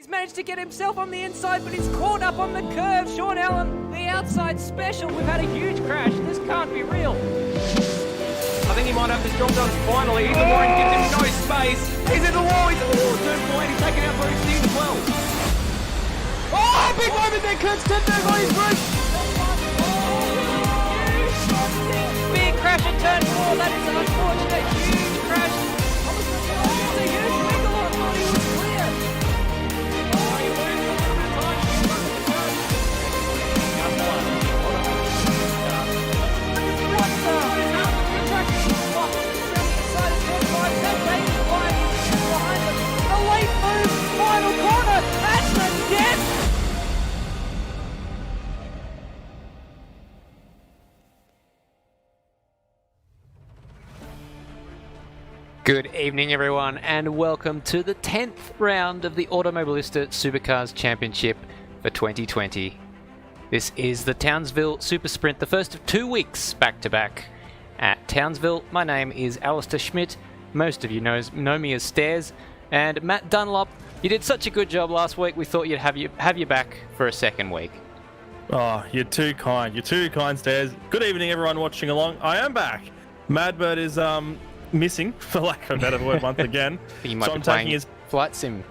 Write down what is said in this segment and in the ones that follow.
He's managed to get himself on the inside, but he's caught up on the curve. Shaun Allan, the outside special. We've had a huge crash. This can't be real. I think he might have the strong guns finally. Ethan Warren gives him no space. He's in the wall. Turn point. He's taken out Bruce Steve as well. Oh, big moment there. Kurt Stenberg on his roof. Big crash at turn 4. That is an unfortunate huge crash. It's a huge wiggle. I thought he was clear. Good evening everyone and welcome to the 10th round of the Automobilista Supercars Championship for 2020. This is the Townsville SuperSprint, the first of 2 weeks back-to-back at Townsville. My name is Alistair Schmidt. Most of you know me as Stairs. And Matt Dunlop, you did such a good job last week, we thought you'd have you back for a second week. Oh, you're too kind. You're too kind, Stairs. Good evening, everyone watching along. I am back. Madbird is missing, for lack of a better word, once again. He might be playing his flight sim.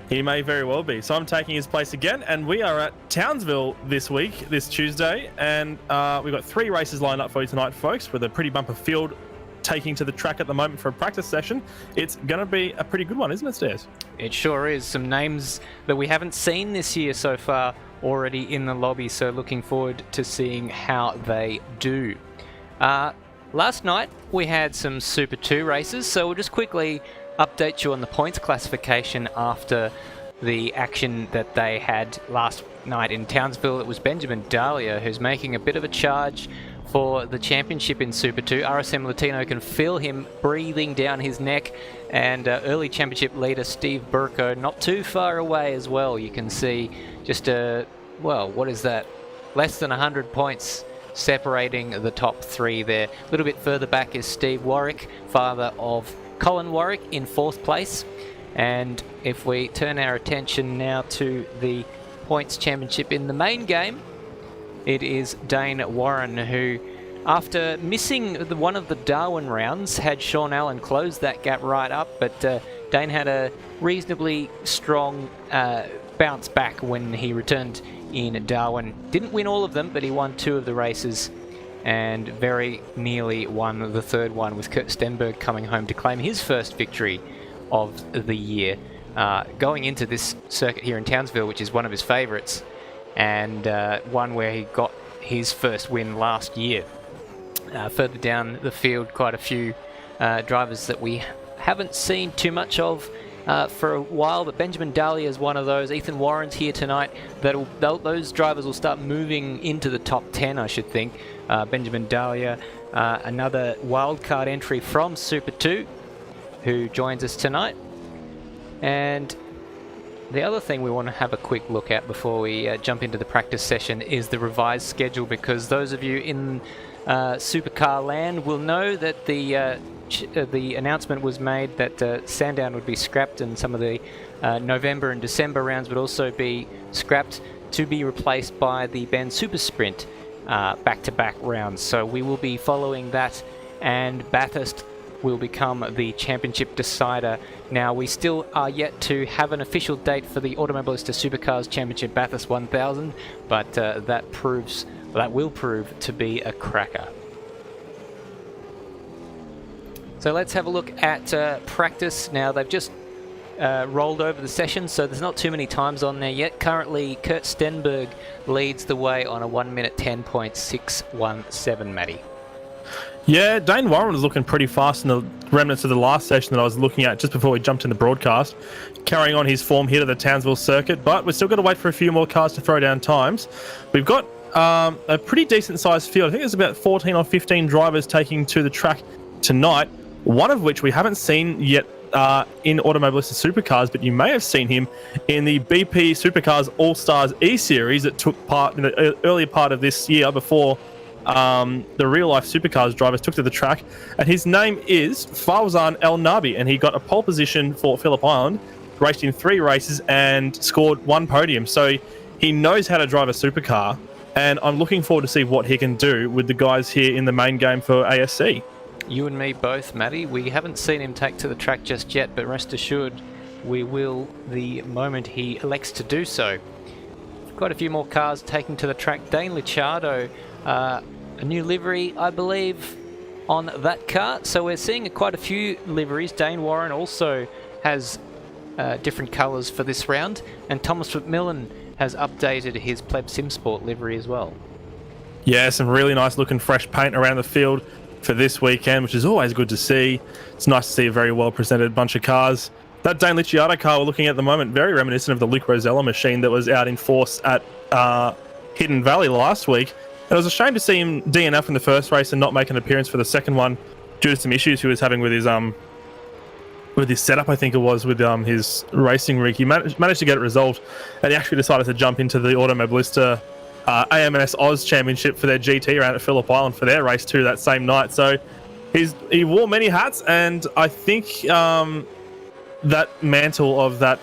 He may very well be. So I'm taking his place again, and we are at Townsville this Tuesday, and we've got 3 races lined up for you tonight, folks, with a pretty bumper field taking to the track at the moment for a practice session. It's going to be a pretty good one, isn't it, Stairs? It sure is. Some names that we haven't seen this year so far already in the lobby, so looking forward to seeing how they do. Last night we had some Super 2 races, so we'll just quickly update you on the points classification after the action that they had last night in Townsville. It was Benjamin Dahlia who's making a bit of a charge for the championship in Super 2. RSM Latino can feel him breathing down his neck, and early championship leader Steve Burko not too far away as well. You can see just what is that? Less than 100 points separating the top 3 there. A little bit further back is Steve Warwick, father of Colin Warwick, in 4th place. And if we turn our attention now to the points championship in the main game, it is Dayne Warren who, after missing one of the Darwin rounds, had Shaun Allan close that gap right up, but Dayne had a reasonably strong bounce back when he returned in Darwin. Didn't win all of them, but he won 2 of the races and very nearly won the 3rd one, with Kurt Stenberg coming home to claim his first victory of the year. Going into this circuit here in Townsville, which is one of his favourites, and one where he got his first win last year. Further down the field, quite a few drivers that we haven't seen too much of for a while, but Benjamin Dahlia is one of those. Ethan Warren's here tonight. Those drivers will start moving into the top 10, I should think. Benjamin Dahlia, another wildcard entry from Super 2, who joins us tonight. And the other thing we want to have a quick look at before we jump into the practice session is the revised schedule, because those of you in Supercar land will know that the announcement was made that Sandown would be scrapped, and some of the November and December rounds would also be scrapped to be replaced by the Ben SuperSprint back-to-back rounds. So we will be following that, and Bathurst will become the championship decider. Now, we still are yet to have an official date for the Automobilista Supercars Championship Bathurst 1000, but that will prove to be a cracker. So let's have a look at practice now. They've just rolled over the session, so there's not too many times on there yet. Currently, Kurt Stenberg leads the way on a 1 minute 10.617, Matty. Yeah, Dayne Warren was looking pretty fast in the remnants of the last session that I was looking at just before we jumped in the broadcast, carrying on his form here to the Townsville circuit, but we're still going to wait for a few more cars to throw down times. We've got a pretty decent sized field. I think there's about 14 or 15 drivers taking to the track tonight, one of which we haven't seen yet in Automobilista Supercars, but you may have seen him in the BP Supercars All-Stars E-Series that took part in the earlier part of this year before the real-life Supercars drivers took to the track. And his name is Fawzan El Nabi, and he got a pole position for Phillip Island raced in 3 races and scored 1 podium. So he knows how to drive a supercar, and I'm looking forward to see what he can do with the guys here in the main game for ASC. You and me both, Matty. We haven't seen him take to the track just yet, but rest assured we will the moment he elects to do so. Quite a few more cars taking to the track. Dane Licciardo, a new livery, I believe, on that car. So we're seeing quite a few liveries. Dayne Warren also has different colours for this round, and Thomas McMillan has updated his Pleb Sim Sport livery as well. Yeah, some really nice looking fresh paint around the field for this weekend, which is always good to see. It's nice to see a very well presented bunch of cars. That Dane Licciardo car we're looking at the moment, very reminiscent of the Luke Rosella machine that was out in force at Hidden Valley last week. It was a shame to see him DNF in the first race and not make an appearance for the second one due to some issues he was having with his setup, I think it was, with his racing rig. He managed to get it resolved, and he actually decided to jump into the Automobilista AMS Oz Championship for their GT round at Phillip Island for their race too that same night. So he wore many hats, and I think that mantle of that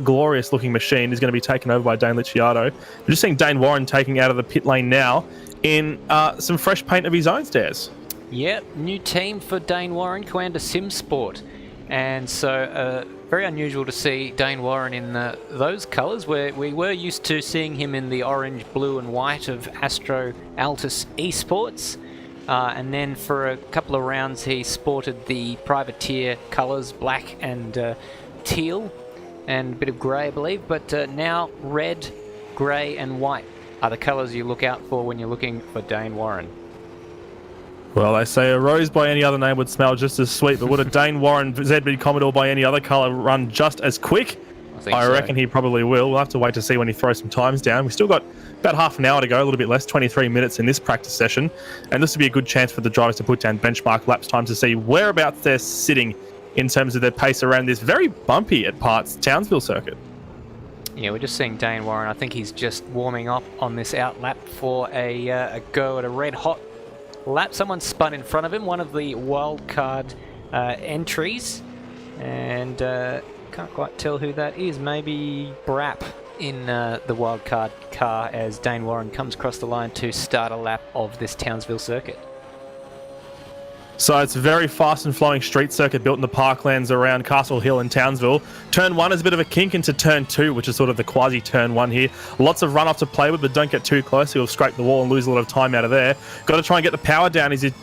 glorious looking machine is going to be taken over by Dane Licciardo. We're just seeing Dane Warren taking out of the pit lane now in some fresh paint of his own stairs. Yep, new team for Dayne Warren, Coanda Sim Sport. And so very unusual to see Dayne Warren in those colours, where we were used to seeing him in the orange, blue and white of Astro Altus Esports. And then for a couple of rounds he sported the privateer colours, black and teal and a bit of grey, I believe. But now red, grey and white are the colours you look out for when you're looking for Dayne Warren. Well, they say a rose by any other name would smell just as sweet, but would a Dayne Warren ZB Commodore by any other colour run just as quick? I reckon he probably will. We'll have to wait to see when he throws some times down. We've still got about half an hour to go, a little bit less, 23 minutes in this practice session. And this would be a good chance for the drivers to put down benchmark laps time to see whereabouts they're sitting in terms of their pace around this very bumpy at parts Townsville circuit. Yeah, we're just seeing Dayne Warren. I think he's just warming up on this out lap for a go at a red hot lap. Someone spun in front of him, one of the wildcard entries, and can't quite tell who that is. Maybe Brap in the wildcard car as Dayne Warren comes across the line to start a lap of this Townsville circuit. So it's a very fast and flowing street circuit built in the parklands around Castle Hill and Townsville. Turn 1 is a bit of a kink into turn 2, which is sort of the quasi turn 1 here. Lots of runoff to play with, but don't get too close. You'll scrape the wall and lose a lot of time out of there. Got to try and get the power down as you're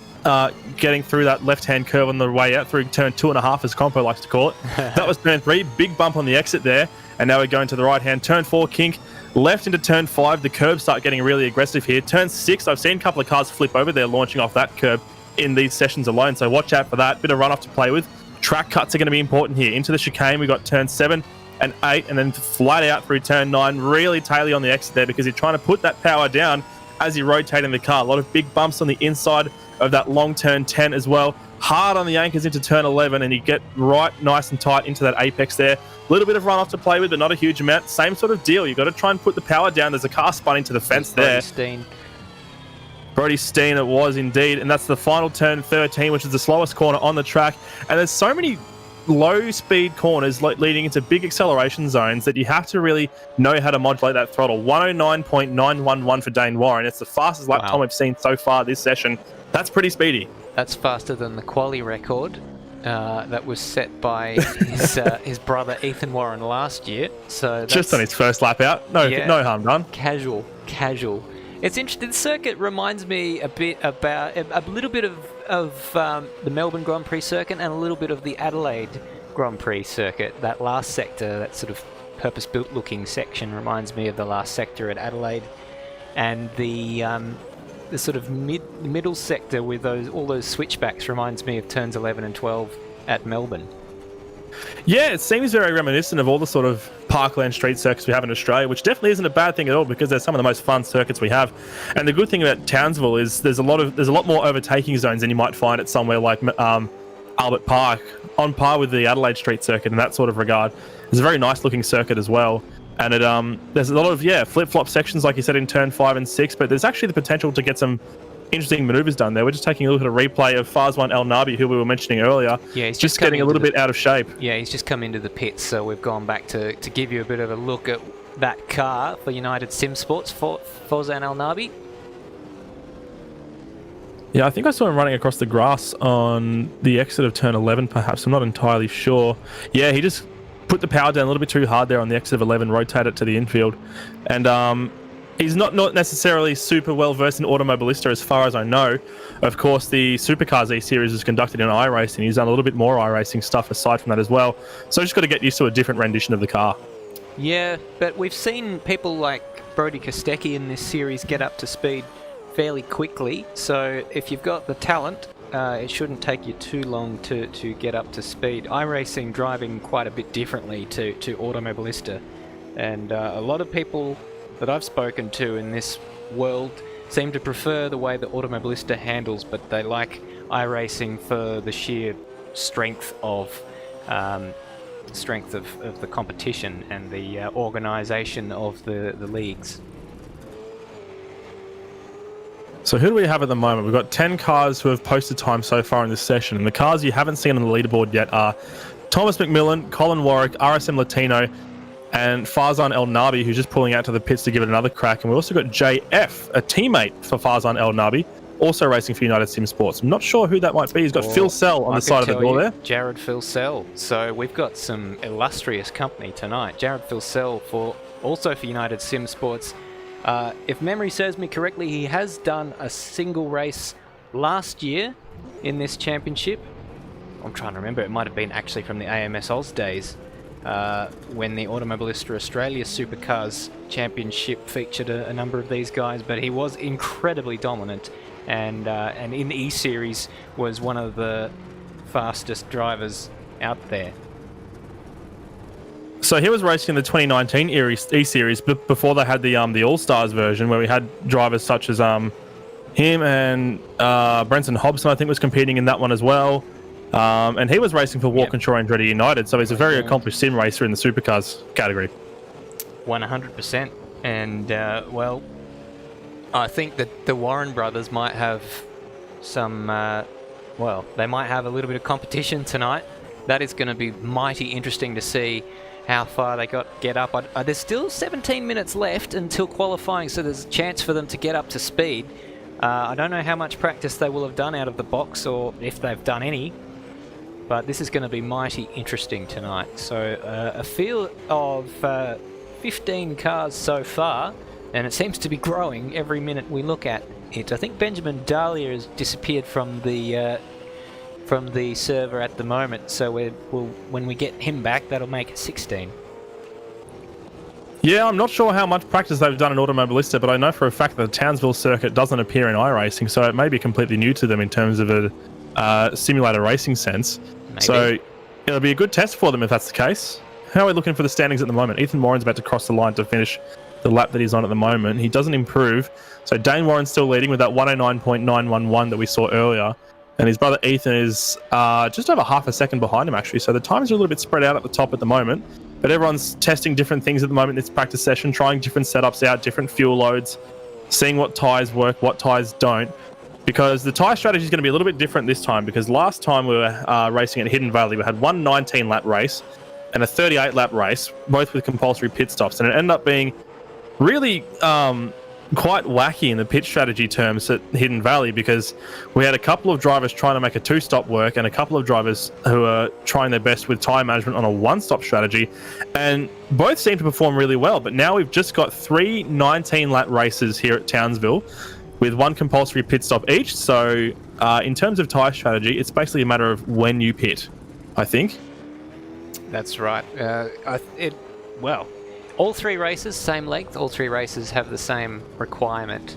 getting through that left-hand curve on the way out through turn 2.5, as Compo likes to call it. That was turn 3. Big bump on the exit there. And now we're going to the right-hand. Turn 4, kink. Left into turn 5. The curbs start getting really aggressive here. Turn 6, I've seen a couple of cars flip over there launching off that curb in these sessions alone, so watch out for that. Bit of runoff to play with. Track cuts are going to be important here. Into the chicane, we've got turn 7 and 8, and then flat out through turn 9. Really taily on the exit there because you're trying to put that power down as you're rotating the car. A lot of big bumps on the inside of that long turn 10 as well. Hard on the anchors into turn 11, and you get right nice and tight into that apex there. A little bit of runoff to play with, but not a huge amount. Same sort of deal. You've got to try and put the power down. There's a car spun into the fence there. Brody Steen it was indeed, and that's the final turn 13, which is the slowest corner on the track. And there's so many low speed corners leading into big acceleration zones that you have to really know how to modulate that throttle. 109.911 for Dayne Warren. It's the fastest lap time we've seen so far this session. That's pretty speedy. That's faster than the quali record that was set by his brother Ethan Warren last year. So that's, just on his first lap out. No harm done. Casual. It's interesting. The circuit reminds me a bit about a little bit of the Melbourne Grand Prix circuit and a little bit of the Adelaide Grand Prix circuit. That last sector, that sort of purpose-built looking section, reminds me of the last sector at Adelaide, and the sort of middle sector with all those switchbacks reminds me of turns 11 and 12 at Melbourne. Yeah, it seems very reminiscent of all the sort of parkland street circuits we have in Australia, which definitely isn't a bad thing at all because they're some of the most fun circuits we have. And the good thing about Townsville is there's a lot more overtaking zones than you might find at somewhere like Albert Park, on par with the Adelaide Street circuit in that sort of regard. It's a very nice looking circuit as well. And there's a lot of flip-flop sections, like you said, in turn 5 and 6, but there's actually the potential to get some interesting manoeuvres done there. We're just taking a look at a replay of Farzwan El Nabi, who we were mentioning earlier. Yeah, he's just getting a little bit out of shape. Yeah, he's just come into the pits, so we've gone back to give you a bit of a look at that car for United Sim Sports for Farzwan El Nabi. Yeah, I think I saw him running across the grass on the exit of turn 11, perhaps. I'm not entirely sure. Yeah, he just put the power down a little bit too hard there on the exit of 11, rotate it to the infield. And he's not necessarily super well versed in Automobilista as far as I know. Of course, the Supercars E-Series is conducted in iRacing. He's done a little bit more iRacing stuff aside from that as well. So just got to get used to a different rendition of the car. Yeah, but we've seen people like Brody Kostecki in this series get up to speed fairly quickly, so if you've got the talent, it shouldn't take you too long to get up to speed. iRacing driving quite a bit differently to Automobilista, and a lot of people that I've spoken to in this world seem to prefer the way that Automobilista handles, but they like iRacing for the sheer strength of the competition and the organisation of the leagues. So who do we have at the moment? We've got 10 cars who have posted time so far in this session, and the cars you haven't seen on the leaderboard yet are Thomas McMillan, Colin Warwick, RSM Latino, and Farzwan El Nabi, who's just pulling out to the pits to give it another crack. And we've also got JF, a teammate for Farzwan El Nabi, also racing for United Sim Sports. I'm not sure who that might be. He's got Phil Sell on the side of the door there. Jared Phil Sell. So we've got some illustrious company tonight. Jared Phil Sell also for United Sim Sports. If memory serves me correctly, he has done a single race last year in this championship. I'm trying to remember. It might have been actually from the AMS Oz days when the Automobilista Australia Supercars Championship featured a number of these guys. But he was incredibly dominant, and in the E-Series was one of the fastest drivers out there. So he was racing in the 2019 E-Series before they had the All-Stars version, where we had drivers such as him and Brenton Hobson, I think, was competing in that one as well. And he was racing for Walkinshaw Andretti United, so he's a very accomplished sim racer in the supercars category. 100%. And, well, I think that the Warren brothers might have some, they might have a little bit of competition tonight. That is going to be mighty interesting to see how far they get up. There's still 17 minutes left until qualifying, so there's a chance for them to get up to speed. I don't know how much practice they will have done out of the box, or if they've done any, but this is going to be mighty interesting tonight. So a field of 15 cars so far, and it seems to be growing every minute we look at it. I think Benjamin Dahlia has disappeared from the server at the moment, so when we get him back, that'll make it 16. Yeah, I'm not sure how much practice they've done in Automobilista, but I know for a fact that the Townsville circuit doesn't appear in iRacing, so it may be completely new to them in terms of a simulator racing sense. Maybe. So it'll be a good test for them if that's the case. How are we looking for the standings at the moment? Ethan Warren's about to cross the line to finish the lap that he's on at the moment. He doesn't improve, so Dayne Warren's still leading with that 109.911 that we saw earlier. And his brother Ethan is just over half a second behind him, actually. So the times are a little bit spread out at the top at the moment. But everyone's testing different things at the moment in this practice session, trying different setups out, different fuel loads, seeing what tyres work, what tyres don't. Because the tyre strategy is going to be a little bit different this time, because last time we were racing at Hidden Valley, we had one 19-lap race and a 38-lap race, both with compulsory pit stops. And it ended up being really quite wacky in the pit strategy terms at Hidden Valley, because we had a couple of drivers trying to make a two-stop work and a couple of drivers who are trying their best with tyre management on a one-stop strategy, and both seem to perform really well. But now we've just got 3 19-lap races here at Townsville with one compulsory pit stop each, so in terms of tyre strategy, it's basically a matter of when you pit, I think. That's right. All 3 races, same length. All 3 races have the same requirement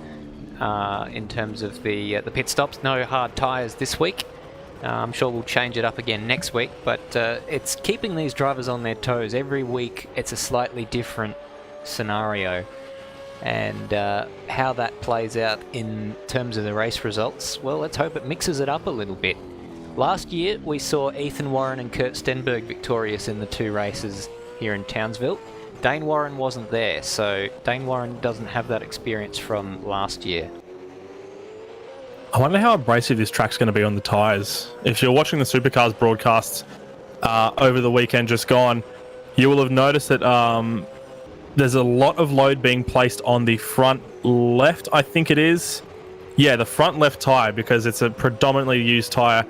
in terms of the pit stops. No hard tyres this week. I'm sure we'll change it up again next week, but it's keeping these drivers on their toes. Every week it's a slightly different scenario, and how that plays out in terms of the race results, well, let's hope it mixes it up a little bit. Last year we saw Ethan Warren and Kurt Stenberg victorious in the 2 races here in Townsville. Dayne Warren wasn't there, so Dayne Warren doesn't have that experience from last year. I wonder how abrasive this track's going to be on the tyres. If you're watching the Supercars broadcasts over the weekend just gone, you will have noticed that there's a lot of load being placed on the front left, I think it is. Yeah, the front left tyre, because it's a predominantly used tyre,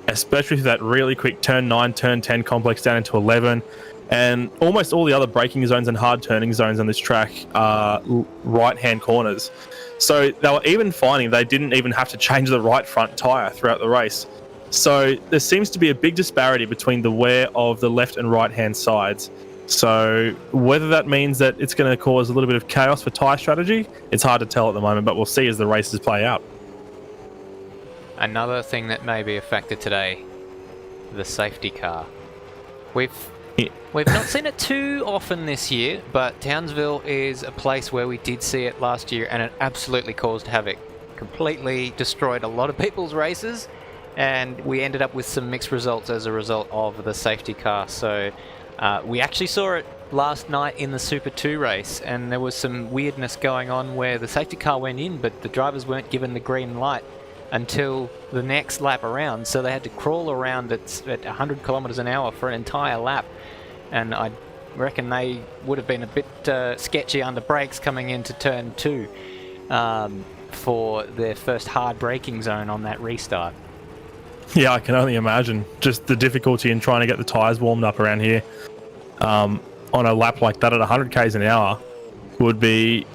especially for that really quick turn 9, turn 10 complex down into 11. And almost all the other braking zones and hard turning zones on this track are right-hand corners. So they were even finding they didn't even have to change the right front tyre throughout the race. So there seems to be a big disparity between the wear of the left and right-hand sides. So whether that means that it's going to cause a little bit of chaos for tyre strategy, it's hard to tell at the moment, but we'll see as the races play out. Another thing that may be a factor today, the safety car. We've not seen it too often this year, but Townsville is a place where we did see it last year, and it absolutely caused havoc. Completely destroyed a lot of people's races, and we ended up with some mixed results as a result of the safety car. So we actually saw it last night in the Super 2 race, and there was some weirdness going on where the safety car went in, but the drivers weren't given the green light until the next lap around, so they had to crawl around at 100 kilometers an hour for an entire lap. And I reckon they would have been a bit sketchy under brakes coming into turn 2 for their first hard braking zone on that restart. Yeah, I can only imagine just the difficulty in trying to get the tyres warmed up around here on a lap like that at 100 k's an hour would be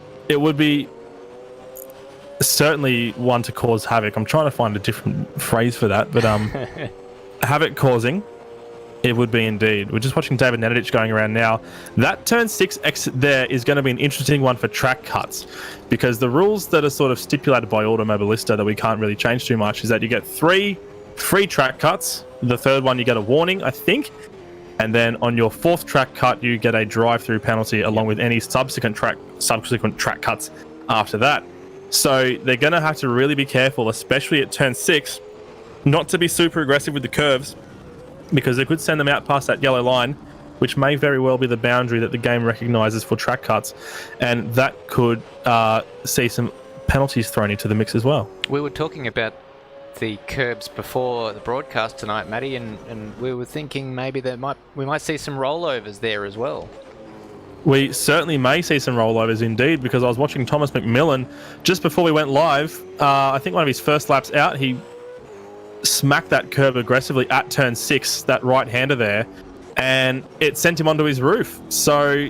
certainly one to cause havoc. I'm trying to find a different phrase for that, but havoc causing. It would be indeed. We're just watching David Nenadich going around now. That turn 6 exit there is going to be an interesting one for track cuts, because the rules that are sort of stipulated by Automobilista that we can't really change too much is that you get 3 free track cuts. The third one you get a warning, I think. And then on your 4th track cut, you get a drive-through penalty along with any subsequent track cuts after that. So they're going to have to really be careful, especially at turn 6, not to be super aggressive with the curves, because they could send them out past that yellow line, which may very well be the boundary that the game recognises for track cuts, and that could see some penalties thrown into the mix as well. We were talking about the curbs before the broadcast tonight, Matty, and we were thinking maybe we might see some rollovers there as well. We certainly may see some rollovers indeed, because I was watching Thomas McMillan just before we went live. I think one of his first laps out, he smacked that curb aggressively at turn 6, that right-hander there, and it sent him onto his roof. So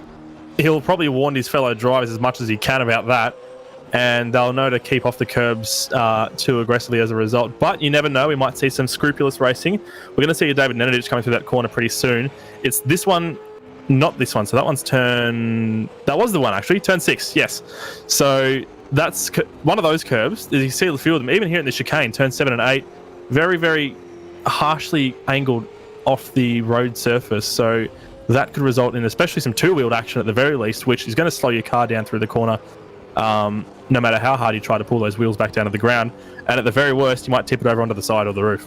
he'll probably warn his fellow drivers as much as he can about that, and they'll know to keep off the curbs too aggressively as a result. But you never know, we might see some scrupulous racing. We're going to see David Nenadich coming through that corner pretty soon. It's this one, not this one. So that one's that was the one actually, turn 6, yes. So that's one of those curbs. You see a few of them, even here in the chicane, turn 7 and 8. Very, very harshly angled off the road surface. So that could result in especially some two-wheeled action at the very least, which is going to slow your car down through the corner, no matter how hard you try to pull those wheels back down to the ground. And at the very worst, you might tip it over onto the side or the roof.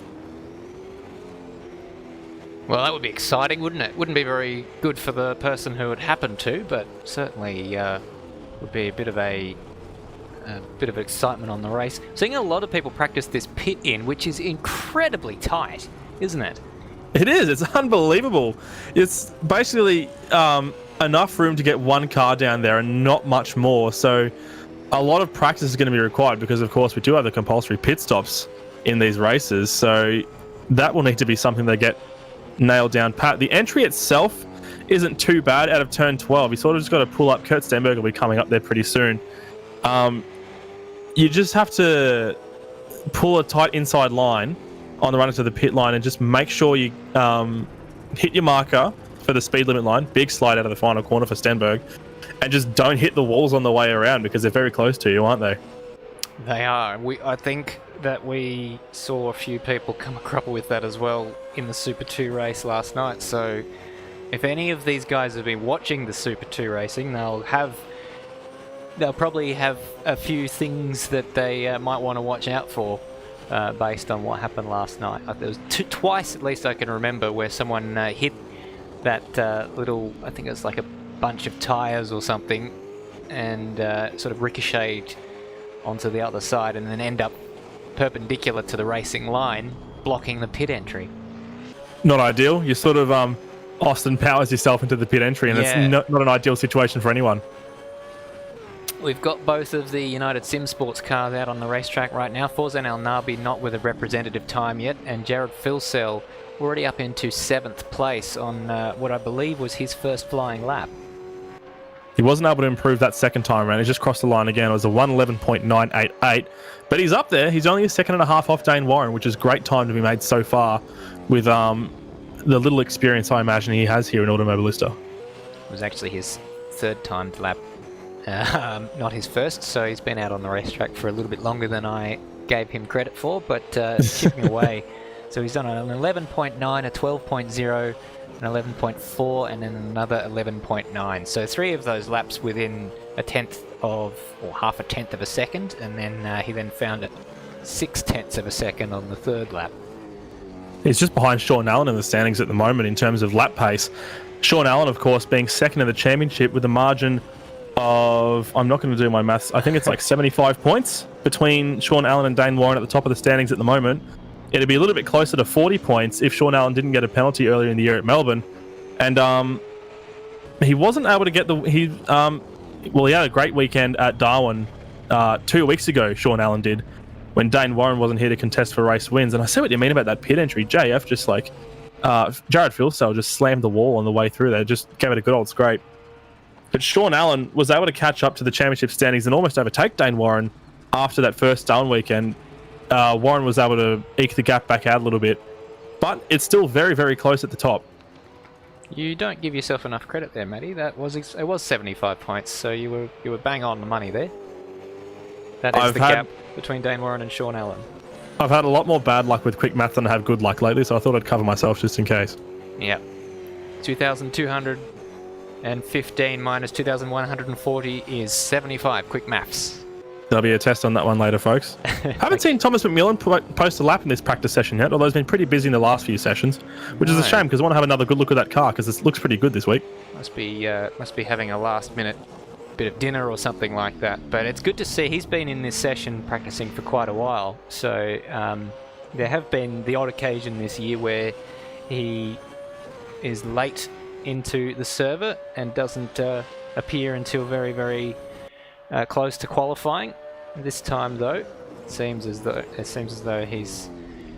Well, that would be exciting, wouldn't it? Wouldn't be very good for the person who it happened to, but certainly would be a bit of excitement on the race. Seeing a lot of people practice this pit in, which is incredibly tight, isn't it? It is. It's unbelievable. It's basically enough room to get one car down there and not much more. So a lot of practice is going to be required, because, of course, we do have the compulsory pit stops in these races. So that will need to be something they get nailed down pat. The entry itself isn't too bad out of turn 12. You sort of just got to pull up. Kurt Stenberg will be coming up there pretty soon. You just have to pull a tight inside line on the run into the pit line and just make sure you hit your marker for the speed limit line. Big slide out of the final corner for Stenberg. And just don't hit the walls on the way around, because they're very close to you, aren't they? They are. I think that we saw a few people come a cropper with that as well in the Super 2 race last night. So if any of these guys have been watching the Super 2 racing, they'll probably have a few things that they might want to watch out for based on what happened last night. There was twice, at least I can remember, where someone hit that little, I think it was like a bunch of tyres or something, and sort of ricocheted onto the other side and then end up perpendicular to the racing line, blocking the pit entry. Not ideal. You sort of Austin Powers yourself into the pit entry, and Yeah. it's not an ideal situation for anyone. We've got both of the United Sim Sports cars out on the racetrack right now. Forzan Al Nabi not with a representative time yet, and Jared Filsell already up into 7th place on what I believe was his first flying lap. He wasn't able to improve that second time around. He just crossed the line again. It was a 1:11.988. But he's up there. He's only a second and a half off Dayne Warren, which is great time to be made so far with the little experience I imagine he has here in Automobilista. It was actually his 3rd timed lap, not his first, so he's been out on the racetrack for a little bit longer than I gave him credit for, but chipping away. So he's done an 11.9, a 12.0, an 11.4, and then another 11.9. So 3 of those laps within a tenth of, or half a tenth of a second, and then he then found it 0.6 of a second on the 3rd lap. He's just behind Shaun Allan in the standings at the moment in terms of lap pace. Shaun Allan, of course, being second in the championship with a margin of, I'm not going to do my maths, I think it's like 75 points between Shaun Allan and Dayne Warren at the top of the standings at the moment. It'd be a little bit closer to 40 points if Shaun Allan didn't get a penalty earlier in the year at Melbourne. And he wasn't able to get he had a great weekend at Darwin 2 weeks ago, Shaun Allan did, when Dayne Warren wasn't here to contest for race wins. And I see what you mean about that pit entry. JF just like, Jared Filsell just slammed the wall on the way through there, just gave it a good old scrape. But Shaun Allan was able to catch up to the championship standings and almost overtake Dayne Warren after that first Darwin weekend. Warren was able to eke the gap back out a little bit, but it's still very, very close at the top. You don't give yourself enough credit there, Matty. It was 75 points, so you were bang on the money there. That is the gap between Dayne Warren and Shaun Allan. I've had a lot more bad luck with quick math than I have good luck lately, so I thought I'd cover myself just in case. Yeah. 2,215 minus 2,140 is 75. Quick maths. There'll be a test on that one later, folks. Haven't seen Thomas McMillan post a lap in this practice session yet, although he's been pretty busy in the last few sessions, which is a shame because I want to have another good look at that car because it looks pretty good this week. Must be having a last minute bit of dinner or something like that. But it's good to see he's been in this session practicing for quite a while. So there have been the odd occasion this year where he is late into the server and doesn't appear until very, very close to qualifying. This time, though, it seems as though he's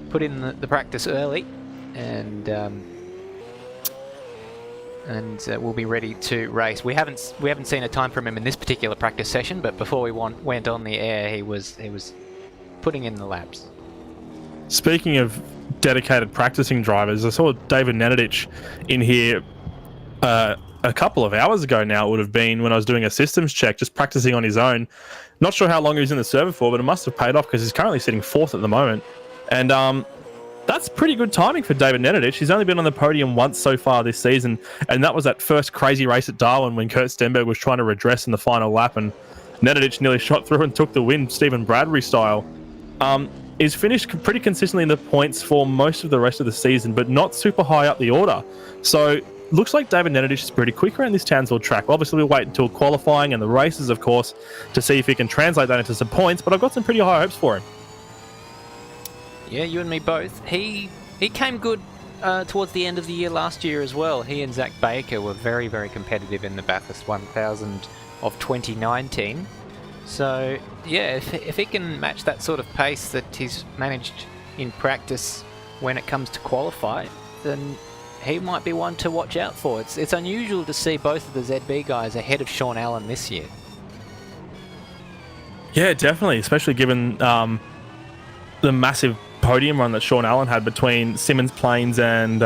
put in the practice early, and we'll be ready to race. We haven't seen a time from him in this particular practice session, but before we went on the air, he was putting in the laps. Speaking of dedicated practicing drivers, I saw David Nenadic in here a couple of hours ago now. It would have been when I was doing a systems check, just practicing on his own. Not sure how long he was in the server for, but it must have paid off because he's currently sitting 4th at the moment. And that's pretty good timing for David Nenadic. He's only been on the podium once so far this season, and that was that first crazy race at Darwin when Kurt Stenberg was trying to redress in the final lap, and Nenadic nearly shot through and took the win, Stephen Bradbury style. He's finished pretty consistently in the points for most of the rest of the season, but not super high up the order. So looks like David Nenadic is pretty quick around this Townsville track. Obviously, we'll wait until qualifying and the races, of course, to see if he can translate that into some points, but I've got some pretty high hopes for him. Yeah, you and me both. He came good towards the end of the year last year as well. He and Zach Baker were very, very competitive in the Bathurst 1000 of 2019. So, yeah, if he can match that sort of pace that he's managed in practice when it comes to qualify, then he might be one to watch out for. It's unusual to see both of the ZB guys ahead of Shaun Allan this year. Yeah, definitely, especially given the massive podium run that Shaun Allan had between Simmons Plains and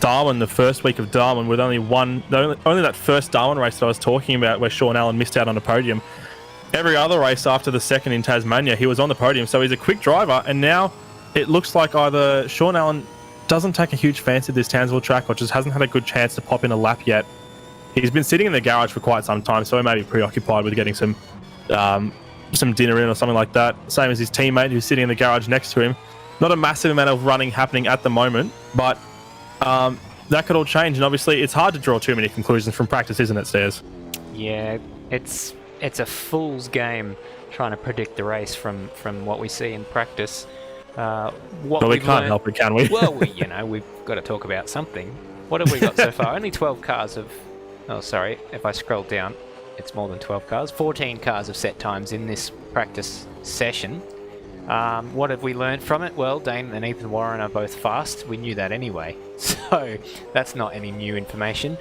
Darwin, the first week of Darwin, with only that first Darwin race that I was talking about where Shaun Allan missed out on a podium. Every other race after the second in Tasmania, he was on the podium, so he's a quick driver, and now it looks like either Shaun Allan doesn't take a huge fancy to this Townsville track or just hasn't had a good chance to pop in a lap yet. He's been sitting in the garage for quite some time, so he may be preoccupied with getting some dinner in or something like that. Same as his teammate who's sitting in the garage next to him. Not a massive amount of running happening at the moment, but that could all change, and obviously it's hard to draw too many conclusions from practice, isn't it, Stairs? Yeah, it's it's a fool's game trying to predict the race from what we see in practice. What But we can't help it, can we? Well, we've got to talk about something. What have we got so far? Only 12 cars have... Oh, sorry. If I scroll down, it's more than 12 cars. 14 cars have set times in this practice session. What have we learned from it? Well, Dayne and Ethan Warren are both fast. We knew that anyway. So that's not any new information.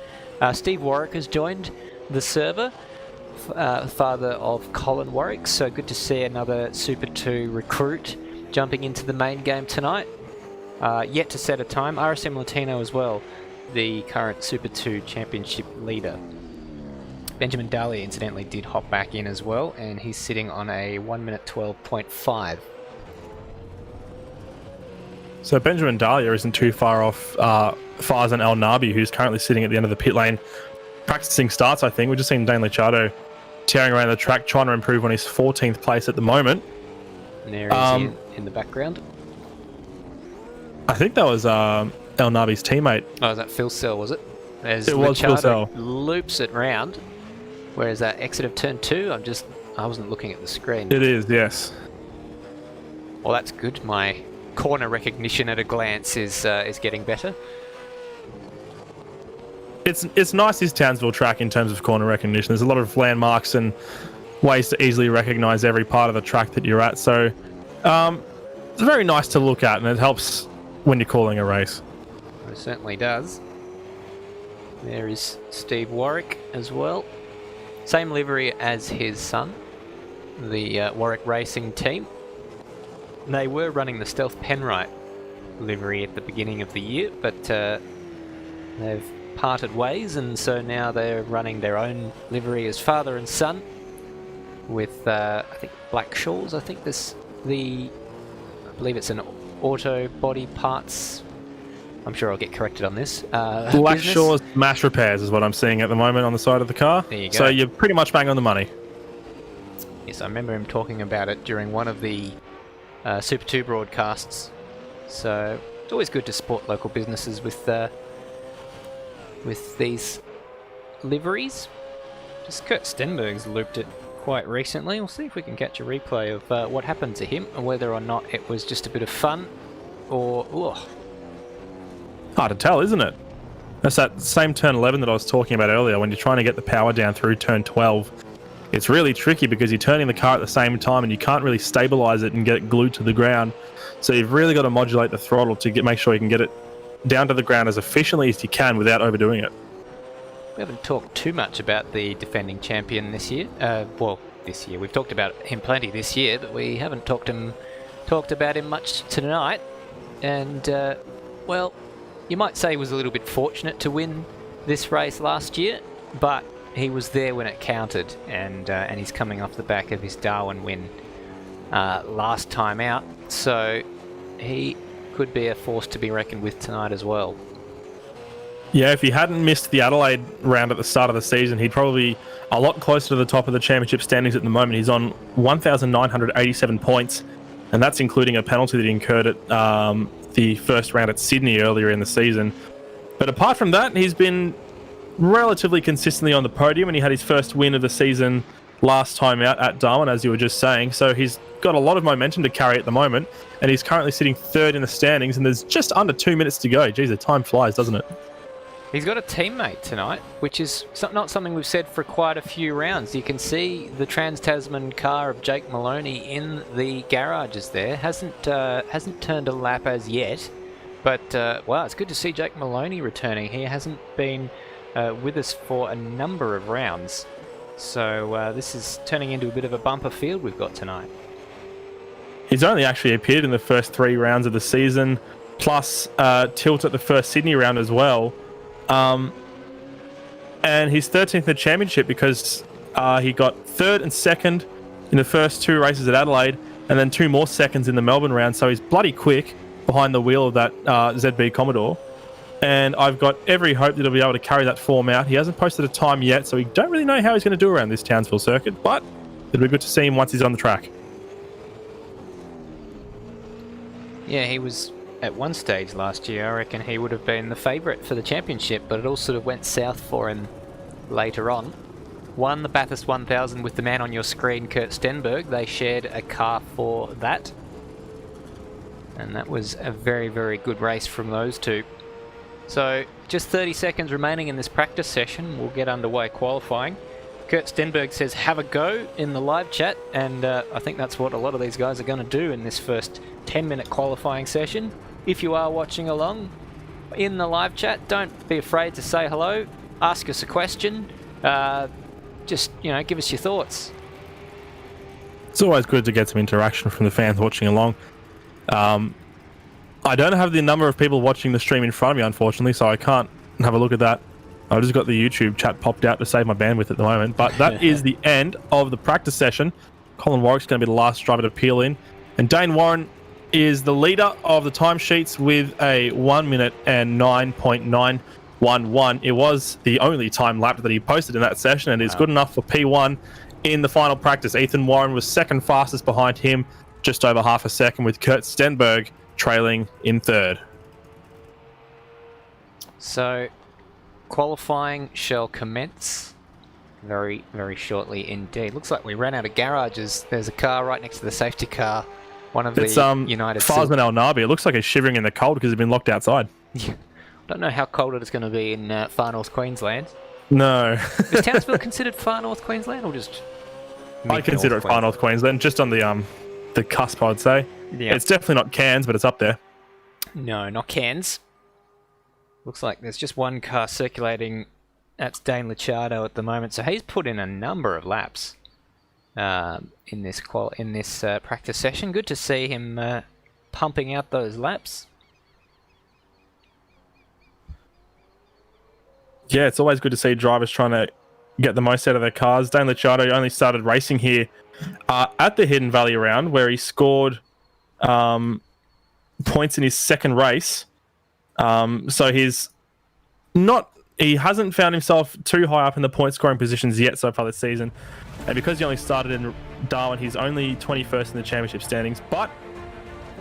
Steve Warwick has joined the server, father of Colin Warwick. So good to see another Super 2 recruit jumping into the main game tonight. Yet to set a time. RSM Latino as well, the current Super 2 championship leader. Benjamin Dahlia incidentally did hop back in as well, and he's sitting on a 1 minute 12.5. So Benjamin Dahlia isn't too far off Farzan El Nabi, who's currently sitting at the end of the pit lane, practicing starts, I think. We've just seen Dane Licciardo tearing around the track, trying to improve on his 14th place at the moment. And there he is in the background. I think that was El Nabi's teammate. Oh, was that Phil Sell, was it? As It was Phil Licciardo Sell. loops it round. Whereas that exit of turn 2, I wasn't looking at the screen. It is, yes. Well, that's good. My corner recognition at a glance is getting better. It's nice, this Townsville track, in terms of corner recognition. There's a lot of landmarks and ways to easily recognise every part of the track that you're at. So it's very nice to look at, and it helps when you're calling a race. It certainly does. There is Steve Warwick as well. Same livery as his son, the Warwick Racing team. They were running the Stealth Penrite livery at the beginning of the year, but they've parted ways, and so now they're running their own livery as father and son with, I think, Black Shawls. I think I believe it's an auto body parts. I'm sure I'll get corrected on this. Black Shaw's Mash Repairs is what I'm seeing at the moment on the side of the car. There you go. So you're pretty much bang on the money. Yes, I remember him talking about it during one of the Super 2 broadcasts. So it's always good to support local businesses with these liveries. Just Kurt Stenberg's looped it quite recently. We'll see if we can catch a replay of what happened to him and whether or not it was just a bit of fun or... Ugh. Hard to tell, isn't it? That's that same turn 11 that I was talking about earlier. When you're trying to get the power down through turn 12, it's really tricky because you're turning the car at the same time and you can't really stabilize it and get it glued to the ground. So you've really got to modulate the throttle to make sure you can get it down to the ground as efficiently as you can without overdoing it. We haven't talked too much about the defending champion this year. This year. We've talked about him plenty this year, but we haven't talked about him much tonight. And, well, you might say he was a little bit fortunate to win this race last year, but he was there when it counted, and he's coming off the back of his Darwin win last time out, so he could be a force to be reckoned with tonight as well. Yeah, if he hadn't missed the Adelaide round at the start of the season, he'd probably be a lot closer to the top of the championship standings at the moment. He's on 1,987 points, and that's including a penalty that he incurred at the first round at Sydney earlier in the season. But apart from that, he's been relatively consistently on the podium, and he had his first win of the season last time out at Darwin, as you were just saying. So he's got a lot of momentum to carry at the moment, and he's currently sitting third in the standings, and there's just under 2 minutes to go. Geez, the time flies, doesn't it? He's got a teammate tonight, which is not something we've said for quite a few rounds. You can see the Trans-Tasman car of Jake Maloney in the garages there. Hasn't turned a lap as yet, but wow, it's good to see Jake Maloney returning. He hasn't been with us for a number of rounds, so this is turning into a bit of a bumper field we've got tonight. He's only actually appeared in the first 3 rounds of the season, plus tilt at the first Sydney round as well. And he's 13th in the championship because he got 3rd and 2nd in the first 2 races at Adelaide, and then 2 more seconds in the Melbourne round. So he's bloody quick behind the wheel of that ZB Commodore. And I've got every hope that he'll be able to carry that form out. He hasn't posted a time yet, so we don't really know how he's going to do around this Townsville circuit, but it'll be good to see him once he's on the track. Yeah, he was at one stage last year. I reckon he would have been the favourite for the championship, but it all sort of went south for him later on. won the Bathurst 1000 with the man on your screen, Kurt Stenberg. They shared a car for that. And that was a very, very good race from those two. So just 30 seconds remaining in this practice session. We'll get underway qualifying. Kurt Stenberg says have a go in the live chat, and I think that's what a lot of these guys are going to do in this first 10-minute qualifying session. If you are watching along in the live chat, don't be afraid to say hello, ask us a question, just, you know, give us your thoughts. It's always good to get some interaction from the fans watching along. I don't have the number of people watching the stream in front of me, unfortunately, so I can't have a look at that. I've just got the YouTube chat popped out to save my bandwidth at the moment. But that is the end of the practice session. Colin Warwick's going to be the last driver to peel in. And Dayne Warren is the leader of the timesheets with a 1 minute and 9.911. It was the only time lap that he posted in that session, and is good enough for P1 in the final practice. Ethan Warren was second fastest behind him, just over half a second, with Kurt Stenberg trailing in third. So qualifying shall commence very, very shortly indeed. Looks like we ran out of garages. There's a car right next to the safety car. One of the United... Farzman Al Nabi. It looks like he's shivering in the cold because he's been locked outside. I don't know how cold it's going to be in far north Queensland. No. Is Townsville considered far north Queensland or just... I consider it far north Queensland, just on the cusp, I'd say. Yeah. It's definitely not Cairns, but it's up there. No, not Cairns. Looks like there's just one car circulating. That's Dane Licciardo at the moment. So he's put in a number of laps in this practice session. Good to see him pumping out those laps. Yeah, it's always good to see drivers trying to get the most out of their cars. Dane Licciardo only started racing here at the Hidden Valley round, where he scored points in his second race. So he hasn't found himself too high up in the point scoring positions yet so far this season. And because he only started in Darwin, he's only 21st in the championship standings. But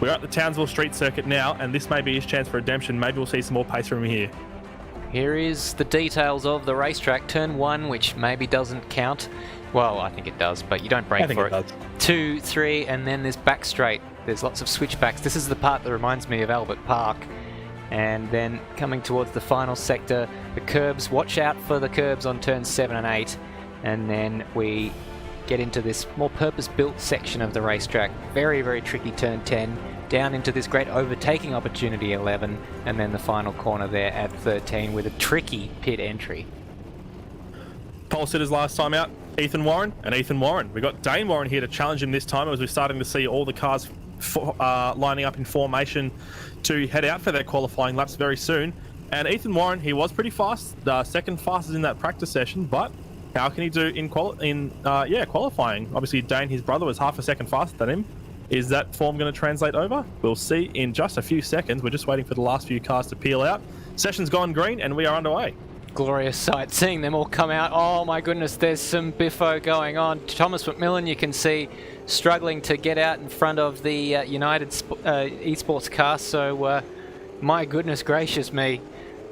we're at the Townsville Street Circuit now, and this may be his chance for redemption. Maybe we'll see some more pace from him here. Here is the details of the racetrack. Turn 1, which maybe doesn't count. Well, I think it does, but you don't brake for it. 2, 3, and then there's back straight. There's lots of switchbacks. This is the part that reminds me of Albert Park. And then coming towards the final sector, the curbs. Watch out for the curbs on turns 7 and 8. And then we get into this more purpose-built section of the racetrack. Very, very tricky turn 10. Down into this great overtaking opportunity 11. And then the final corner there at 13 with a tricky pit entry. Pole sitters last time out, Ethan Warren and Ethan Warren. We got Dayne Warren here to challenge him this time, as we're starting to see all the cars lining up in formation to head out for their qualifying laps very soon. And Ethan Warren, he was pretty fast, second fastest in that practice session, but how can he do in qualifying? Obviously, Dayne, his brother, was half a second faster than him. Is that form going to translate over? We'll see in just a few seconds. We're just waiting for the last few cars to peel out. Session's gone green, and we are underway. Glorious sight, seeing them all come out. Oh my goodness, there's some biffo going on. Thomas McMillan, you can see, struggling to get out in front of the United Esports car. So, my goodness gracious me,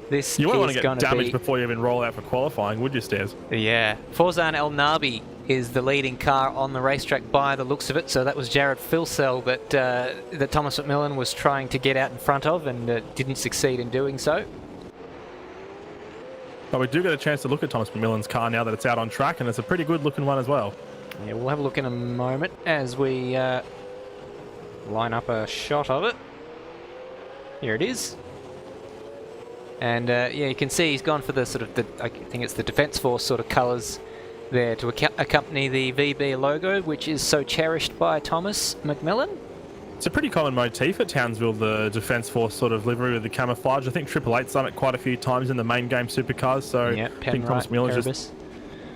this you won't want to get damaged before you even roll out for qualifying, would you, Stairs? Yeah. Farzan El Nabi is the leading car on the racetrack by the looks of it. So that was Jared Filsell that Thomas McMillan was trying to get out in front of and didn't succeed in doing so. But we do get a chance to look at Thomas McMillan's car now that it's out on track, and it's a pretty good looking one as well. Yeah, we'll have a look in a moment as we line up a shot of it. Here it is. And yeah, you can see he's gone for the sort of, I think it's the Defence Force sort of colours there to accompany the VB logo, which is so cherished by Thomas McMillan. It's a pretty common motif at Townsville, the Defence Force sort of livery with the camouflage. I think 888's done it quite a few times in the main game supercars. So yeah, I think Thomas McMillan's just...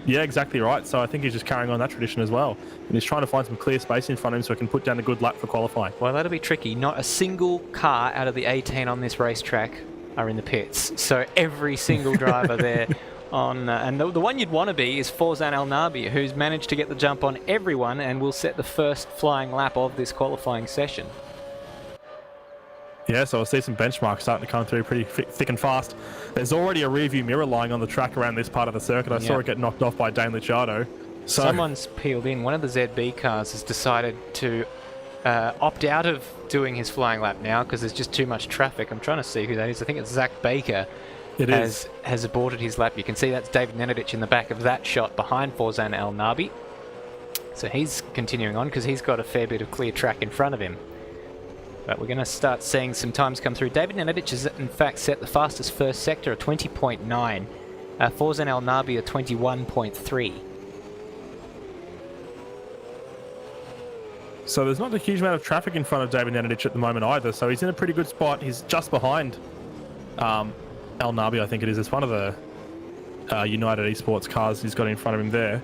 Yeah, exactly right. So I think he's just carrying on that tradition as well. And he's trying to find some clear space in front of him so he can put down a good lap for qualifying. Well, that'll be tricky. Not a single car out of the 18 on this racetrack are in the pits. So every single driver there on... and the one you'd want to be is Farzan El Nabi, who's managed to get the jump on everyone and will set the first flying lap of this qualifying session. Yeah, so I'll see some benchmarks starting to come through pretty thick and fast. There's already a rearview mirror lying on the track around this part of the circuit. I saw it get knocked off by Dane Licciardo. So Someone's peeled in. One of the ZB cars has decided to opt out of doing his flying lap now because there's just too much traffic. I'm trying to see who that is. I think it's Zach Baker. Has aborted his lap. You can see that's David Nenadic in the back of that shot behind Forzan Al Nabi. So he's continuing on because he's got a fair bit of clear track in front of him. But we're going to start seeing some times come through. David Nenadic has in fact set the fastest first sector at 20.9. Forzan Al Nabi at 21.3. So there's not a huge amount of traffic in front of David Nenadic at the moment either. So he's in a pretty good spot. He's just behind Al Nabi, I think it is. It's one of the United Esports cars he's got in front of him there.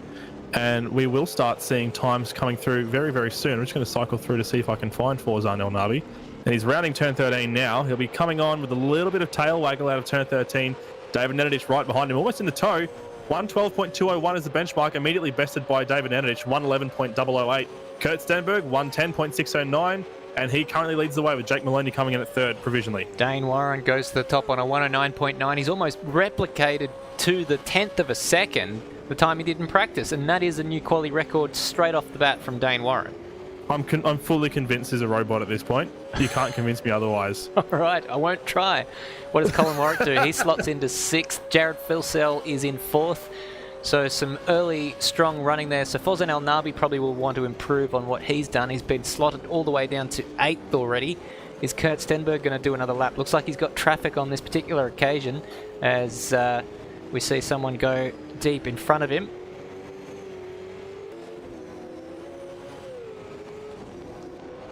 And we will start seeing times coming through very, very soon. I'm just going to cycle through to see if I can find Forzan Al Nabi. And he's rounding turn 13 now. He'll be coming on with a little bit of tail waggle out of turn 13. David Nenadic right behind him, almost in the toe. 112.201 is the benchmark, immediately bested by David Nenadic, 111.008. Kurt Stenberg, 110.609. And he currently leads the way with Jake Maloney coming in at third provisionally. Dayne Warren goes to the top on a 109.9. He's almost replicated to the 10th of a second the time he did in practice, and that is a new quality record straight off the bat from Dayne Warren. I'm fully convinced he's a robot at this point. You can't convince me otherwise. All right, I won't try. What does Colin Warwick do? He slots into 6th. Jared Filsell is in 4th. So some early, strong running there. So Forzan Al Nabi probably will want to improve on what he's done. He's been slotted all the way down to 8th already. Is Kurt Stenberg going to do another lap? Looks like he's got traffic on this particular occasion as we see someone go deep in front of him.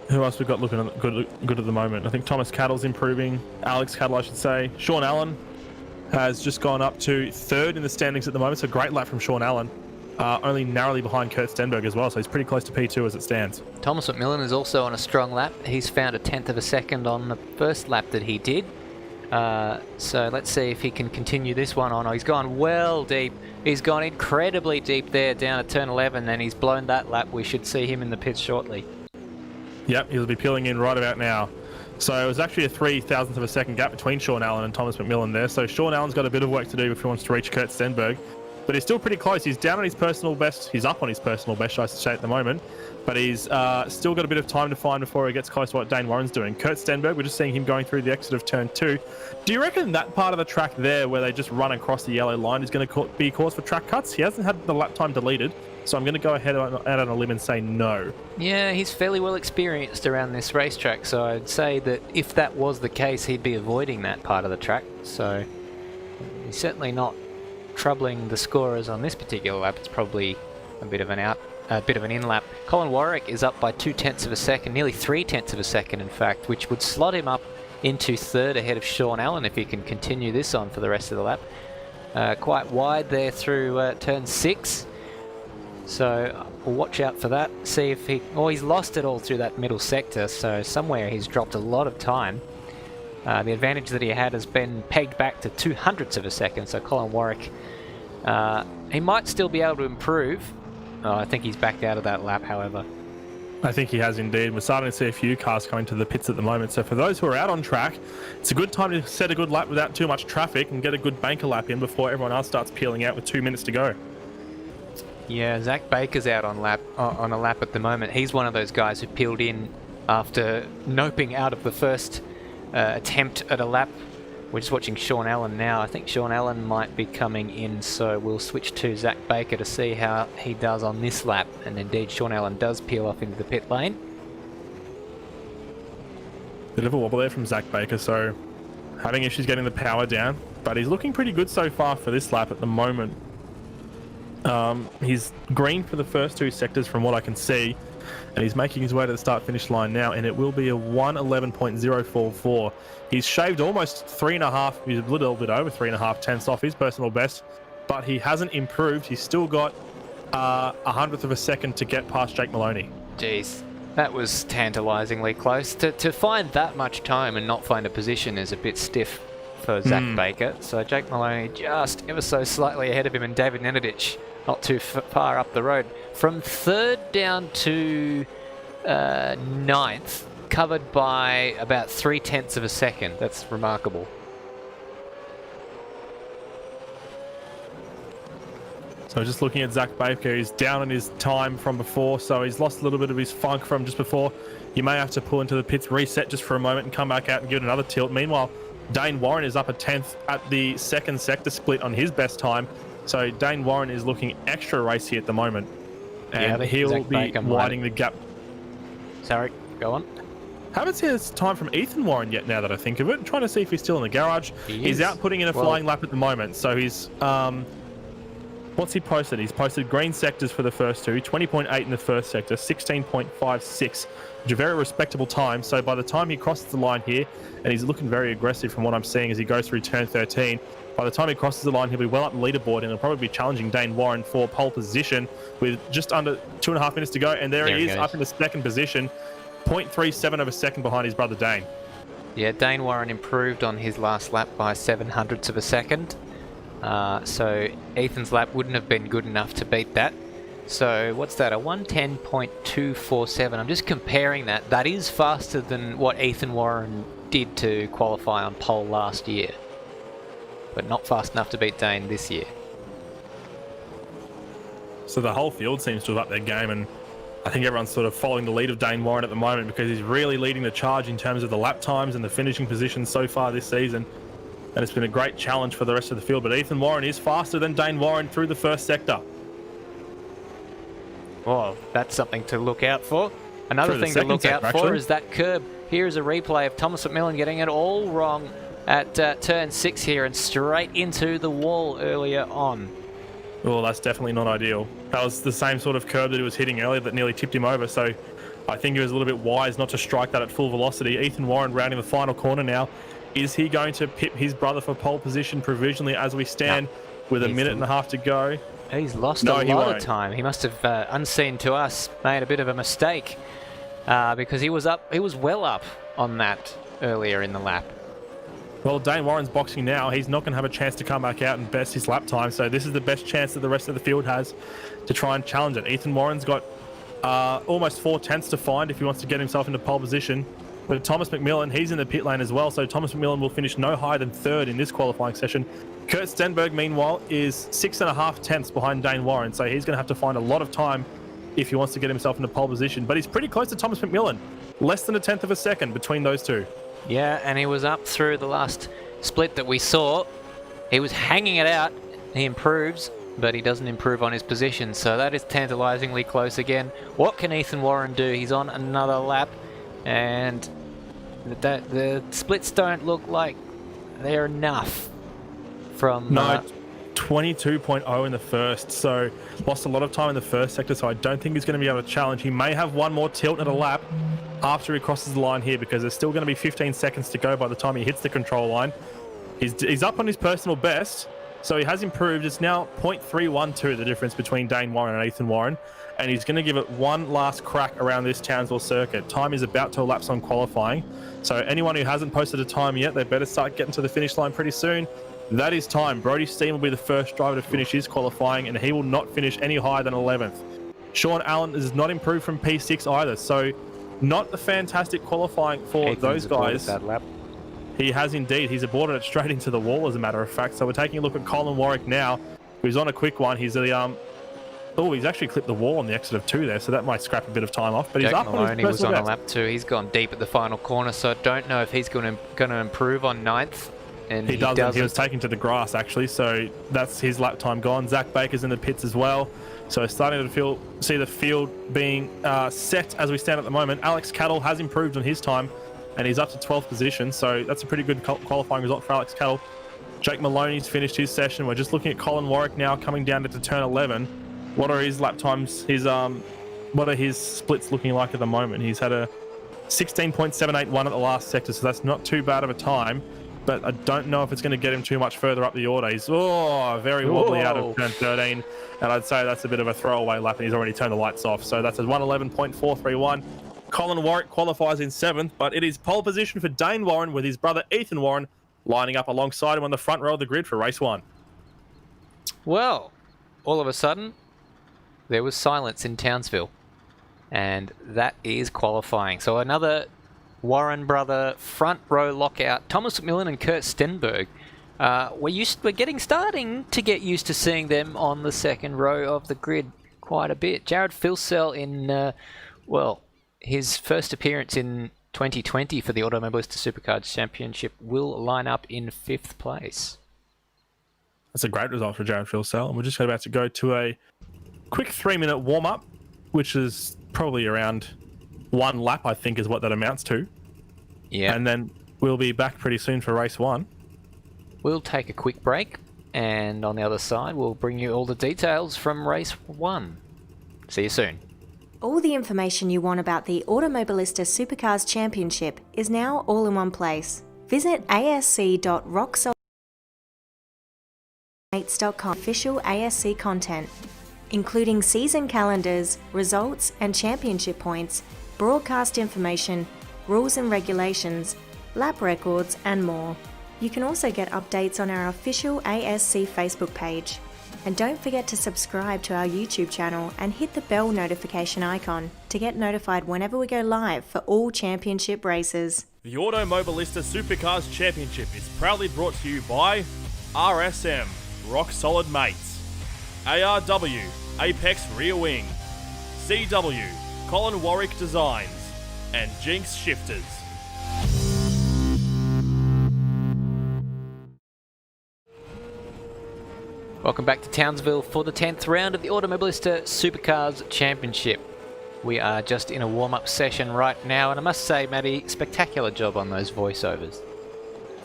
Who else we've got looking good at the moment? I think Thomas Cattle's improving. Alex Cattle, I should say. Shaun Allan has just gone up to 3rd in the standings at the moment. So great lap from Shaun Allan. Only narrowly behind Kurt Stenberg as well. So he's pretty close to P2 as it stands. Thomas McMillan is also on a strong lap. He's found a 10th of a second on the first lap that he did. So let's see if he can continue this one on. Oh, he's gone well deep. He's gone incredibly deep there down at turn 11 and he's blown that lap. We should see him in the pits shortly. Yep, he'll be peeling in right about now. So it was actually a 3,000th of a second gap between Shaun Allan and Thomas McMillan there. So Shaun Allan's got a bit of work to do if he wants to reach Kurt Stenberg. But he's still pretty close. He's down on his personal best. He's up on his personal best, I should say, at the moment. But he's still got a bit of time to find before he gets close to what Dayne Warren's doing. Kurt Stenberg, we're just seeing him going through the exit of turn 2. Do you reckon that part of the track there where they just run across the yellow line is going to be cause for track cuts? He hasn't had the lap time deleted, so I'm going to go ahead out on a limb and say no. Yeah, he's fairly well experienced around this racetrack, so I'd say that if that was the case, he'd be avoiding that part of the track. So he's certainly not troubling the scorers on this particular lap. It's probably a bit of an in lap. Colin Warwick is up by 0.2 of a second, nearly 0.3 of a second in fact, which would slot him up into 3rd ahead of Shaun Allan if he can continue this on for the rest of the lap. Quite wide there through turn 6. So we'll watch out for that. See if he's lost it all through that middle sector, so somewhere he's dropped a lot of time. The advantage that he had has been pegged back to 0.02 of a second, so Colin Warwick, he might still be able to improve. Oh, I think he's backed out of that lap, however. I think he has indeed. We're starting to see a few cars coming to the pits at the moment. So for those who are out on track, it's a good time to set a good lap without too much traffic and get a good banker lap in before everyone else starts peeling out with 2 minutes to go. Yeah, Zach Baker's out on a lap at the moment. He's one of those guys who peeled in after noping out of the first attempt at a lap. We're just watching Shaun Allan now. I think Shaun Allan might be coming in, so we'll switch to Zach Baker to see how he does on this lap. And indeed, Shaun Allan does peel off into the pit lane. Bit of a wobble there from Zach Baker, so having issues getting the power down, but he's looking pretty good so far for this lap at the moment. He's green for the first 2 sectors from what I can see, and he's making his way to the start-finish line now, and it will be a 1:11.044. He's shaved almost 3.5, he's a little bit over 3.5 tenths off his personal best, but he hasn't improved. He's still got 100th of a second to get past Jake Maloney. Jeez, that was tantalisingly close. To find that much time and not find a position is a bit stiff for Zach Baker. So Jake Maloney just ever so slightly ahead of him, and David Nenadic not too far up the road. From 3rd down to 9th, covered by about 0.3 of a second. That's remarkable. So just looking at Zach Baker, he's down on his time from before, so he's lost a little bit of his funk from just before. You may have to pull into the pits, reset just for a moment and come back out and give it another tilt. Meanwhile, Dayne Warren is up a 10th at the second sector split on his best time. So Dayne Warren is looking extra racy at the moment. And he'll be widening the gap. Sorry, go on. Haven't seen this time from Ethan Warren yet now that I think of it. I'm trying to see if he's still in the garage. He's out putting in a flying lap at the moment. So he's... what's he posted? He's posted green sectors for the first two, 20.8 in the first sector, 16.56, which is a very respectable time. So by the time he crosses the line here, and he's looking very aggressive from what I'm seeing as he goes through turn 13, by the time he crosses the line, he'll be well up the leaderboard and he'll probably be challenging Dayne Warren for pole position with just under 2.5 minutes to go. And there he is, up in the second position, 0.37 of a second behind his brother Dayne. Yeah, Dayne Warren improved on his last lap by 0.07 of a second. So Ethan's lap wouldn't have been good enough to beat that. So what's that, a 1:10.247? I'm just comparing that. That is faster than what Ethan Warren did to qualify on pole last year, but not fast enough to beat Dayne this year. So the whole field seems to have upped their game, and I think everyone's sort of following the lead of Dayne Warren at the moment because he's really leading the charge in terms of the lap times and the finishing positions so far this season. And it's been a great challenge for the rest of the field. But Ethan Warren is faster than Dayne Warren through the first sector. Well, that's something to look out for. Another thing to look out for is that curb. Here is a replay of Thomas McMillan getting it all wrong at turn 6 here and straight into the wall earlier on. Well, that's definitely not ideal. That was the same sort of curb that he was hitting earlier that nearly tipped him over. So I think he was a little bit wise not to strike that at full velocity. Ethan Warren rounding the final corner now. Is he going to pip his brother for pole position provisionally as we stand with a minute and a half to go? He's lost a lot of time. He must have, unseen to us, made a bit of a mistake because he was well up on that earlier in the lap. Well, Dayne Warren's boxing now. He's not going to have a chance to come back out and best his lap time. So this is the best chance that the rest of the field has to try and challenge it. Ethan Warren's got almost 0.4 to find if he wants to get himself into pole position. But Thomas McMillan, he's in the pit lane as well, so Thomas McMillan will finish no higher than third in this qualifying session. Kurt Stenberg, meanwhile, is 6.5 behind Dayne Warren, so he's going to have to find a lot of time if he wants to get himself into pole position. But he's pretty close to Thomas McMillan, less than 1/10 of a second between those two. Yeah, and he was up through the last split that we saw. He was hanging it out. He improves, but he doesn't improve on his position, so that is tantalisingly close again. What can Ethan Warren do? He's on another lap. And the splits don't look like they're enough from... No, 22.0 in the first, so lost a lot of time in the first sector, so I don't think he's going to be able to challenge. He may have one more tilt at a lap after he crosses the line here because there's still going to be 15 seconds to go by the time he hits the control line. He's up on his personal best, so he has improved. It's now 0.312, the difference between Dayne Warren and Ethan Warren. And he's going to give it one last crack around this Townsville circuit. Time is about to elapse on qualifying. So anyone who hasn't posted a time yet, they better start getting to the finish line pretty soon. That is time. Brody Steen will be the first driver to finish his qualifying, and he will not finish any higher than 11th. Shaun Allan is not improved from P6 either, so not a fantastic qualifying for those guys. That lap. He has indeed. He's aborted it straight into the wall, as a matter of fact. So we're taking a look at Colin Warwick now, who's on a quick one. He's the he's actually clipped the wall on the exit of 2 there, so that might scrap a bit of time off. But Jack he's up Maloney on his was on best. a lap 2. He's gone deep at the final corner, so I don't know if he's going to improve on 9th. And he doesn't. He was taken to the grass, actually, so that's his lap time gone. Zach Baker's in the pits as well. So starting to see the field being set as we stand at the moment. Alex Cattle has improved on his time, and he's up to 12th position, so that's a pretty good qualifying result for Alex Cattle. Jake Maloney's finished his session. We're just looking at Colin Warwick now coming down to turn 11. What are his lap times? What are his splits looking like at the moment? He's had a 16.781 at the last sector, so that's not too bad of a time. But I don't know if it's going to get him too much further up the order. He's very wobbly out of turn 13, and I'd say that's a bit of a throwaway lap, and he's already turned the lights off. So that's a 111.431. Colin Warwick qualifies in 7th, but it is pole position for Dayne Warren with his brother Ethan Warren lining up alongside him on the front row of the grid for race 1. Well, all of a sudden, there was silence in Townsville, and that is qualifying. So another Warren brother front row lockout. Thomas McMillan and Kurt Stenberg. We're starting to get used to seeing them on the second row of the grid quite a bit. Jared Filsell in, his first appearance in 2020 for the Automobilista Supercars Championship will line up in 5th place. That's a great result for Jared Filsell. And we're just about to go to a quick 3-minute warm-up, which is probably around 1 lap, I think, is what that amounts to. Yeah. And then we'll be back pretty soon for race 1. We'll take a quick break, and on the other side, we'll bring you all the details from race 1. See you soon. All the information you want about the Automobilista Supercars Championship is now all in one place. Visit asc.rocksolidmates.com official ASC content, including season calendars, results and championship points, broadcast information, rules and regulations, lap records and more. You can also get updates on our official ASC Facebook page. And don't forget to subscribe to our YouTube channel and hit the bell notification icon to get notified whenever we go live for all championship races. The Automobilista Supercars Championship is proudly brought to you by RSM, Rock Solid Mates, ARW, Apex Rear Wing, CW, Colin Warwick Designs, and Jinx Shifters. Welcome back to Townsville for the 10th round of the Automobilista Supercars Championship. We are just in a warm-up session right now, and I must say, Matty, spectacular job on those voiceovers.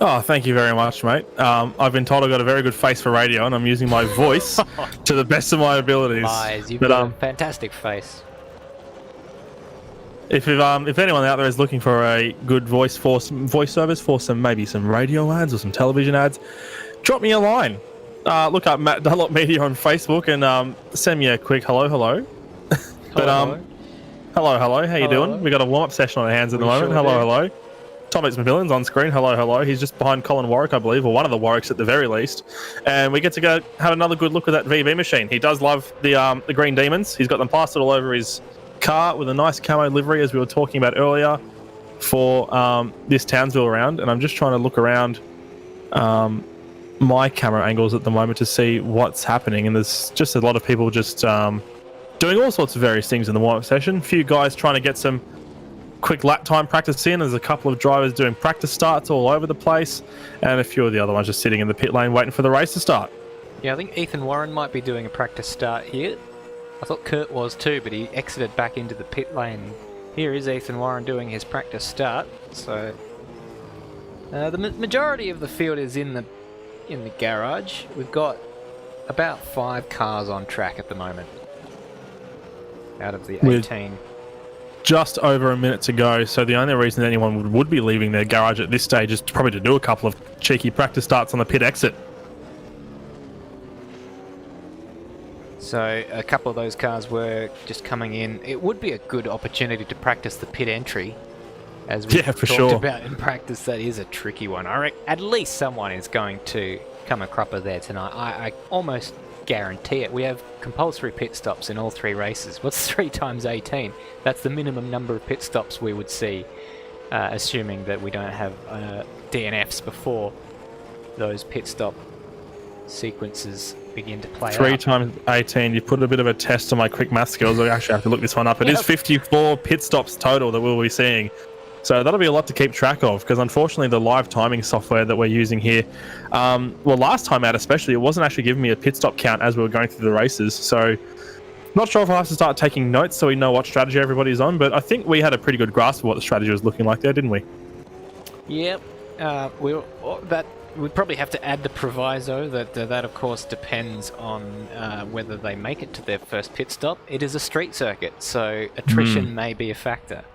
Oh, thank you very much, mate. I've been told I've got a very good face for radio, and I'm using my voice to the best of my abilities. Lies, you've got a fantastic face. If anyone out there is looking for a good voice for some voiceovers for maybe some radio ads or some television ads, drop me a line. Look up Matt Dunlop Media on Facebook and send me a quick hello. Hello. How you doing? We got a warm-up session on our hands at the moment. Hello. Thomas McMillan's on screen. Hello. He's just behind Colin Warwick, I believe, or one of the Warwicks at the very least. And we get to go have another good look at that VB machine. He does love the Green Demons. He's got them plastered all over his car with a nice camo livery, as we were talking about earlier, for this Townsville round. And I'm just trying to look around my camera angles at the moment to see what's happening, and there's just a lot of people just doing all sorts of various things in the warm-up session. A few guys trying to get some quick lap time practice in. There's a couple of drivers doing practice starts all over the place, and a few of the other ones just sitting in the pit lane waiting for the race to start. Yeah, I think Ethan Warren might be doing a practice start here. I thought Kurt was too, but he exited back into the pit lane. Here is Ethan Warren doing his practice start. So the majority of the field is in the garage. We've got about 5 cars on track at the moment out of the 18. Just over a minute to go, so the only reason anyone would be leaving their garage at this stage is probably to do a couple of cheeky practice starts on the pit exit. So a couple of those cars were just coming in. It would be a good opportunity to practice the pit entry. As we talked about in practice, that is a tricky one. I reckon at least someone is going to come a cropper there tonight. I almost guarantee it. We have compulsory pit stops in all 3 races. What's 3 times 18? That's the minimum number of pit stops we would see, assuming that we don't have DNFs before those pit stop sequences begin to play out. 3 times 18. You put a bit of a test on my quick math skills. I actually have to look this one up. It is 54 pit stops total that we'll be seeing. So that'll be a lot to keep track of, because unfortunately the live timing software that we're using here, last time out especially, it wasn't actually giving me a pit stop count as we were going through the races. So not sure if I'll have to start taking notes so we know what strategy everybody's on, but I think we had a pretty good grasp of what the strategy was looking like there, didn't we? Yep. We'd probably have to add the proviso that of course depends on whether they make it to their first pit stop. It is a street circuit, so attrition may be a factor.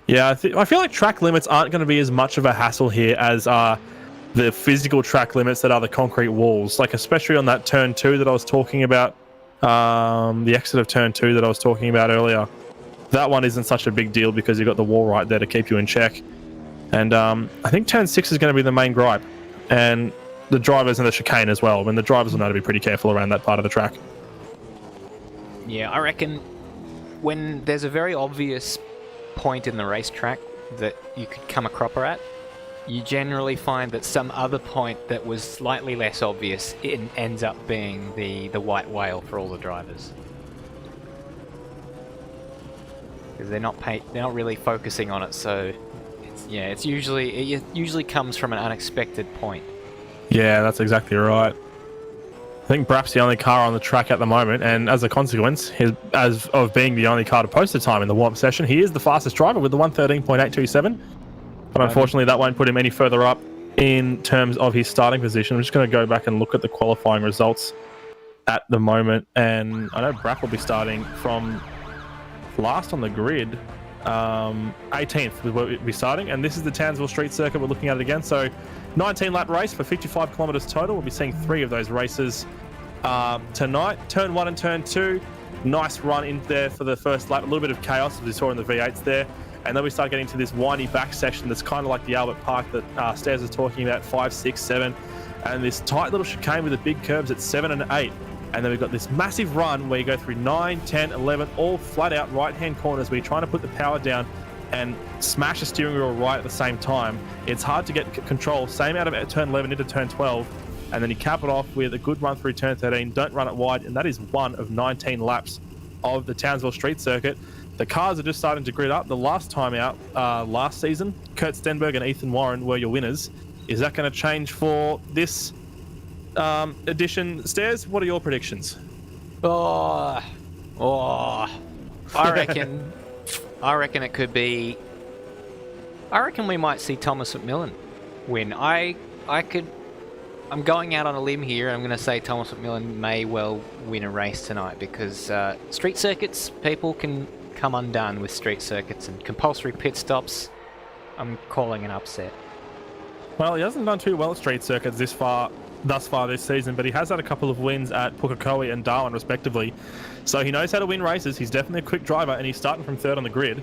Yeah, I feel like track limits aren't going to be as much of a hassle here as the physical track limits that are the concrete walls. Like especially on that turn 2 that I was talking about, the exit of turn 2 that I was talking about earlier. That one isn't such a big deal because you've got the wall right there to keep you in check. And I think turn 6 is going to be the main gripe. And the drivers and the chicane as well. I mean, the drivers will know to be pretty careful around that part of the track. Yeah, I reckon when there's a very obvious point in the racetrack that you could come a cropper at, you generally find that some other point that was slightly less obvious ends up being the white whale for all the drivers. Because they're not really focusing on it, so it usually comes from an unexpected point. Yeah, that's exactly right. I think Brap's the only car on the track at the moment, and as a consequence, as of being the only car to post a time in the warm session, he is the fastest driver with the 1:13.827. But unfortunately, that won't put him any further up in terms of his starting position. I'm just going to go back and look at the qualifying results at the moment, and I know Brap will be starting from last on the grid. 18th will be starting, and this is the Townsville Street Circuit we're looking at it again. So 19 lap race for 55 kilometers total. We'll be seeing 3 of those races tonight. Turn 1 and turn 2, nice run in there for the first lap. A little bit of chaos as we saw in the V8s there, and then we start getting to this windy back section that's kind of like the Albert Park that Stairs is talking about, 5, 6, 7, and this tight little chicane with the big curves at 7 and 8. And then we've got this massive run where you go through 9, 10, 11, all flat out right-hand corners where you're trying to put the power down and smash the steering wheel right at the same time. It's hard to get control. Same out of turn 11 into turn 12. And then you cap it off with a good run through turn 13. Don't run it wide. And that is 1 of 19 laps of the Townsville Street Circuit. The cars are just starting to grid up. The last time out last season, Kurt Stenberg and Dayne Warren were your winners. Is that going to change for this edition? Stairs, what are your predictions? I reckon it could be. I reckon we might see Thomas McMillan win. I'm going out on a limb here. I'm going to say Thomas McMillan may well win a race tonight because street circuits, people can come undone with street circuits and compulsory pit stops. I'm calling an upset. Well, he hasn't done too well at street circuits thus far this season, but he has had a couple of wins at Pukekohe and Darwin respectively, so he knows how to win races. He's definitely a quick driver, and he's starting from 3rd on the grid.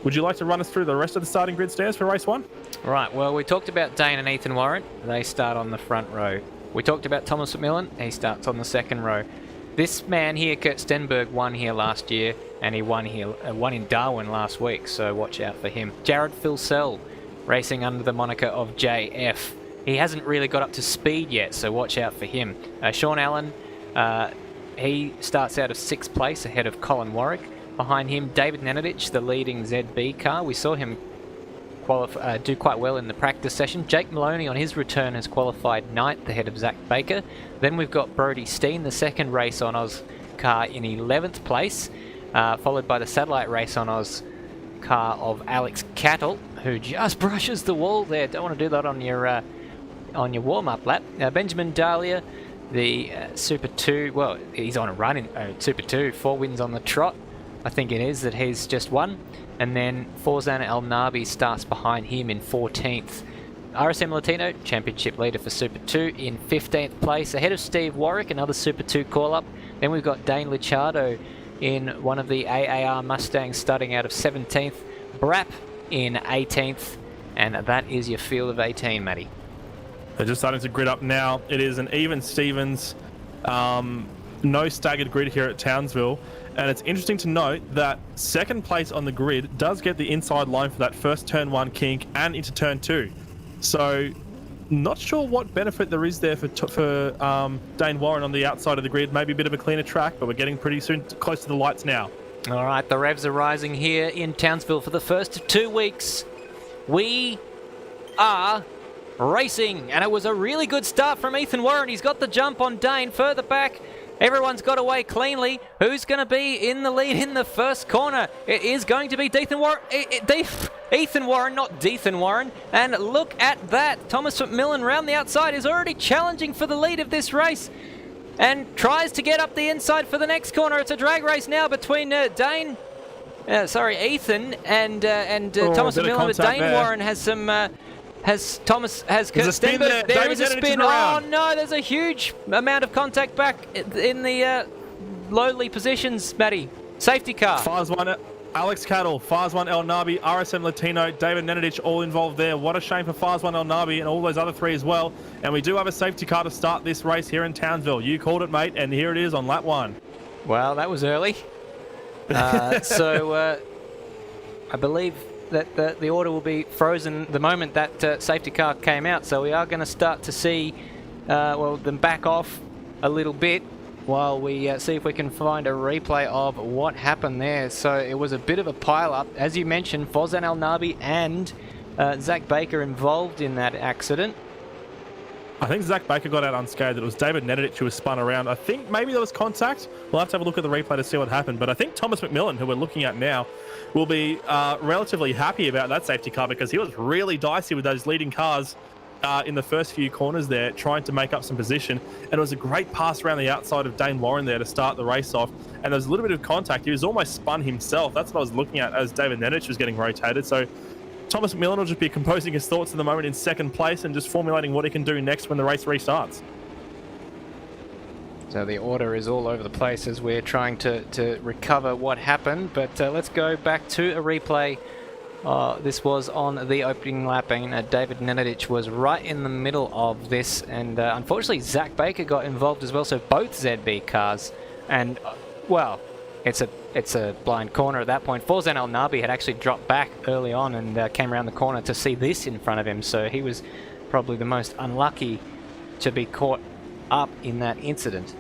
Would you like to run us through the rest of the starting grid, Stairs, for race 1? Right, well, we talked about Dayne and Dayne Warren. They start on the front row. We talked about Thomas McMillan. He starts on the 2nd row. This man here, Kurt Stenberg, won here last year, and he won in Darwin last week, so watch out for him. Jared Filsell, racing under the moniker of JF. He hasn't really got up to speed yet, so watch out for him. Shaun Allan, he starts out of 6th place ahead of Colin Warwick. Behind him, David Nenadich, the leading ZB car. We saw him do quite well in the practice session. Jake Maloney on his return has qualified 9th ahead of Zach Baker. Then we've got Brodie Steen, the 2nd race on Oz car, in 11th place, followed by the satellite race on Oz car of Alex Cattle, who just brushes the wall there. Don't want to do that on your warm-up lap. Benjamin Dahlia, the Super 2, well, he's on a run in Super 2, 4 wins on the trot, I think it is, that he's just won. And then Forzan El Nabi starts behind him in 14th. RSM Latino, championship leader for Super 2, in 15th place, ahead of Steve Warwick, another Super 2 call-up. Then we've got Dane Licciardo in one of the AAR Mustangs starting out of 17th. Brap in 18th. And that is your field of 18, Matty. They're just starting to grid up now. It is an even Stevens, no staggered grid here at Townsville. And it's interesting to note that 2nd place on the grid does get the inside line for that first turn 1 kink and into turn 2. So not sure what benefit there is there for Dayne Warren on the outside of the grid. Maybe a bit of a cleaner track, but we're getting pretty soon close to the lights now. All right, the revs are rising here in Townsville for the first of 2 weeks. We are racing, and it was a really good start from Dayne Warren. He's got the jump on Dane further back. Everyone's got away cleanly. Who's going to be in the lead in the first corner? It is going to be Dayne Warren. Dayne Warren, not Dayne Warren. And look at that. Thomas McMillan round the outside is already challenging for the lead of this race and tries to get up the inside for the next corner. It's a drag race now between Ethan and Thomas McMillan, but Dayne Warren has some... has Kurt Stenberg. There is a spin. Oh no, there's a huge amount of contact back in the lowly positions, Matty. Safety car. Fars 1, Alex Cattle, Fars 1 El Nabi, RSM Latino, David Nenadich all involved there. What a shame for Fars 1 El Nabi and all those other 3 as well. And we do have a safety car to start this race here in Townsville. You called it, mate, and here it is on lap 1. Well, that was early. I believe that the order will be frozen the moment that safety car came out. So we are going to start to see them back off a little bit while we see if we can find a replay of what happened there. So it was a bit of a pile-up. As you mentioned, Fozan Al Nabi and Zach Baker involved in that accident. I think Zach Baker got out unscathed. It was David Nedich who was spun around. I think maybe there was contact. We'll have to have a look at the replay to see what happened. But I think Thomas McMillan, who we're looking at now, will be relatively happy about that safety car because he was really dicey with those leading cars in the first few corners there, trying to make up some position. And it was a great pass around the outside of Dayne Warren there to start the race off. And there was a little bit of contact. He was almost spun himself. That's what I was looking at as David Nedich was getting rotated. So Thomas McMillan will just be composing his thoughts at the moment in second place and just formulating what he can do next when the race restarts. So the order is all over the place as we're trying to recover what happened. But let's go back to a replay. This was on the opening lap, and David Nedich was right in the middle of this. And unfortunately, Zach Baker got involved as well. So both ZB cars, and well, it's a blind corner at that point. Fozan Al Nabi had actually dropped back early on and came around the corner to see this in front of him. So he was probably the most unlucky to be caught up in that incident.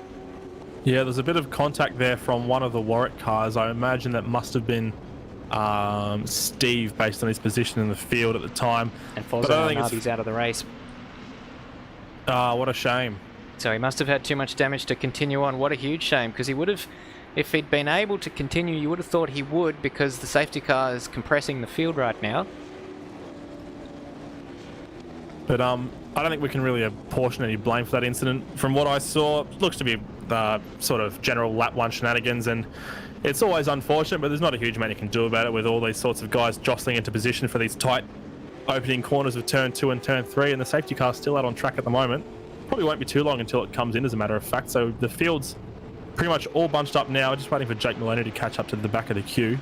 Yeah, there's a bit of contact there from one of the Warwick cars. I imagine that must have been Steve, based on his position in the field at the time. And Fozan Al Nabi's out of the race. What a shame. So he must have had too much damage to continue on. What a huge shame, because he would have, if he'd been able to continue, you would have thought he would, because the safety car is compressing the field right now. But I don't think we can really apportion any blame for that incident. From what I saw, it looks to be sort of general lap one shenanigans, and it's always unfortunate, but there's not a huge amount you can do about it with all these sorts of guys jostling into position for these tight opening corners of turn 2 and turn 3, and the safety car's still out on track at the moment. Probably won't be too long until it comes in, as a matter of fact. So the field's pretty much all bunched up now, just waiting for Jake Maloney to catch up to the back of the queue.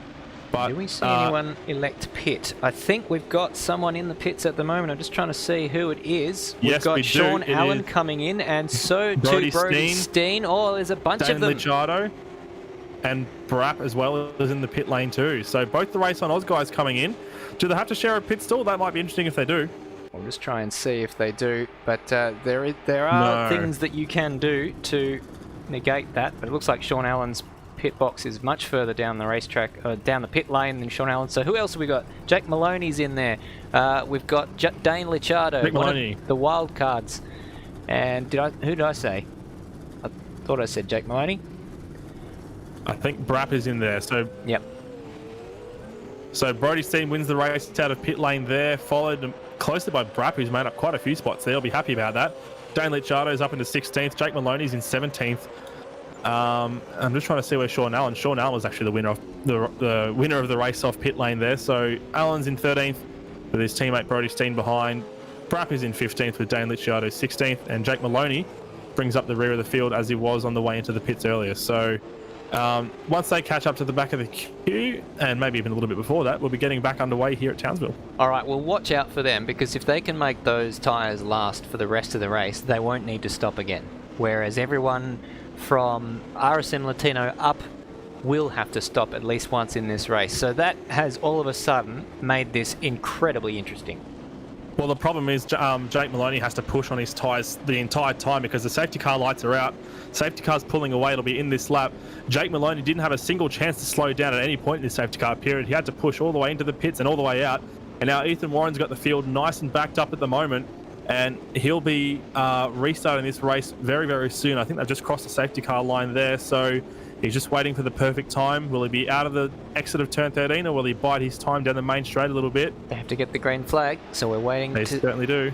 But do we see anyone elect pit? I think we've got someone in the pits at the moment. I'm just trying to see who it is. Yes, we've got we Shaun do. Allan coming in, and so Brody too Brody Steen. Oh, there's a bunch Dane of them. Licciardo and Brap as well is in the pit lane too. So both the Race on Oz guys coming in. Do they have to share a pit stall? That might be interesting if they do. We'll just try and see if they do. But there are things that you can do to negate that. But it looks like Shaun Allan's pit box is much further down the racetrack, down the pit lane than Shaun Allan. So who else have we got? Jake Maloney's in there. We've got Dane Licciardo, Maloney, the wild cards. And who did I say? I thought I said Jake Maloney. I think Brap is in there. So yep. So Brody Steen wins the race out of pit lane there, followed closely by Brap, who's made up quite a few spots there. He'll be happy about that. Dane Licciardo's up into 16th. Jake Maloney's in 17th. I'm just trying to see where Shaun Allan was actually the winner of the winner of the race off pit lane there. So Allan's in 13th with his teammate Brody Steen behind. Brap is in 15th with Dane Licciardo 16th, and Jake Maloney brings up the rear of the field as he was on the way into the pits earlier. So once they catch up to the back of the queue, and maybe even a little bit before that, we'll be getting back underway here at Townsville. All right, well, watch out for them, because if they can make those tyres last for the rest of the race, they won't need to stop again. Whereas everyone from RSM Latino up will have to stop at least once in this race. So that has all of a sudden made this incredibly interesting. Well, the problem is Jake Maloney has to push on his tyres the entire time because the safety car lights are out. Safety car's pulling away. It'll be in this lap. Jake Maloney didn't have a single chance to slow down at any point in this safety car period. He had to push all the way into the pits and all the way out. And now Ethan Warren's got the field nice and backed up at the moment. And he'll be restarting this race very, very soon. I think they've just crossed the safety car line there. So he's just waiting for the perfect time. Will he be out of the exit of turn 13, or will he bide his time down the main straight a little bit? They have to get the green flag, so we're waiting. They certainly do.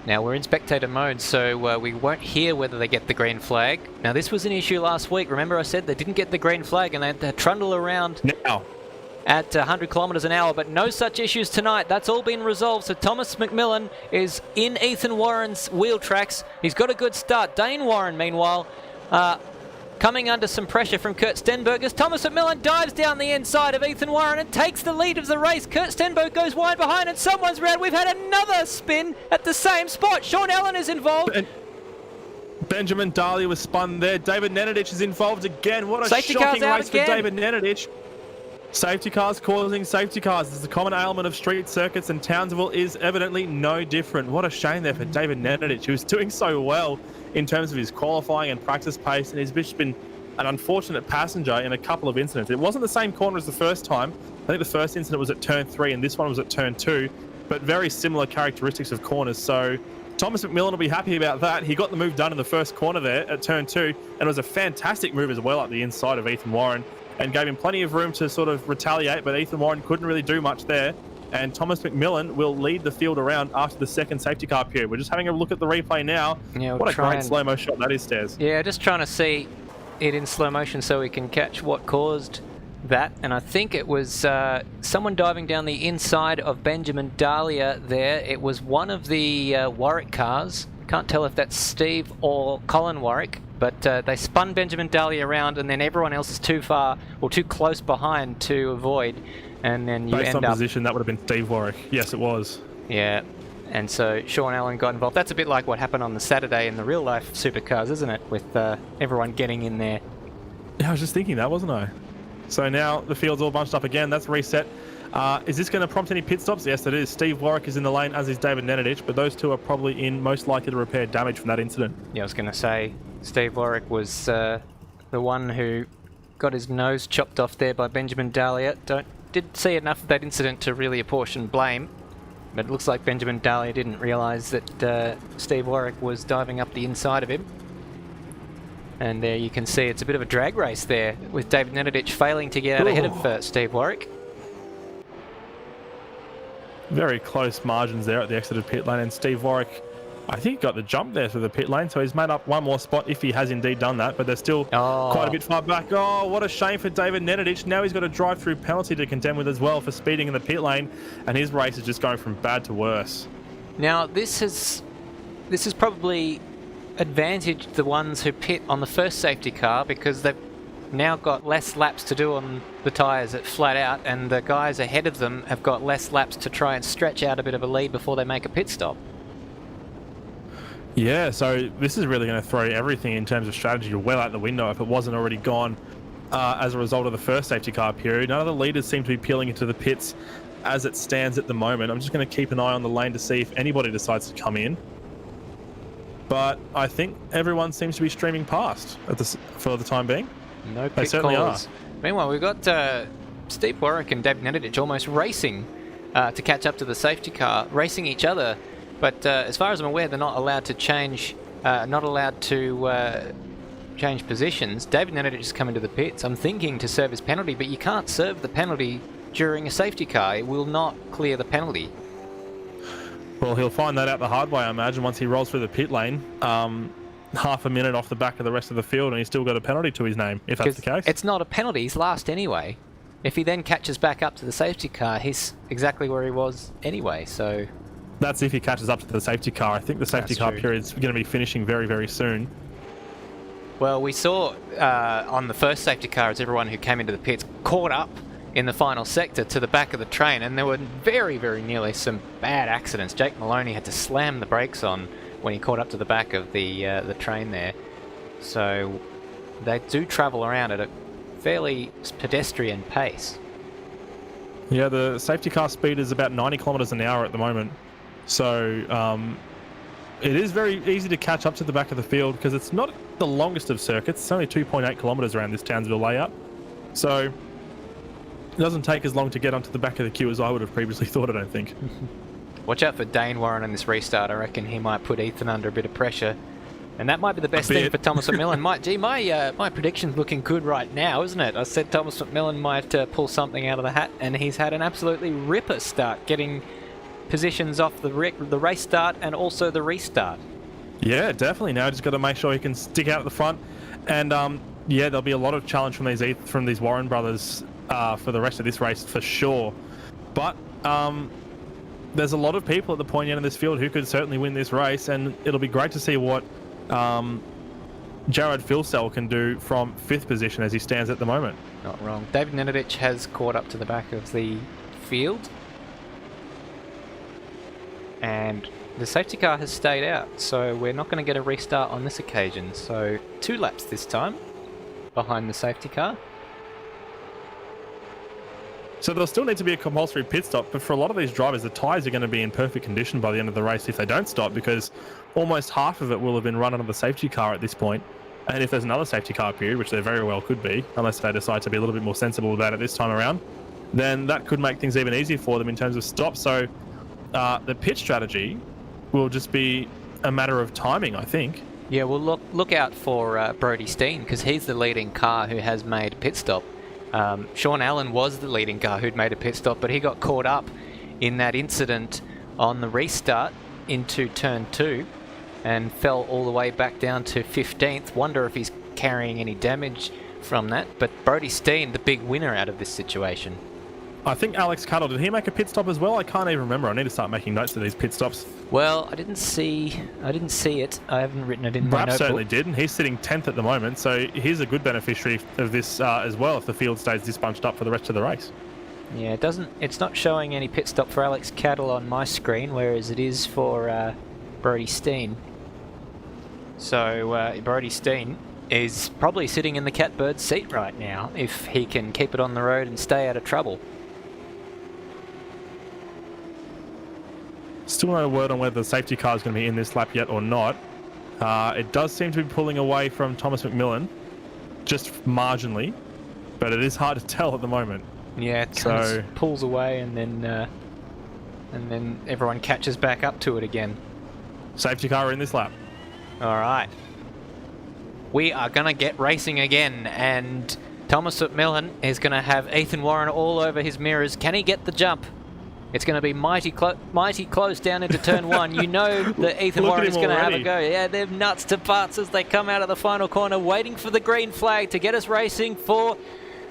Now, we're in spectator mode, so we won't hear whether they get the green flag. Now, this was an issue last week. Remember I said they didn't get the green flag and they had to trundle around now at 100 kilometers an hour, but no such issues tonight. That's all been resolved. So Thomas McMillan is in Ethan Warren's wheel tracks. He's got a good start. Dayne Warren, meanwhile, coming under some pressure from Kurt Stenberg as Thomas McMillan dives down the inside of Ethan Warren and takes the lead of the race. Kurt Stenberg goes wide behind and someone's round. We've had another spin at the same spot. Shaun Allan is involved. Benjamin Daly was spun there. David Nenadich is involved again. What a safety shocking car's out race again for David Nenadich. Safety cars causing safety cars. This is a common ailment of street circuits, and Townsville is evidently no different. What a shame there for David Nenadic, who was doing so well in terms of his qualifying and practice pace, and he's just been an unfortunate passenger in a couple of incidents. It wasn't the same corner as the first time. I think the first incident was at turn 3 and this one was at turn 2, but very similar characteristics of corners. So Thomas McMillan will be happy about that. He got the move done in the first corner there at turn 2, and it was a fantastic move as well up the inside of Ethan Warren, and gave him plenty of room to sort of retaliate, but Ethan Warren couldn't really do much there. And Thomas McMillan will lead the field around after the second safety car period. We're just having a look at the replay now. Yeah, what a great slow-mo shot that is, Stairs. Yeah, just trying to see it in slow motion so we can catch what caused that. And I think it was someone diving down the inside of Benjamin Dahlia there. It was one of the Warwick cars. Can't tell if that's Steve or Colin Warwick. But they spun Benjamin Dahlia around, and then everyone else is too far or too close behind to avoid. And then you Based end on up... position, that would have been Steve Warwick. Yes, it was. Yeah. And so Shaun Allan got involved. That's a bit like what happened on the Saturday in the real-life supercars, isn't it? With everyone getting in there. Yeah, I was just thinking that, wasn't I? So now the field's all bunched up again. That's reset. Is this going to prompt any pit stops? Yes, it is. Steve Warwick is in the lane, as is David Nenadic, but those two are probably in most likely to repair damage from that incident. Yeah, I was going to say Steve Warwick was the one who got his nose chopped off there by Benjamin Dahlia. Did see enough of that incident to really apportion blame, but it looks like Benjamin Dahlia didn't realise that Steve Warwick was diving up the inside of him. And there you can see it's a bit of a drag race there, with David Nenadic failing to get out ahead of Steve Warwick. Very close margins there at the exit of pit lane, and Steve Warwick, I think, got the jump there through the pit lane, so he's made up one more spot if he has indeed done that, but they're still quite a bit far back. Oh, what a shame for David Nenadic. Now he's got a drive-through penalty to contend with as well for speeding in the pit lane, and his race is just going from bad to worse. Now, this is probably advantaged the ones who pit on the first safety car, because they've now got less laps to do on the tyres at flat out, and the guys ahead of them have got less laps to try and stretch out a bit of a lead before they make a pit stop. Yeah, so this is really going to throw everything in terms of strategy well out the window if it wasn't already gone as a result of the first safety car period. None of the leaders seem to be peeling into the pits as it stands at the moment. I'm just going to keep an eye on the lane to see if anybody decides to come in. But I think everyone seems to be streaming past for the time being. No pit They certainly calls. Meanwhile, we've got Steve Warwick and David Nenadic almost racing to catch up to the safety car, racing each other. But as far as I'm aware, they're not allowed to change, change positions. David Nenadic is coming to the pits. I'm thinking to serve his penalty, but you can't serve the penalty during a safety car. It will not clear the penalty. Well, he'll find that out the hard way, I imagine, once he rolls through the pit lane. Half a minute off the back of the rest of the field, and he's still got a penalty to his name, if that's the case. It's not a penalty. He's last anyway. If he then catches back up to the safety car, he's exactly where he was anyway, so... That's if he catches up to the safety car. I think the safety car period's going to be finishing very, very soon. Well, we saw on the first safety car as everyone who came into the pits caught up in the final sector to the back of the train, and there were very, very nearly some bad accidents. Jake Maloney had to slam the brakes on when he caught up to the back of the train there. So they do travel around at a fairly pedestrian pace. Yeah, the safety car speed is about 90 kilometres an hour at the moment. So it is very easy to catch up to the back of the field because it's not the longest of circuits. It's only 2.8 kilometres around this Townsville layout. So it doesn't take as long to get onto the back of the queue as I would have previously thought, I don't think. Watch out for Dayne Warren in this restart. I reckon he might put Ethan under a bit of pressure. And that might be the best thing for Thomas McMillan. My prediction's looking good right now, isn't it? I said Thomas McMillan might pull something out of the hat, and he's had an absolutely ripper start, getting positions off the race start and also the restart. Yeah, definitely. Now just got to make sure he can stick out at the front. And yeah, there'll be a lot of challenge from these Warren brothers for the rest of this race for sure. But there's a lot of people at the point end of this field who could certainly win this race, and it'll be great to see what Jared Filsell can do from 5th position as he stands at the moment. Not wrong. David Nenadic has caught up to the back of the field, and the safety car has stayed out, so we're not going to get a restart on this occasion. So 2 laps this time behind the safety car. So there'll still need to be a compulsory pit stop, but for a lot of these drivers, the tyres are going to be in perfect condition by the end of the race if they don't stop, because almost half of it will have been run under the safety car at this point. And if there's another safety car period, which there very well could be, unless they decide to be a little bit more sensible about it this time around, then that could make things even easier for them in terms of stops. So the pit strategy will just be a matter of timing, I think. Yeah, well, look out for Brody Steen, because he's the leading car who has made a pit stop. Shaun Allan was the leading car who'd made a pit stop, but he got caught up in that incident on the restart into turn 2 and fell all the way back down to 15th. Wonder if he's carrying any damage from that. But Brody Steen, the big winner out of this situation. I think Alex Cuttle, did he make a pit stop as well? I can't even remember. I need to start making notes of these pit stops. Well, I didn't see it. I haven't written it in my Brap notebook. certainly did, and he's sitting 10th at the moment, so he's a good beneficiary of this as well if the field stays this bunched up for the rest of the race. Yeah, it's not showing any pit stop for Alex Cattle on my screen, whereas it is for Brody Steen. So Brody Steen is probably sitting in the catbird seat right now if he can keep it on the road and stay out of trouble. Still no word on whether the safety car is going to be in this lap yet or not. It does seem to be pulling away from Thomas McMillan, just marginally, but it is hard to tell at the moment. Yeah, it kind of pulls away and then everyone catches back up to it again. Safety car in this lap. All right. We are going to get racing again, and Thomas McMillan is going to have Ethan Warren all over his mirrors. Can he get the jump? It's going to be mighty close down into turn 1. You know that Ethan Warren is going to have a go. Yeah, they're nuts to butts as they come out of the final corner, waiting for the green flag to get us racing for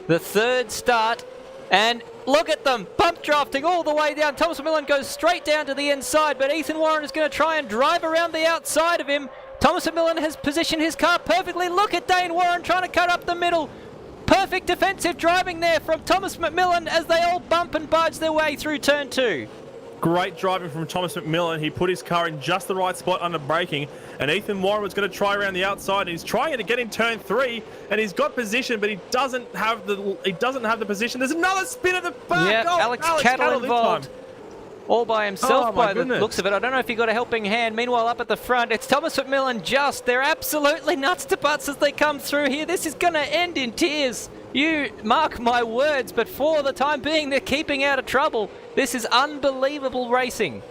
the third start. And look at them, pump drafting all the way down. Thomas McMillan goes straight down to the inside, but Ethan Warren is going to try and drive around the outside of him. Thomas McMillan has positioned his car perfectly. Look at Dayne Warren trying to cut up the middle. Perfect defensive driving there from Thomas McMillan as they all bump and budge their way through turn 2. Great driving from Thomas McMillan. He put his car in just the right spot under braking, and Ethan Warren was going to try around the outside, and he's trying to get in turn 3, and he's got position, but he doesn't have the position. There's another spin at the back. Yeah, oh, Alex Cattle involved. All by himself by the looks of it. I don't know if he got a helping hand. Meanwhile, up at the front, it's Thomas McMillan just. They're absolutely nuts to butts as they come through here. This is going to end in tears. You mark my words, but for the time being, they're keeping out of trouble. This is unbelievable racing.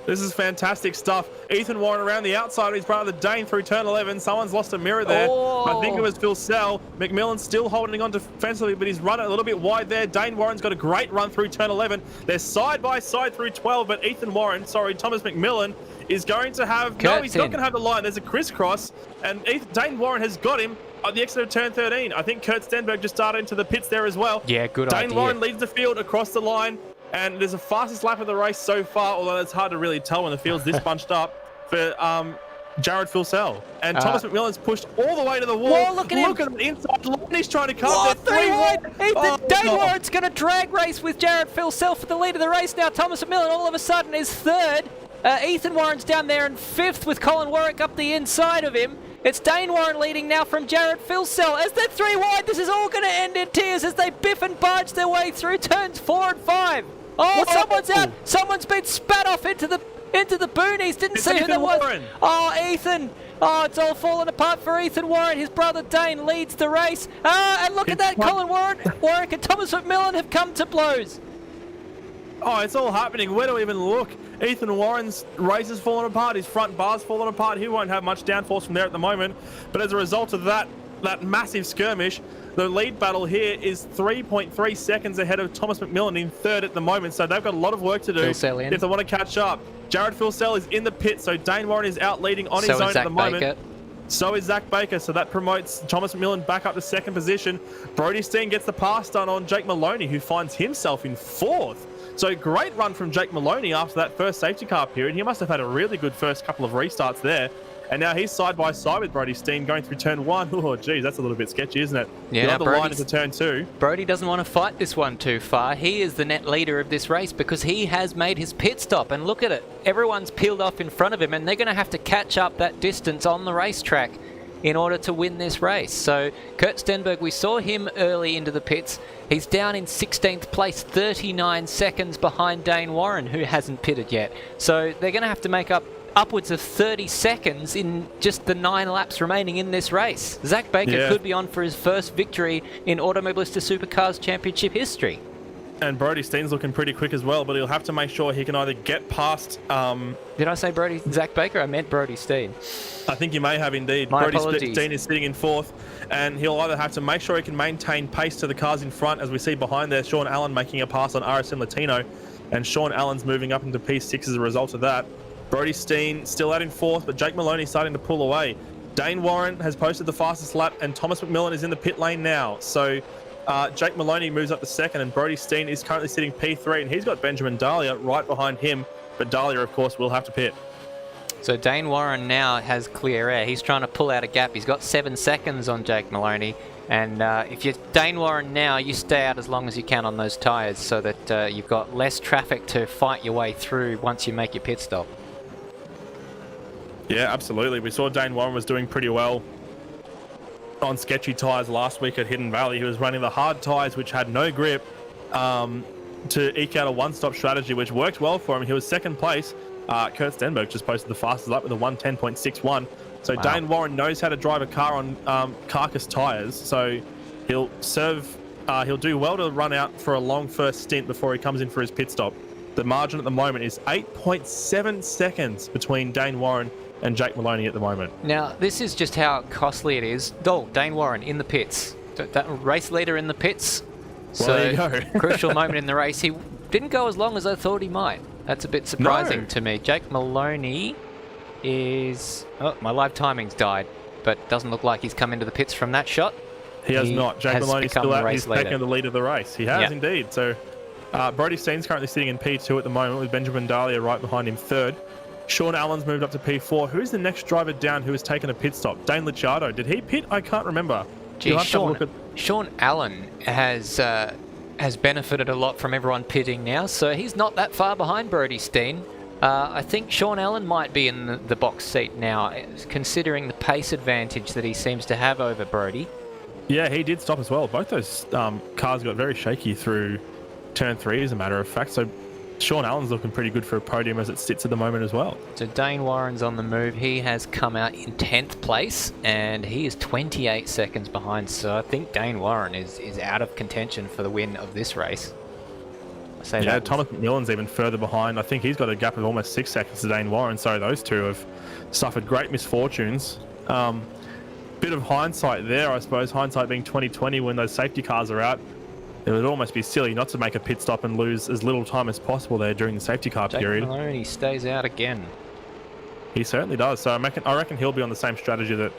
This is fantastic stuff. Ethan Warren around the outside of his brother Dayne through turn 11. Someone's lost a mirror there. Oh. I think it was Phil Sell. McMillan's still holding on defensively, but he's run it a little bit wide there. Dayne Warren's got a great run through turn 11. They're side by side through 12, but Thomas McMillan is going to have... No, he's not going to have the line. There's a crisscross, and Dayne Warren has got him at the exit of turn 13. I think Kurt Stenberg just started into the pits there as well. Yeah, good idea. Dayne Warren leads the field across the line. And there's the fastest lap of the race so far, although it's hard to really tell when the field's this bunched up, for Jared Filsell. And Thomas McMillan's pushed all the way to the wall. Whoa, look at him. Look at the inside line. He's trying to come. Oh, They're 3 wide. Dayne Warren's going to drag race with Jared Filsell for the lead of the race now. Thomas McMillan all of a sudden is 3rd. Ethan Warren's down there in 5th with Colin Warwick up the inside of him. It's Dayne Warren leading now from Jared Filsell. As they're 3 wide, this is all going to end in tears as they biff and barge their way through turns 4 and 5. Oh, whoa. Someone's out. Someone's been spat off into the boonies. Didn't see who that was. Warren. Oh, Ethan. Oh, it's all falling apart for Ethan Warren. His brother Dayne leads the race. And look at that. Colin Warwick and Thomas McMillan have come to blows. Oh, it's all happening. Where do we even look? Ethan Warren's race is falling apart. His front bar's falling apart. He won't have much downforce from there at the moment. But as a result of that massive skirmish, the lead battle here is 3.3 seconds ahead of Thomas McMillan in 3rd at the moment. So they've got a lot of work to do if they want to catch up. Jared Filsell is in the pit, so Dayne Warren is out leading on his own at the moment. So is Zach Baker, so that promotes Thomas McMillan back up to 2nd position. Brody Steen gets the pass done on Jake Maloney, who finds himself in 4th. So great run from Jake Maloney after that first safety car period. He must have had a really good first couple of restarts there. And now he's side by side with Brody Steen going through turn 1. Oh, geez, that's a little bit sketchy, isn't it? Yeah, the line into turn 2. Brody doesn't want to fight this one too far. He is the net leader of this race because he has made his pit stop. And look at it. Everyone's peeled off in front of him, and they're going to have to catch up that distance on the racetrack. in order to win this race. So Kurt Stenberg, we saw him early into the pits. He's down in 16th place, 39 seconds behind Dayne Warren, who hasn't pitted yet. So they're going to have to make up upwards of 30 seconds in just the 9 laps remaining in this race. Zach Baker could be on for his first victory in Automobilista Supercars Championship history. And Brody Steen's looking pretty quick as well, but he'll have to make sure he can either get past... Did I say Zach Baker? I meant Brody Steen. I think you may have indeed. My Brody apologies. Steen is sitting in 4th, and he'll either have to make sure he can maintain pace to the cars in front, as we see behind there, Shaun Allan making a pass on RSM Latino, and Shaun Allan's moving up into P6 as a result of that. Brody Steen still out in 4th, but Jake Maloney starting to pull away. Dayne Warren has posted the fastest lap, and Thomas McMillan is in the pit lane now. So Jake Maloney moves up to 2nd, and Brody Steen is currently sitting P3, and he's got Benjamin Dahlia right behind him, but Dahlia, of course, will have to pit. So Dayne Warren now has clear air. He's trying to pull out a gap. He's got 7 seconds on Jake Maloney. And if you're Dayne Warren now, you stay out as long as you can on those tyres so that you've got less traffic to fight your way through once you make your pit stop. Yeah, absolutely. We saw Dayne Warren was doing pretty well on sketchy tyres last week at Hidden Valley. He was running the hard tyres, which had no grip, to eke out a one-stop strategy, which worked well for him. He was 2nd place. Kurt Stenberg just posted the fastest lap with a 1:10.61. So wow. Dayne Warren knows how to drive a car on carcass tyres. So he'll do well to run out for a long first stint before he comes in for his pit stop. The margin at the moment is 8.7 seconds between Dayne Warren and Jake Maloney at the moment. Now, this is just how costly it is. Oh, Dayne Warren in the pits. That race leader in the pits. Well, there you go. Crucial moment in the race. He didn't go as long as I thought he might. That's a bit surprising to me. Jake Maloney is... Oh, my live timing's died, but doesn't look like he's come into the pits from that shot. He has not. Jake Maloney's still out. He's taken the lead of the race. He has indeed. So Brody Steen's currently sitting in P2 at the moment with Benjamin Dahlia right behind him 3rd. Shaun Allan's moved up to P4. Who's the next driver down who has taken a pit stop? Dane Licciardo. Did he pit? I can't remember. Gee, Shaun Allan has benefited a lot from everyone pitting now, so he's not that far behind Brody Steen. I think Shaun Allan might be in the box seat now, considering the pace advantage that he seems to have over Brody. Yeah, he did stop as well. Both those cars got very shaky through turn 3, as a matter of fact. So Shaun Allan's looking pretty good for a podium as it sits at the moment as well. So Dayne Warren's on the move. He has come out in 10th place, and he is 28 seconds behind. So I think Dayne Warren is out of contention for the win of this race. Thomas McMillan's even further behind. I think he's got a gap of almost 6 seconds to Dayne Warren. So those two have suffered great misfortunes. Bit of hindsight there, I suppose. Hindsight being 2020 when those safety cars are out. It would almost be silly not to make a pit stop and lose as little time as possible there during the safety car period. Maloney stays out again. He certainly does. So I reckon he'll be on the same strategy that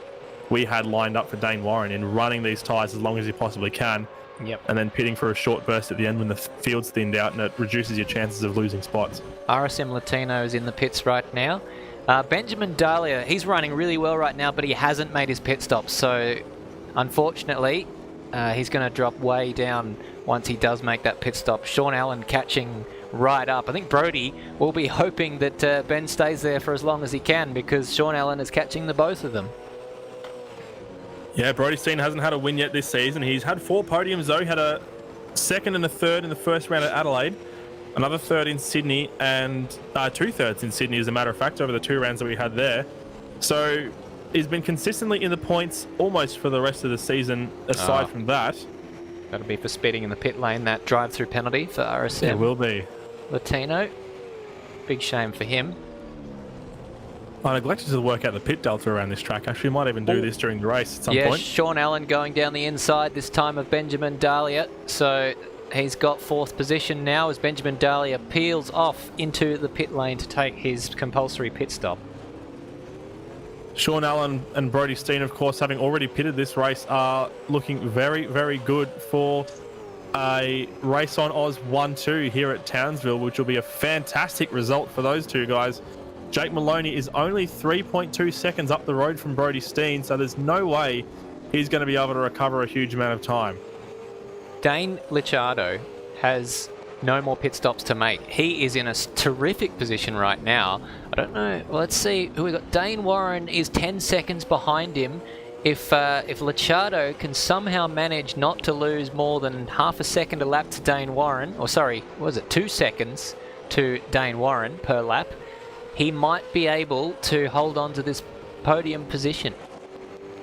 we had lined up for Dayne Warren in running these tyres as long as he possibly can. Yep. And then pitting for a short burst at the end when the field's thinned out, and it reduces your chances of losing spots. RSM Latino is in the pits right now. Benjamin Dahlia, he's running really well right now, but he hasn't made his pit stop. So unfortunately, he's going to drop way down once he does make that pit stop. Shaun Allan catching right up. I think Brody will be hoping that Ben stays there for as long as he can, because Shaun Allan is catching the both of them. Yeah, Brody Steen hasn't had a win yet this season. He's had 4 podiums though. He had a 2nd and a 3rd in the first round at Adelaide, another 3rd in Sydney, and 2 thirds in Sydney, as a matter of fact, over the 2 rounds that we had there. So he's been consistently in the points almost for the rest of the season, aside from that. That'll be for speeding in the pit lane, that drive-through penalty for RSM. It will be. Latino, big shame for him. I neglected to work out the pit delta around this track. Actually, might even do this during the race at some point. Shaun Allan going down the inside this time of Benjamin Dahlia. So he's got 4th position now as Benjamin Dahlia peels off into the pit lane to take his compulsory pit stop. Shaun Allan and Brody Steen, of course, having already pitted this race, are looking very, very good for a race on Oz 1-2 here at Townsville, which will be a fantastic result for those two guys. Jake Maloney is only 3.2 seconds up the road from Brody Steen, so there's no way he's going to be able to recover a huge amount of time. Dane Licciardo has no more pit stops to make. He is in a terrific position right now. I don't know. Well, let's see who we got. Dayne Warren is 10 seconds behind him. if Licciardo can somehow manage not to lose more than half a second a lap to Dayne Warren, or sorry, what was it, 2 seconds to Dayne Warren per lap, he might be able to hold on to this podium position.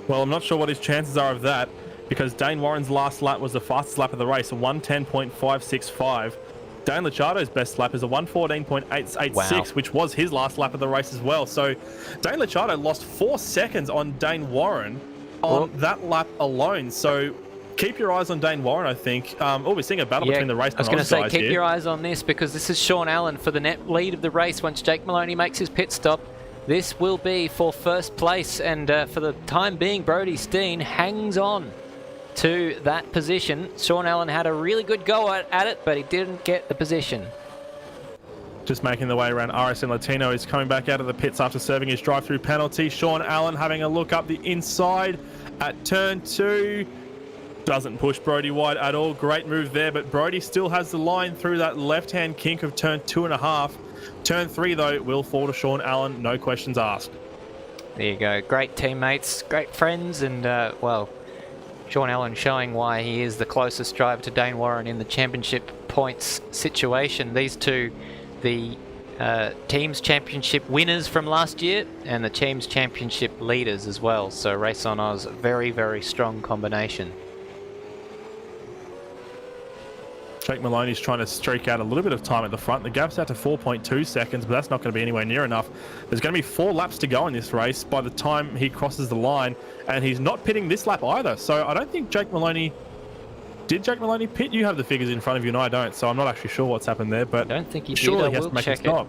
Well, I'm not sure what his chances are of that, because Dayne Warren's last lap was the fastest lap of the race, a 1:10.565. Dane Licciardo's best lap is a 1:14.886, Wow. which was his last lap of the race as well. So Dane Licciardo lost 4 seconds on Dayne Warren on that lap alone. So keep your eyes on Dayne Warren, I think. We're seeing a battle between the race I was going to say, keep your eyes on this, because this is Shaun Allan for the net lead of the race once Jake Maloney makes his pit stop. This will be for first place, and for the time being, Brodie Steen hangs on to that position. Shaun Allan had a really good go at it, but he didn't get the position. Just making the way around, RSM Latino is coming back out of the pits after serving his drive-through penalty. Shaun Allan having a look up the inside at turn 2. Doesn't push Brodie wide at all. Great move there, but Brodie still has the line through that left-hand kink of turn 2.5. Turn 3, though, will fall to Shaun Allan, no questions asked. There you go. Great teammates, great friends, and, well, Shaun Allan showing why he is the closest driver to Dayne Warren in the championship points situation. These two, the team's championship winners from last year and the team's championship leaders as well. So Race on Oz, very, very strong combination. Jake Maloney's trying to streak out a little bit of time at the front. The gap's out to 4.2 seconds, but that's not going to be anywhere near enough. There's going to be 4 laps to go in this race by the time he crosses the line, and he's not pitting this lap either. So I don't think Jake Maloney... Did Jake Maloney pit? You have the figures in front of you and I don't, so I'm not actually sure what's happened there, but I don't think he did. surely I he has will to make a check stop.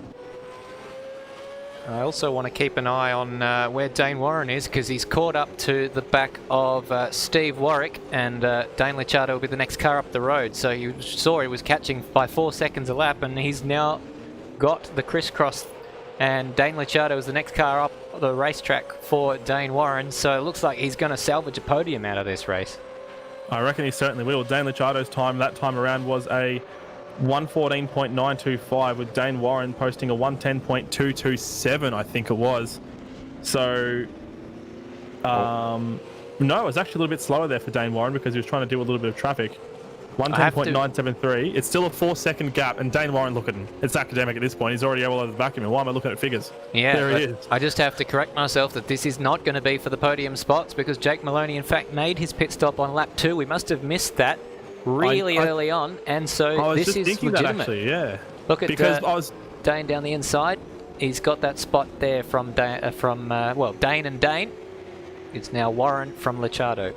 I also want to keep an eye on where Dayne Warren is, because he's caught up to the back of Steve Warwick, and Dane Licciardo will be the next car up the road. So you saw he was catching by 4 seconds a lap, and he's now got the crisscross, and Dane Licciardo is the next car up the racetrack for Dayne Warren. So it looks like he's going to salvage a podium out of this race. I reckon he certainly will. Dane Licciardo's time that time around was a 1:14.925, with Dayne Warren posting a 1:10.227, I think it was. So, no, it was actually a little bit slower there for Dayne Warren because he was trying to deal with a little bit of traffic. 1:10.973. It's still a 4-second gap, and Dayne Warren, look at him. It's academic at this point. He's already able over the back of him. Why am I looking at figures? Yeah, there he is. I just have to correct myself that this is not going to be for the podium spots, because Jake Maloney, in fact, made his pit stop on lap 2. We must have missed that really early on, and so this is legitimate. That actually, yeah. Look at because Dane down the inside. He's got that spot there from Dane and Dane. It's now Warren from Licciardo.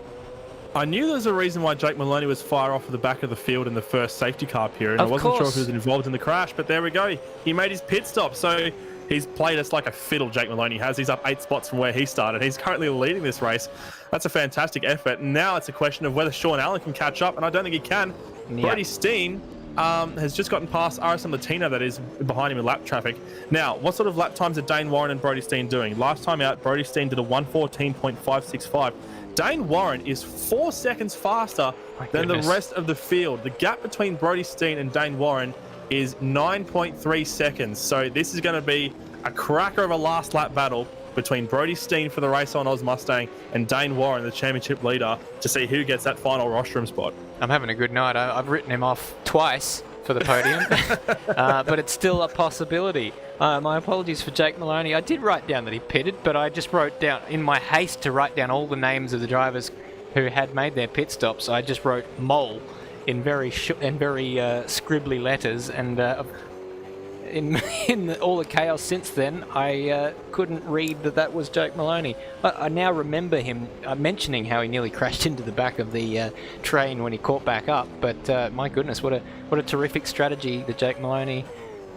I knew there was a reason why Jake Maloney was far off at the back of the field in the first safety car period. I wasn't sure if he was involved in the crash, but there we go. He made his pit stop, so he's played us like a fiddle, Jake Maloney has. He's up 8 spots from where he started. He's currently leading this race. That's a fantastic effort. Now it's a question of whether Shaun Allan can catch up, and I don't think he can. Yep. Brodie Steen has just gotten past RSM Latino, that is behind him in lap traffic. Now, what sort of lap times are Dayne Warren and Brodie Steen doing? Last time out, Brodie Steen did a 1:14.565. Dayne Warren is 4 seconds faster than the rest of the field. The gap between Brodie Steen and Dayne Warren is 9.3 seconds. So this is going to be a cracker of a last lap battle between Brodie Steen for the Race on Oz Mustang and Dayne Warren, the championship leader, to see who gets that final rostrum spot. I'm having a good night. I've written him off twice for the podium, but it's still a possibility. My apologies for Jake Maloney. I did write down that he pitted, but I just wrote down, in my haste to write down all the names of the drivers who had made their pit stops, I just wrote Mole in very scribbly letters, and in all the chaos since then, I couldn't read that was Jake Maloney. I now remember him mentioning how he nearly crashed into the back of the train when he caught back up, but my goodness, what a terrific strategy that Jake Maloney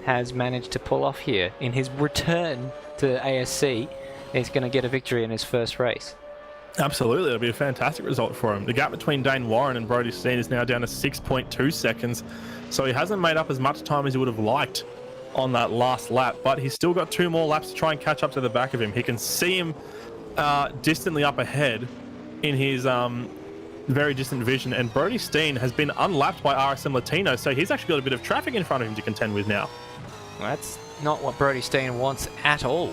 has managed to pull off here. In his return to ASC, he's going to get a victory in his first race. Absolutely, it'll be a fantastic result for him. The gap between Dayne Warren and Brodie Steen is now down to 6.2 seconds, so he hasn't made up as much time as he would have liked on that last lap, but he's still got 2 more laps to try and catch up to the back of him. He can see him distantly up ahead in his very distant vision, and Brodie Steen has been unlapped by RSM Latino, so he's actually got a bit of traffic in front of him to contend with now. Well, that's not what Brodie Steen wants at all.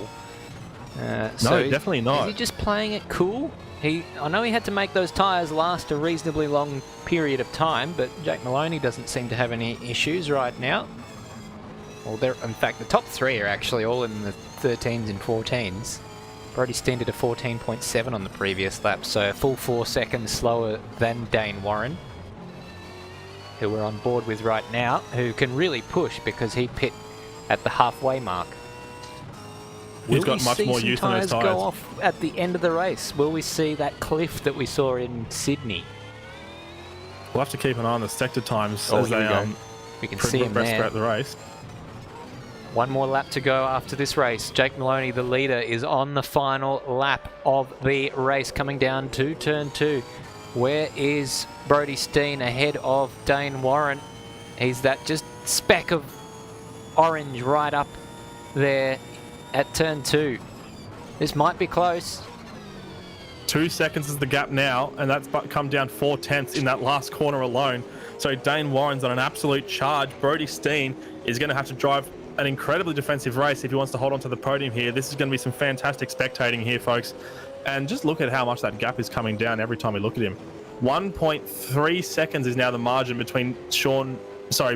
No, definitely not. Is he just playing it cool? I know he had to make those tyres last a reasonably long period of time, but Jake Maloney doesn't seem to have any issues right now. Well, in fact, the top three are actually all in the 13s and 14s. Brody Steen did a 14.7 on the previous lap, so a full 4 seconds slower than Dayne Warren, who we're on board with right now, who can really push because he pit at the halfway mark. He's got much more use on his tyres. Go off at the end of the race? Will we see that cliff that we saw in Sydney? We'll have to keep an eye on the sector times Oh, as they we can see him there. throughout the race. One more lap to go after this race. Jake Maloney, the leader, is on the final lap of the race, coming down to turn 2. Where is Brody Steen ahead of Dayne Warren? He's that just speck of orange right up there at turn 2. This might be close. 2 seconds is the gap now, and that's come down 4/10 in that last corner alone. So Dayne Warren's on an absolute charge. Brody Steen is going to have to drive an incredibly defensive race if he wants to hold on to the podium here. This is going to be some fantastic spectating here, folks. And just look at how much that gap is coming down every time we look at him. 1.3 seconds is now the margin between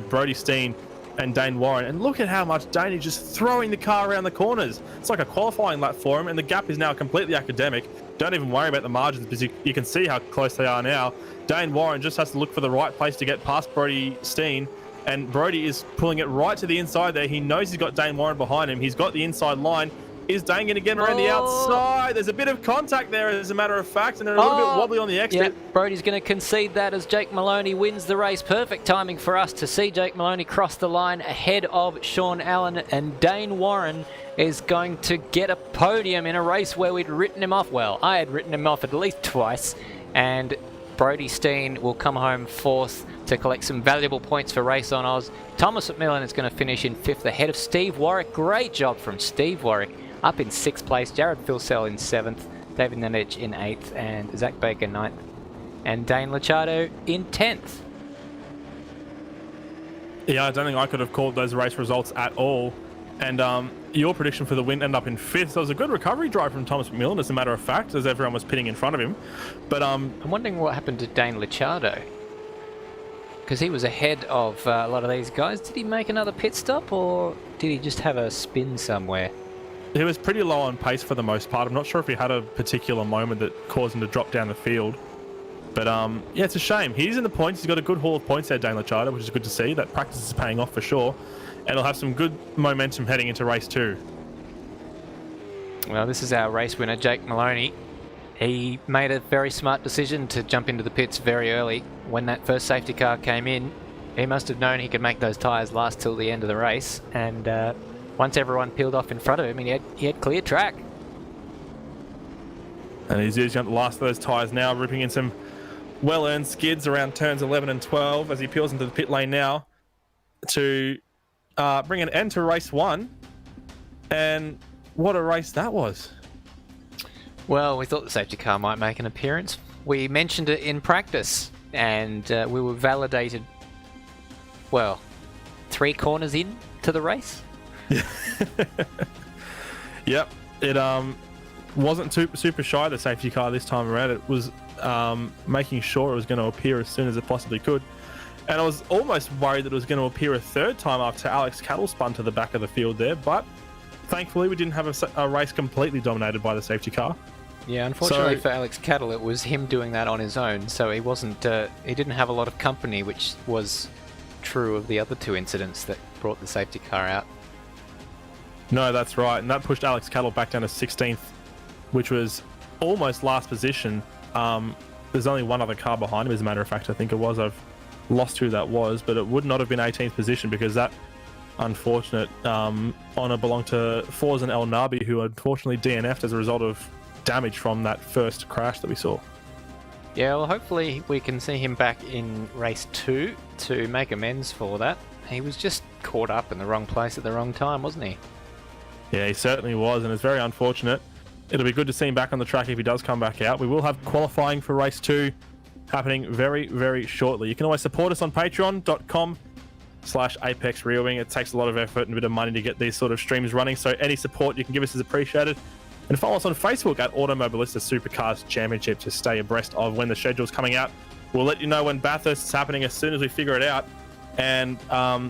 Brody Steen and Dayne Warren. And look at how much Dayne is just throwing the car around the corners. It's like a qualifying lap for him, and the gap is now completely academic. Don't even worry about the margins because you can see how close they are now. Dayne Warren just has to look for the right place to get past Brody Steen, and Brody is pulling it right to the inside there. He knows he's got Dayne Warren behind him. He's got the inside line. Is Dayne going to get him around the outside? There's a bit of contact there, as a matter of fact, and they're a little bit wobbly on the exit. Yeah, Brody's going to concede that as Jake Maloney wins the race. Perfect timing for us to see Jake Maloney cross the line ahead of Shaun Allan, and Dayne Warren is going to get a podium in a race where we'd written him off. Well, I had written him off at least twice, and Brody Steen will come home 4th to collect some valuable points for Race on Oz. Thomas McMillan is going to finish in 5th ahead of Steve Warwick. Great job from Steve Warwick. Up in 6th place, Jared Filsell in 7th, David Nenich in 8th, and Zach Baker 9th, and Dane Licciardo in 10th. Yeah, I don't think I could have called those race results at all. And your prediction for the win ended up in 5th. So it was a good recovery drive from Thomas McMillan, as a matter of fact, as everyone was pitting in front of him. But I'm wondering what happened to Dane Licciardo, because he was ahead of a lot of these guys. Did he make another pit stop, or did he just have a spin somewhere? He was pretty low on pace for the most part. I'm not sure if he had a particular moment that caused him to drop down the field. But yeah, it's a shame. He's in the points. He's got a good haul of points there, Dane Licciardo, which is good to see. That practice is paying off for sure. And he'll have some good momentum heading into race 2. Well, this is our race winner, Jake Maloney. He made a very smart decision to jump into the pits very early. When that first safety car came in, he must have known he could make those tyres last till the end of the race. And once everyone peeled off in front of him, he had clear track. And he's using the last of those tyres now, ripping in some well-earned skids around turns 11 and 12 as he peels into the pit lane now to bring an end to race 1. And what a race that was. Well, we thought the safety car might make an appearance. We mentioned it in practice, and we were validated, well, 3 corners in to the race. Yep, it wasn't super shy, the safety car this time around. It was making sure it was going to appear as soon as it possibly could. And I was almost worried that it was going to appear a 3rd time after Alex Cattle spun to the back of the field there, but thankfully we didn't have a race completely dominated by the safety car. Yeah, unfortunately for Alex Cattle, it was him doing that on his own, so he didn't have a lot of company, which was true of the other 2 incidents that brought the safety car out. No, that's right, and that pushed Alex Cattle back down to 16th, which was almost last position. There's only one other car behind him, as a matter of fact, I think it was. I've lost who that was, but it would not have been 18th position because that unfortunate honour belonged to Forzen El Nabi, who unfortunately DNF'd as a result of damage from that first crash that we saw. Yeah, well, hopefully we can see him back in race 2 to make amends for that. He was just caught up in the wrong place at the wrong time, wasn't he? Yeah, he certainly was, and it's very unfortunate. It'll be good to see him back on the track if he does come back out. We will have qualifying for race 2 happening very, very shortly. You can always support us on patreon.com/Apex Reelwing. It takes a lot of effort and a bit of money to get these sort of streams running, so any support you can give us is appreciated. And follow us on Facebook at Automobilista Supercars Championship to stay abreast of when the schedule's coming out. We'll let you know when Bathurst is happening as soon as we figure it out. And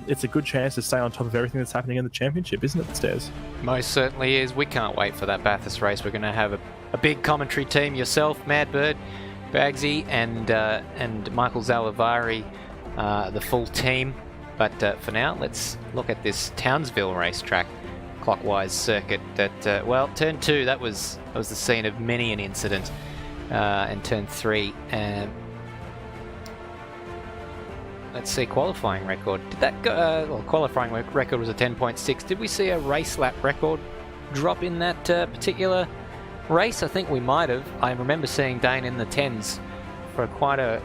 it's a good chance to stay on top of everything that's happening in the championship, isn't it, Stairs? Most certainly is. We can't wait for that Bathurst race. We're going to have a big commentary team. Yourself, Madbird, Bagsy, and Michael Zalavari, the full team. But for now, let's look at this Townsville racetrack clockwise circuit. That well, turn 2 that was the scene of many an incident, and turn 3. Let's see, qualifying record. Did that go? Well, qualifying record was a 10.6. Did we see a race lap record drop in that particular race? I think we might have. I remember seeing Dayne in the 10s for quite a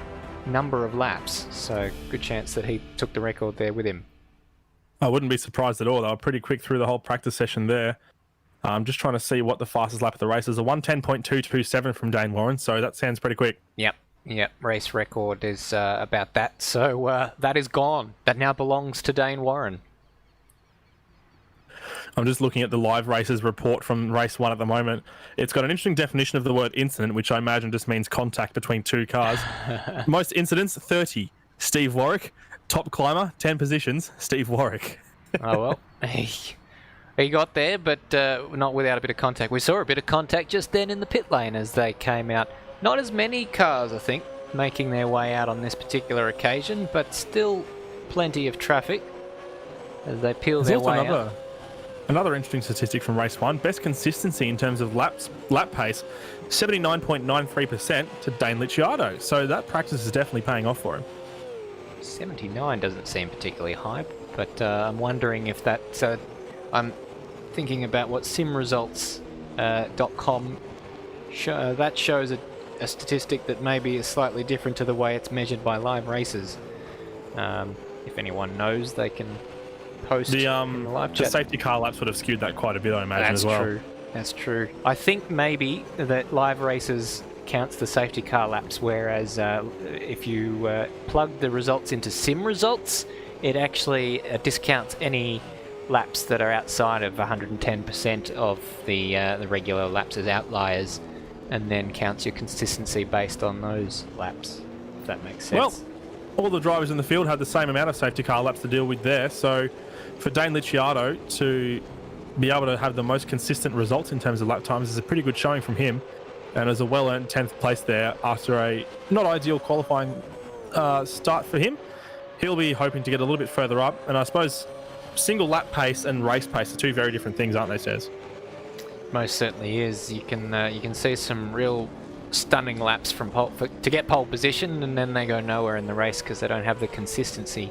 number of laps, so good chance that he took the record there with him. I wouldn't be surprised at all. They were pretty quick through the whole practice session there. I'm just trying to see what the fastest lap of the race is. A 1:10.227 from Dayne Warren, so that sounds pretty quick. Yep, race record is about that. So that is gone. That now belongs to Dayne Warren. I'm just looking at the live races report from race 1 at the moment. It's got an interesting definition of the word incident, which I imagine just means contact between two cars. Most incidents, 30. Steve Warwick. Top climber, 10 positions, Steve Warwick. Oh, well. He got there, but not without a bit of contact. We saw a bit of contact just then in the pit lane as they came out. Not as many cars, I think, making their way out on this particular occasion, but still plenty of traffic as they peel their way out. Another interesting statistic from race 1, best consistency in terms of lap pace, 79.93% to Dane Licciardo. So that practice is definitely paying off for him. 79 doesn't seem particularly high, but I'm wondering if that... I'm thinking about what simresults.com that shows a statistic that maybe is slightly different to the way it's measured by live races. If anyone knows, they can post in the live chat. The safety car laps would have skewed that quite a bit, I imagine, as well. That's true. I think maybe that live races counts the safety car laps, whereas if you plug the results into sim results, it actually discounts any laps that are outside of 110% of the regular laps as outliers, and then counts your consistency based on those laps, if that makes sense. Well, all the drivers in the field had the same amount of safety car laps to deal with there, so for Dane Licciardo to be able to have the most consistent results in terms of lap times is a pretty good showing from him, and as a well-earned 10th place there after a not ideal qualifying start for him. He'll be hoping to get a little bit further up, and I suppose single lap pace and race pace are two very different things, aren't they, Says? Most certainly is. You can see some real stunning laps from to get pole position, and then they go nowhere in the race because they don't have the consistency.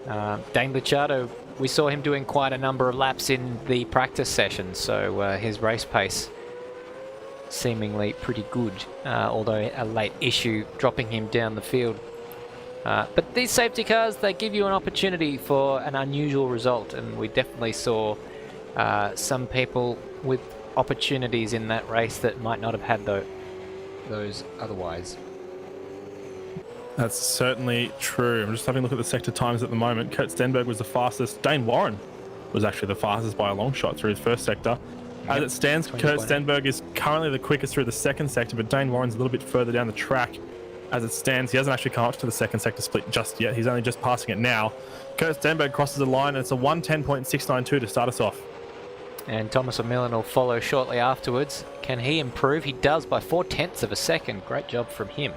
Dane Licciardo, we saw him doing quite a number of laps in the practice session, so his race pace seemingly pretty good, although a late issue dropping him down the field. But these safety cars, they give you an opportunity for an unusual result, and we definitely saw some people with opportunities in that race that might not have had those otherwise. That's certainly true. I'm just having a look at the sector times at the moment. Kurt Stenberg was the fastest. Dayne Warren was actually the fastest by a long shot through his first sector. As it stands, Kurt Stenberg is currently the quickest through the second sector, but Dayne Warren's a little bit further down the track. As it stands, he hasn't actually come up to the second sector split just yet. He's only just passing it now. Kurt Stenberg crosses the line, and it's a 1:10.692 to start us off. And Thomas O'Millan will follow shortly afterwards. Can he improve? He does by 0.4 of a second. Great job from him.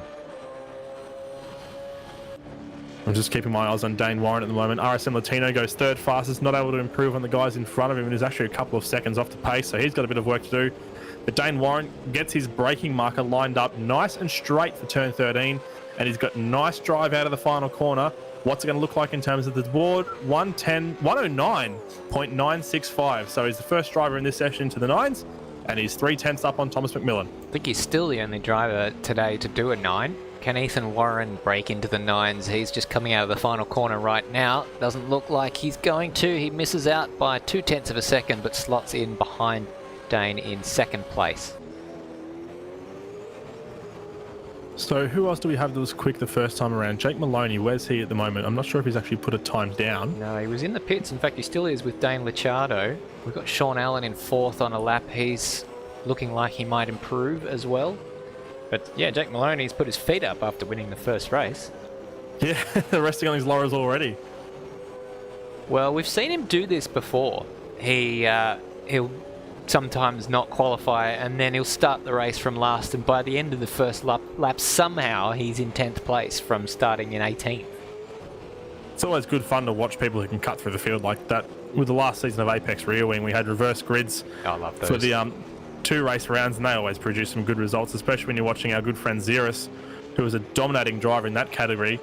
I'm just keeping my eyes on Dayne Warren at the moment. RSM Latino goes third fastest, not able to improve on the guys in front of him, and is actually a couple of seconds off the pace, so he's got a bit of work to do. But Dayne Warren gets his braking marker lined up nice and straight for turn 13, and he's got nice drive out of the final corner. What's it going to look like in terms of the board? 109.965. So he's the first driver in this session to the 9s, and he's 3/10 up on Thomas McMillan. I think he's still the only driver today to do a 9. Can Ethan Warren break into the 9s? He's just coming out of the final corner right now. Doesn't look like he's going to. He misses out by 0.2 of a second, but slots in behind Dayne in second place. So who else do we have that was quick the first time around? Jake Maloney, where's he at the moment? I'm not sure if he's actually put a time down. No, he was in the pits. In fact, he still is with Dane Licciardo. We've got Shaun Allan in 4th on a lap. He's looking like he might improve as well. But yeah, Jake Maloney's put his feet up after winning the first race. Yeah, resting on his laurels already. Well, we've seen him do this before. He'll sometimes not qualify, and then he'll start the race from last, and by the end of the first lap somehow he's in 10th place from starting in 18th. It's always good fun to watch people who can cut through the field like that. With the last season of Apex Rear Wing, we had reverse grids I love those. for the 2 race rounds, and they always produce some good results, especially when you're watching our good friend Xeris, who was a dominating driver in that category,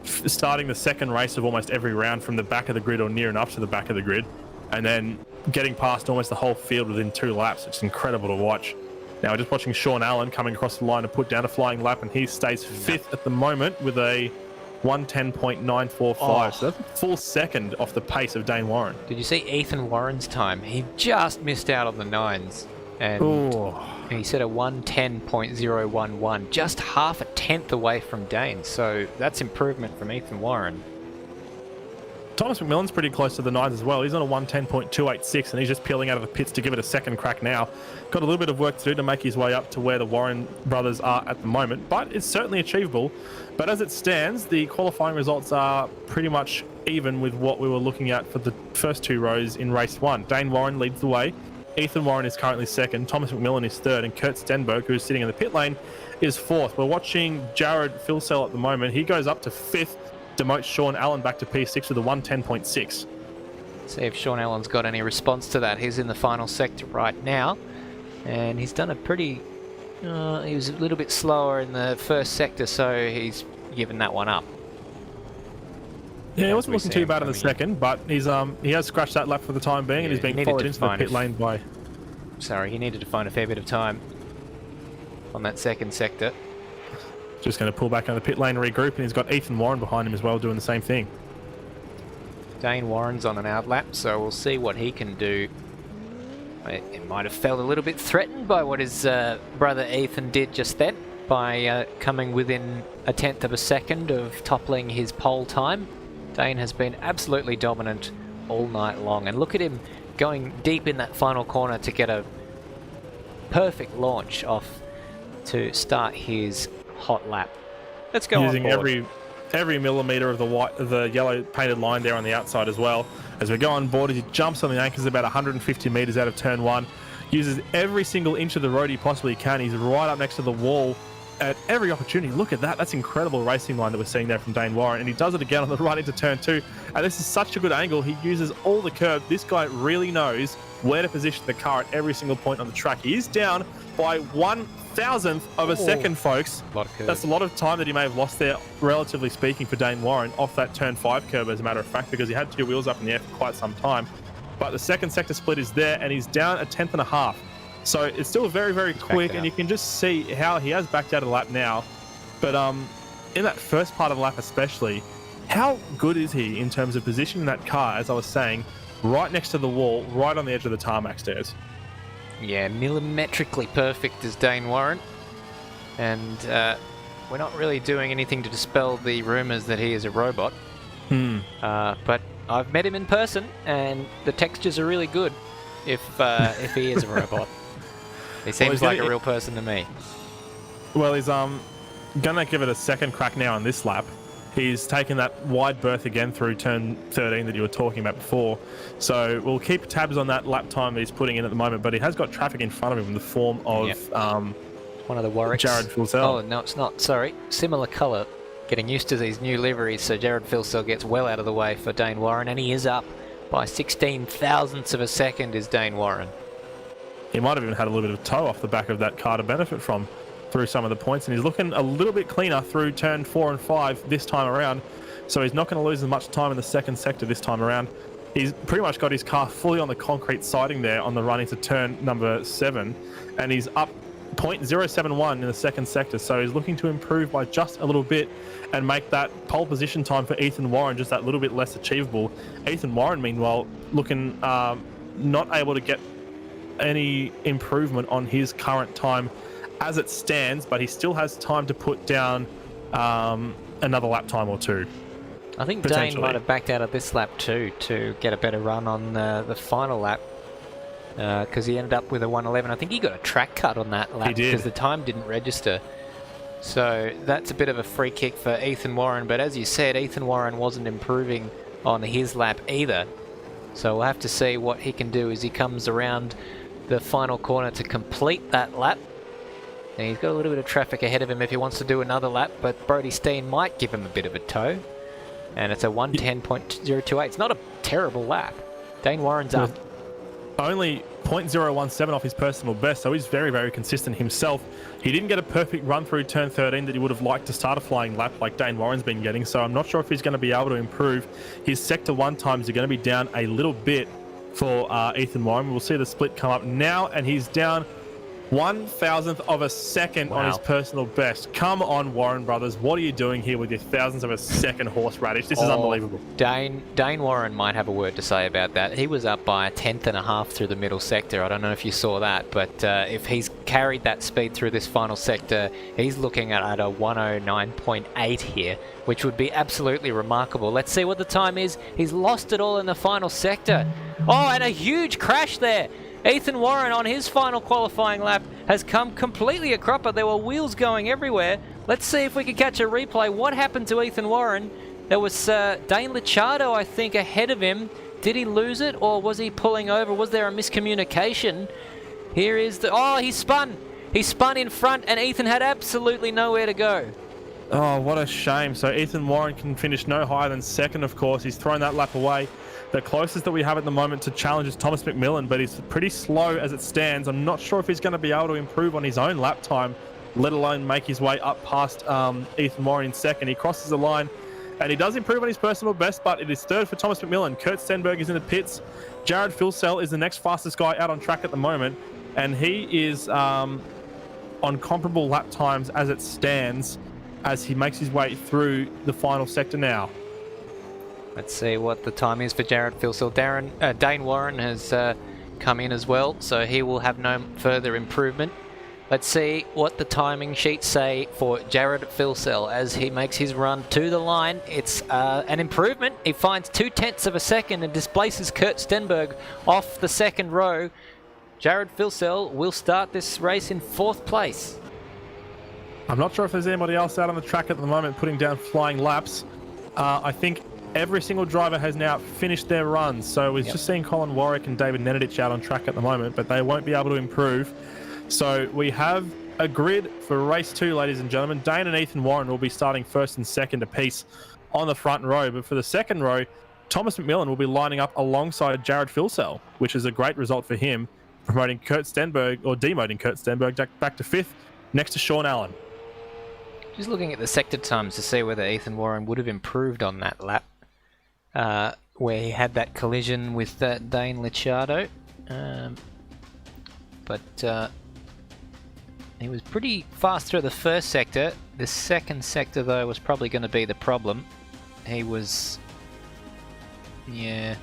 starting the second race of almost every round from the back of the grid or near enough to the back of the grid, and then getting past almost the whole field within 2 laps. It's incredible to watch. Now we're just watching Shaun Allan coming across the line to put down a flying lap, and he stays 5th at the moment with a 1:10.945. So that's a full second off the pace of Dayne Warren. Did you see Ethan Warren's time? He just missed out on the 9s. And he set a 1:10.011, just half a tenth away from Dayne. So that's improvement from Ethan Warren. Thomas McMillan's pretty close to the 9s as well. He's on a 1:10.286, and he's just peeling out of the pits to give it a second crack now. Got a little bit of work to do to make his way up to where the Warren brothers are at the moment, but it's certainly achievable. But as it stands, the qualifying results are pretty much even with what we were looking at for the first 2 rows in race 1. Dayne Warren leads the way. Ethan Warren is currently 2nd. Thomas McMillan is 3rd, and Kurt Stenberg, who's sitting in the pit lane, is 4th. We're watching Jared Philsell at the moment. He goes up to 5th. Demotes Shaun Allan back to P6 with a 1:10.6. See if Shaun Allan's got any response to that. He's in the final sector right now, and he's done a pretty... he was a little bit slower in the first sector, so he's given that one up. Yeah, it wasn't looking too bad in the second, but he has scratched that lap for the time being, and he's being followed into the pit lane by... Sorry, he needed to find a fair bit of time on that second sector. Just going to pull back on the pit lane, regroup, and he's got Ethan Warren behind him as well, doing the same thing. Dayne Warren's on an outlap, so we'll see what he can do. It might have felt a little bit threatened by what his brother Ethan did just then, by coming within a tenth of a second of toppling his pole time. Dayne has been absolutely dominant all night long, and look at him going deep in that final corner to get a perfect launch off to start his hot lap. Let's go using on board. every millimetre of the yellow painted line there on the outside as well. As we go on board, he jumps on the anchors about 150 metres out of turn 1, uses every single inch of the road he possibly can. He's right up next to the wall at every opportunity. Look at that. That's incredible racing line that we're seeing there from Dayne Warren, and he does it again on the right into turn 2. And this is such a good angle. He uses all the curb. This guy really knows where to position the car at every single point on the track. He is down by 1/1000th of a second, folks. That's a lot of time that he may have lost there, relatively speaking, for Dayne Warren off that turn 5 curb, as a matter of fact, because he had 2 wheels up in the air for quite some time. But the second sector split is there, and he's down a 1/10.5. So it's still very, very quick, and you can just see how he has backed out of the lap now. But in that first part of the lap especially, how good is he in terms of positioning that car, as I was saying, right next to the wall, right on the edge of the tarmac stairs? Yeah, millimetrically perfect is Dayne Warren. And we're not really doing anything to dispel the rumours that he is a robot. But I've met him in person, and the textures are really good if he is a robot. He seems like a real person to me. Well, he's gonna give it a second crack now on this lap. He's taken that wide berth again through turn 13 that you were talking about before. So we'll keep tabs on that lap time that he's putting in at the moment, but he has got traffic in front of him in the form of one of the Warwicks. Jared Philsell. Oh, no, it's not. Sorry. Similar colour. Getting used to these new liveries, so Jared Philsell gets well out of the way for Dayne Warren, and he is up by 16,000ths of a second is Dayne Warren. He might have even had a little bit of toe off the back of that car to benefit from through some of the points, and he's looking a little bit cleaner through turn 4 and 5 this time around, so he's not going to lose as much time in the second sector this time around. He's pretty much got his car fully on the concrete siding there on the run into turn number 7, and he's up 0.071 in the second sector, so he's looking to improve by just a little bit and make that pole position time for Ethan Warren just that little bit less achievable. Ethan Warren, meanwhile, looking not able to get any improvement on his current time as it stands, but he still has time to put down another lap time or 2. I think Dayne might have backed out of this lap too to get a better run on the final lap. because he ended up with a 1:11. I think he got a track cut on that lap He did. because the time didn't register. So that's a bit of a free kick for Ethan Warren. But as you said, Ethan Warren wasn't improving on his lap either. So we'll have to see what he can do as he comes around the final corner to complete that lap. And he's got a little bit of traffic ahead of him if he wants to do another lap, but Brody Steen might give him a bit of a tow. And it's a 1:10.028. It's not a terrible lap. Dayne Warren's up. Only 0.017 off his personal best, so he's very, very consistent himself. He didn't get a perfect run through turn 13 that he would have liked to start a flying lap like Dayne Warren's been getting, so I'm not sure if he's going to be able to improve. His sector 1 times are going to be down a little bit for Ethan Warren. We'll see the split come up now, and he's down 1,000th of a second on his personal best. Come on, Warren brothers. What are you doing here with your thousandths of a second horseradish? This is unbelievable. Dayne Warren might have a word to say about that. He was up by 1/10.5 through the middle sector. I don't know if you saw that, but if he's carried that speed through this final sector, he's looking at a 109.8 here, which would be absolutely remarkable. Let's see what the time is. He's lost it all in the final sector. Oh, and a huge crash there. Ethan Warren on his final qualifying lap has come completely a cropper. There were wheels going everywhere. Let's see if we can catch a replay. What happened to Ethan Warren? There was Dane Licciardo, I think, ahead of him. Did he lose it, or was he pulling over? Was there a miscommunication? Here is the... Oh, he spun. He spun in front, and Ethan had absolutely nowhere to go. Oh, what a shame. So Ethan Warren can finish no higher than second, of course. He's thrown that lap away. The closest that we have at the moment to challenge is Thomas McMillan, but he's pretty slow as it stands. I'm not sure if he's going to be able to improve on his own lap time, let alone make his way up past Ethan Warren in second. He crosses the line, and he does improve on his personal best, but it is third for Thomas McMillan. Kurt Stenberg is in the pits. Jared Filsell is the next fastest guy out on track at the moment, and he is on comparable lap times as it stands as he makes his way through the final sector now. Let's see what the time is for Jared Filsell. Dayne Warren has come in as well, so he will have no further improvement. Let's see what the timing sheets say for Jared Filsell as he makes his run to the line. It's an improvement. He finds 0.2 of a second and displaces Kurt Stenberg off the second row. Jared Filsell will start this race in 4th place. I'm not sure if there's anybody else out on the track at the moment putting down flying laps. I think every single driver has now finished their runs. So we're just seeing Colin Warwick and David Nenadich out on track at the moment, but they won't be able to improve. So we have a grid for race 2, ladies and gentlemen. Dayne and Ethan Warren will be starting 1st and 2nd apiece on the front row. But for the second row, Thomas McMillan will be lining up alongside Jared Filsell, which is a great result for him, promoting Kurt Stenberg, or demoting Kurt Stenberg back to 5th next to Shaun Allan. Just looking at the sector times to see whether Ethan Warren would have improved on that lap. Where he had that collision with Dane Licciardo. But he was pretty fast through the first sector. The second sector, though, was probably going to be the problem. He was... Yeah...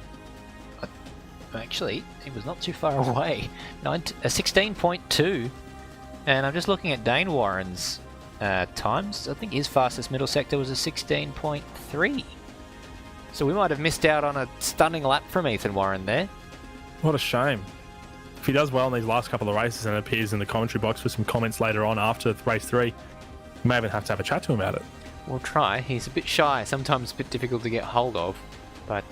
Actually, he was not too far away. 16.2. And I'm just looking at Dayne Warren's times. I think his fastest middle sector was a 16.3. So we might have missed out on a stunning lap from Ethan Warren there. What a shame. If he does well in these last couple of races and appears in the commentary box for some comments later on after race 3, we may even have to have a chat to him about it. We'll try. He's a bit shy, sometimes a bit difficult to get hold of. But,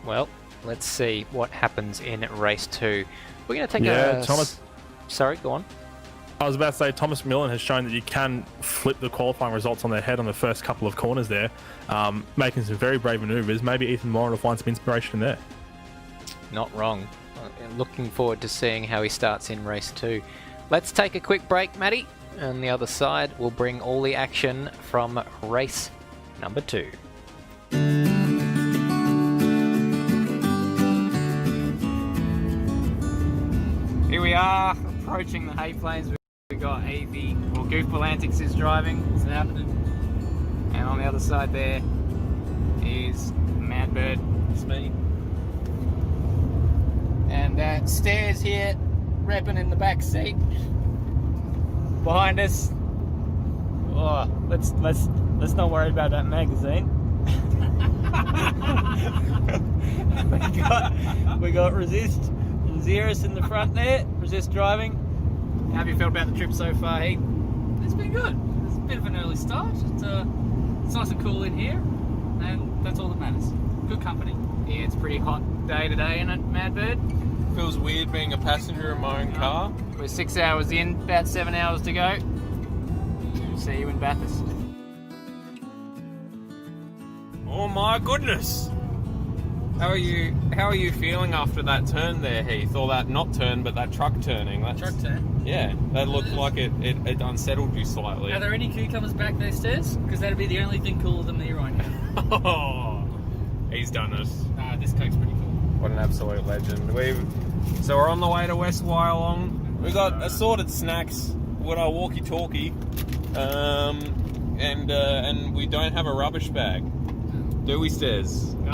well, let's see what happens in race 2. We're going to take Thomas. Sorry, go on. I was about to say, Thomas McMillan has shown that you can flip the qualifying results on their head on the first couple of corners there, making some very brave manoeuvres. Maybe Ethan Warren will find some inspiration there. Not wrong. Looking forward to seeing how he starts in race 2. Let's take a quick break, Matty. On the other side, we'll bring all the action from race number 2. Here we are, approaching the hay plains. We've got Evie, or Goofball Antics is driving. It's happening. And on the other side there is Madbird. It's me. And Stairs here, repping in the back seat. Behind us. Oh, let's not worry about that magazine. we got Resist Xeris in the front there, resist driving. How have you felt about the trip so far, Heath? It's been good. It's a bit of an early start. It's nice and cool in here, and that's all that matters. Good company. Yeah, it's a pretty hot day today, isn't it, Mad Bird? Feels weird being a passenger in my own car. We're 6 hours in, about 7 hours to go. See you in Bathurst. Oh my goodness! How are you feeling after that turn there, Heath? Or that not turn, but that truck turning? Truck turn. Yeah, that looked like it unsettled you slightly. Are there any cucumbers back there stairs? Because that'd be the only thing cooler than the right now. Oh, he's done it. Nah, this coke's pretty cool. What an absolute legend. So we're on the way to West Wyalong. We got assorted snacks with our walkie-talkie, and we don't have a rubbish bag. Do we, Stairs? No.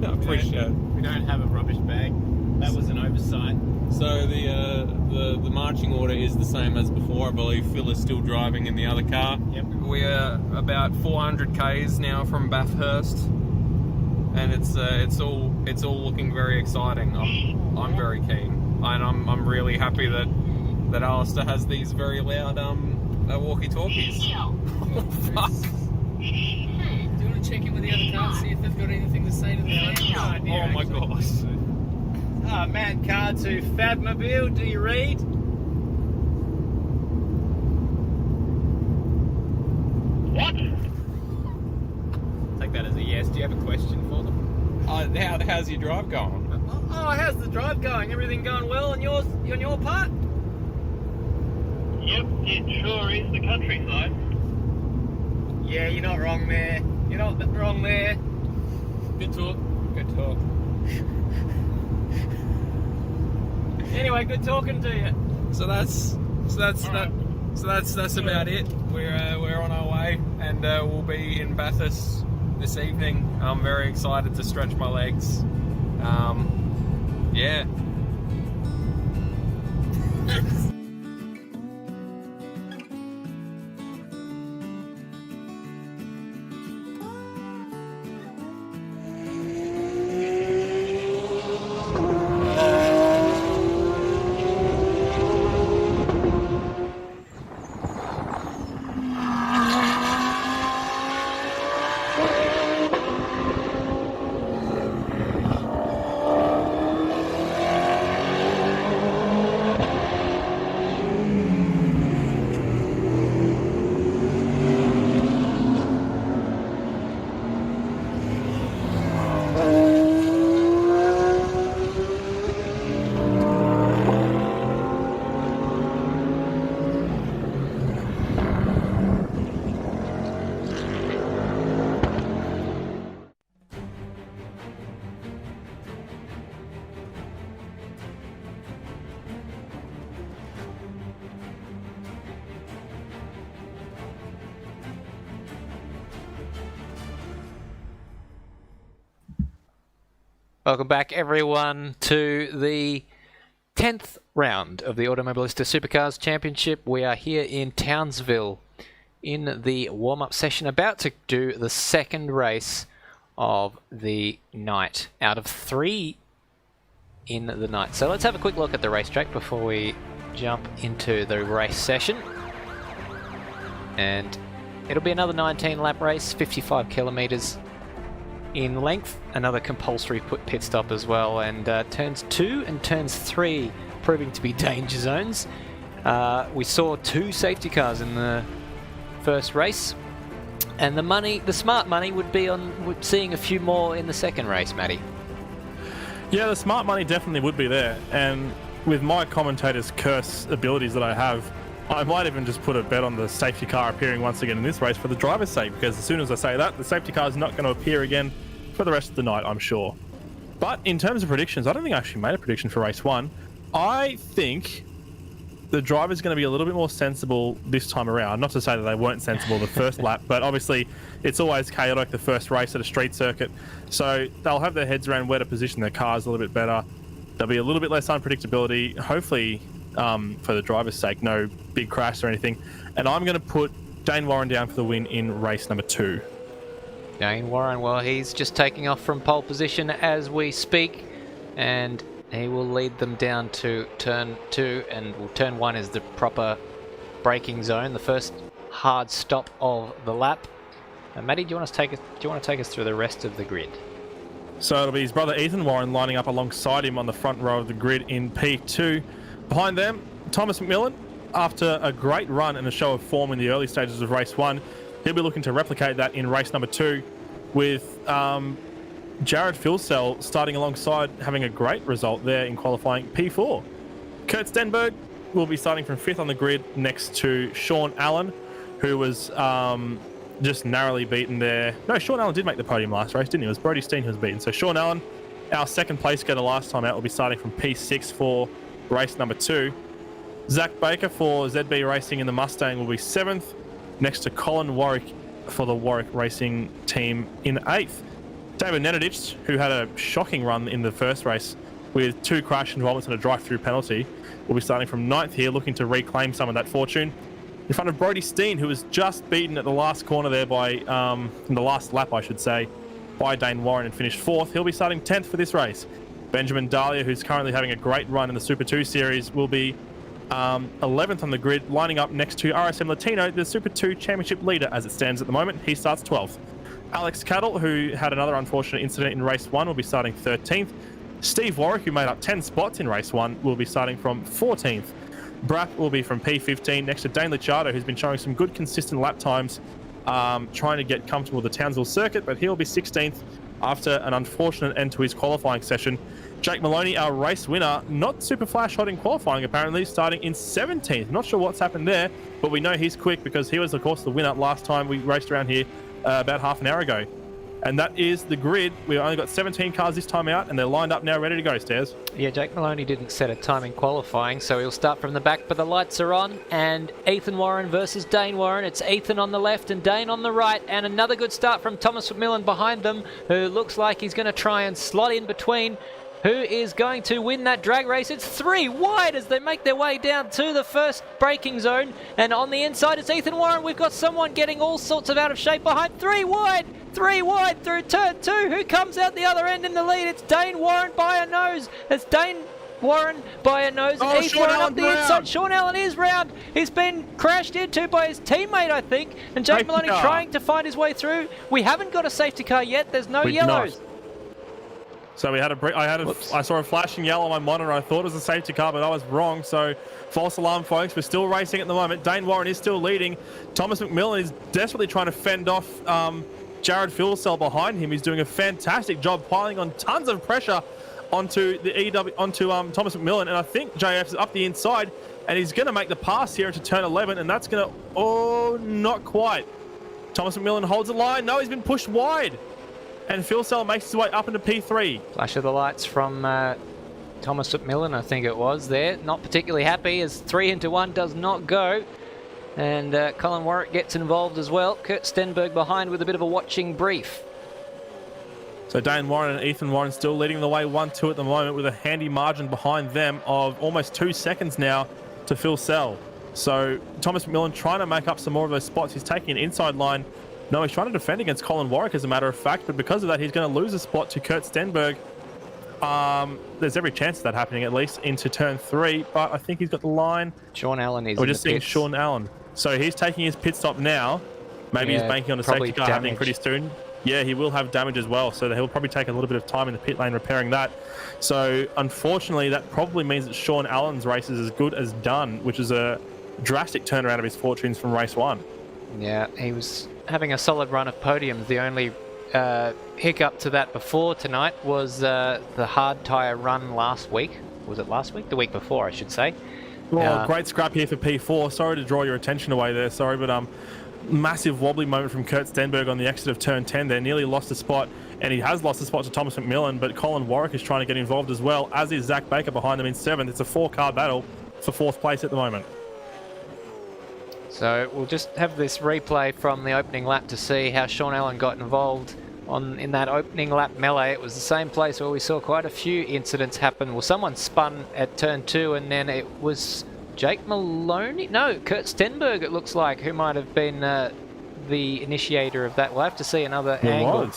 I appreciate it. We don't have a rubbish bag. That was an oversight. So the marching order is the same as before. I believe Phil is still driving in the other car. Yep. We're about 400 k's now from Bathurst, and it's all looking very exciting. I'm very keen, and I'm really happy that Alistair has these very loud walkie-talkies. Fuck. Do you want to check in with the other cars, see if they've got anything to say to the other? Oh my gosh. Mad car to Fabmobile, do you read? What? Take that as a yes. Do you have a question for them? How's your drive going? Oh, how's the drive going? Everything going well on yours? On your part? Yep, it sure is the countryside. Yeah, you're not wrong there. You're not wrong there. Good talk. Good talk. Anyway, good talking to you. So that's about it. We're on our way, and we'll be in Bathurst this evening. I'm very excited to stretch my legs. Yeah. Welcome back, everyone, to the 10th round of the Automobilista Supercars Championship. We are here in Townsville in the warm-up session, about to do the second race of the night, out of 3 in the night. So let's have a quick look at the racetrack before we jump into the race session. And it'll be another 19-lap race, 55 kilometres in length, another compulsory pit stop as well, and turns 2 and turns 3 proving to be danger zones. We saw 2 safety cars in the first race, and the smart money would be on seeing a few more in the second race, Matty. Yeah, the smart money definitely would be there, and with my commentator's curse abilities that I have, I might even just put a bet on the safety car appearing once again in this race for the driver's sake, because as soon as I say that, the safety car is not going to appear again for the rest of the night, I'm sure. But in terms of predictions, I don't think I actually made a prediction for race 1. I think the driver's going to be a little bit more sensible this time around. Not to say that they weren't sensible the first lap, but obviously it's always chaotic the first race at a street circuit. So they'll have their heads around where to position their cars a little bit better. There'll be a little bit less unpredictability. Hopefully, for the driver's sake, no big crash or anything. And I'm going to put Dayne Warren down for the win in race number 2. Dayne Warren, well, he's just taking off from pole position as we speak. and he will lead them down to turn 2, and turn 1 is the proper braking zone, the first hard stop of the lap. Matty, do you want to take us through the rest of the grid? So it'll be his brother Ethan Warren lining up alongside him on the front row of the grid in P2. Behind them, Thomas McMillan, after a great run and a show of form in the early stages of race 1, he'll be looking to replicate that in race number 2 with Jared Filsell starting alongside, having a great result there in qualifying P4. Kurt Stenberg will be starting from 5th on the grid next to Shaun Allan, who was just narrowly beaten there. No, Shaun Allan did make the podium last race, didn't he? It was Brody Steen who was beaten. So Shaun Allan, our second place getter last time out, will be starting from P6 for race number 2. Zach Baker for ZB Racing in the Mustang will be 7th, next to Colin Warwick for the Warwick Racing team in 8th. David Nenadich, who had a shocking run in the first race with 2 crash involvements and a drive-through penalty, will be starting from 9th here, looking to reclaim some of that fortune. In front of Brody Steen, who was just beaten at the last corner there by, in the last lap, I should say, by Dayne Warren and finished 4th. He'll be starting 10th for this race. Benjamin Dahlia, who's currently having a great run in the Super 2 series, will be 11th on the grid, lining up next to RSM Latino, the Super 2 Championship leader as it stands at the moment. He starts 12th. Alex Cattle, who had another unfortunate incident in race 1, will be starting 13th. Steve Warwick, who made up 10 spots in race 1, will be starting from 14th. Brapp will be from P15 next to Dane Licciardo, who's been showing some good consistent lap times, trying to get comfortable with the Townsville circuit, but he'll be 16th after an unfortunate end to his qualifying session. Jake Maloney, our race winner, not super flash hot in qualifying apparently, starting in 17th. Not sure what's happened there, but we know he's quick because he was, of course, the winner last time we raced around here about half an hour ago. And that is the grid. We've only got 17 cars this time out, and they're lined up now, ready to go, Stairs. Yeah, Jake Maloney didn't set a time in qualifying, so he'll start from the back, but the lights are on, and Ethan Warren versus Dayne Warren. It's Ethan on the left and Dayne on the right, and another good start from Thomas McMillan behind them, who looks like he's going to try and slot in between. Who is going to win that drag race? It's 3 wide as they make their way down to the first braking zone. And on the inside, it's Ethan Warren. We've got someone getting all sorts of out of shape behind. 3 wide through turn 2. Who comes out the other end in the lead? It's Dayne Warren by a nose. It's Dayne Warren by a nose. Oh, Ethan Shaun Warren Allan up the inside. Shaun Allan is round. He's been crashed into by his teammate, I think. And Jake Maloney trying to find his way through. We haven't got a safety car yet. There's no yellows. Not. So we had I saw a flashing yellow on my monitor. I thought it was a safety car, but I was wrong. So false alarm, folks. We're still racing at the moment. Dayne Warren is still leading. Thomas McMillan is desperately trying to fend off Jared Filsell behind him. He's doing a fantastic job piling on tons of pressure onto Thomas McMillan, and I think JF is up the inside, and he's going to make the pass here into turn 11, and that's going to not quite. Thomas McMillan holds the line. No, he's been pushed wide. And Filsell makes his way up into P3. Flash of the lights from Thomas McMillan, I think it was there. Not particularly happy as 3 into 1 does not go. And Colin Warwick gets involved as well. Kurt Stenberg behind with a bit of a watching brief. So Dayne Warren and Ethan Warren still leading the way 1-2 at the moment with a handy margin behind them of almost 2 seconds now to Filsell. So Thomas McMillan trying to make up some more of those spots. He's taking an inside line. No, he's trying to defend against Colin Warwick, as a matter of fact, but because of that, he's going to lose a spot to Kurt Stenberg. There's every chance of that happening, at least, into turn 3, but I think he's got the line. Shaun Allan is We're just seeing Shaun Allan. So he's taking his pit stop now. Maybe he's banking on a safety car happening pretty soon. Yeah, he will have damage as well, so he'll probably take a little bit of time in the pit lane repairing that. So, unfortunately, that probably means that Shaun Allan's race is as good as done, which is a drastic turnaround of his fortunes from race 1. Yeah, he was having a solid run of podiums. The only hiccup to that before tonight was the hard tyre run last week. Was it last week? The week before, I should say. Well, great scrap here for P4. Sorry to draw your attention away there, sorry, but massive wobbly moment from Kurt Stenberg on the exit of turn 10 there. Nearly lost a spot, and he has lost a spot to Thomas McMillan, but Colin Warwick is trying to get involved as well, as is Zach Baker behind them in 7th. It's a 4-car battle for 4th place at the moment. So we'll just have this replay from the opening lap to see how Shaun Allan got involved in that opening lap melee. It was the same place where we saw quite a few incidents happen. Well, someone spun at turn 2, and then it was Jake Maloney? No, Kurt Stenberg, it looks like, who might have been the initiator of that. We'll have to see another angle.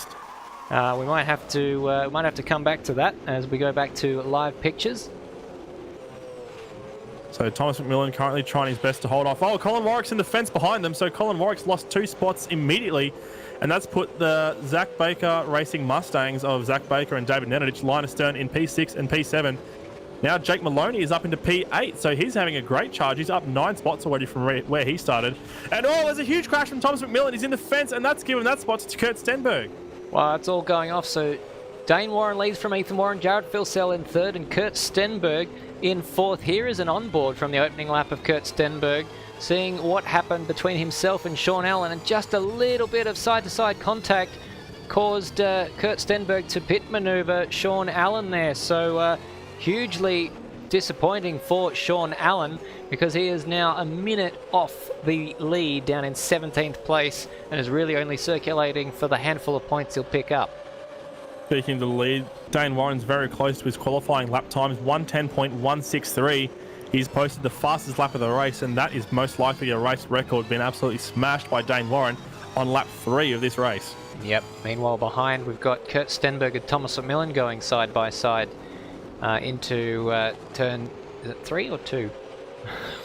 We might have to come back to that as we go back to live pictures. So Thomas McMillan currently trying his best to hold off. Oh, Colin Warwick's in the fence behind them. So Colin Warwick's lost 2 spots immediately. And that's put the Zach Baker Racing Mustangs of Zach Baker and David Nenadich line astern in P6 and P7. Now Jake Maloney is up into P8, so he's having a great charge. He's up 9 spots already from where he started. And oh, there's a huge crash from Thomas McMillan. He's in the fence, and that's given that spot to Kurt Stenberg. Well, it's all going off. So Dayne Warren leads from Ethan Warren, Jared Filsell in 3rd, and Kurt Stenberg in 4th. Here is an onboard from the opening lap of Kurt Stenberg, seeing what happened between himself and Shaun Allan, and just a little bit of side-to-side contact caused Kurt Stenberg to pit manoeuvre Shaun Allan there. So hugely disappointing for Shaun Allan, because he is now a minute off the lead down in 17th place and is really only circulating for the handful of points he'll pick up. Speaking of the lead, Dayne Warren's very close to his qualifying lap times, 1:10.163. He's posted the fastest lap of the race, and that is most likely a race record, being absolutely smashed by Dayne Warren on lap 3 of this race. Yep. Meanwhile, behind we've got Kurt Stenberg and Thomas McMillan going side by side into turn, is it 3 or 2?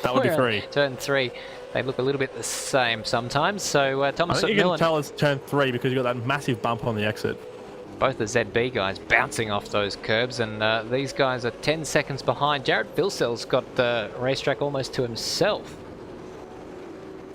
That would be 3. Turn 3. They look a little bit the same sometimes. So Thomas I think you McMillan, can tell it's turn 3 because you got that massive bump on the exit. both the ZB guys bouncing off those curbs, and these guys are 10 seconds behind. Jared Filsell's got the racetrack almost to himself.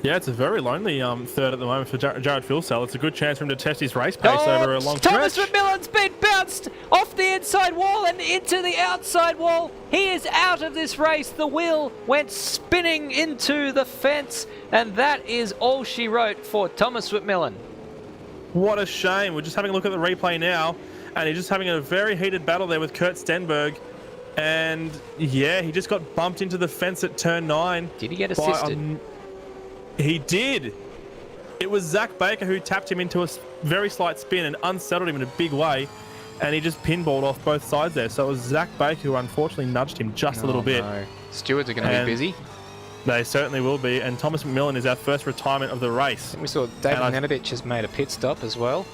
Yeah, it's a very lonely third at the moment for Jared Filsell. It's a good chance for him to test his race pace over a long Thomas stretch. McMillan's been bounced off the inside wall and into the outside wall. He is out of this race. The wheel went spinning into the fence, and that is all she wrote for Thomas McMillan. What a shame. We're just having a look at the replay now, and he's just having a very heated battle there with Kurt Stenberg. And yeah, he just got bumped into the fence at turn 9. Did he get assisted? He did. It was Zach Baker who tapped him into a very slight spin and unsettled him in a big way, and he just pinballed off both sides there. So it was Zach Baker who unfortunately nudged him just a little bit. No. Stewards are going to be busy. They certainly will be, and Thomas McMillan is our first retirement of the race. We saw David Nenadich has made a pit stop as well.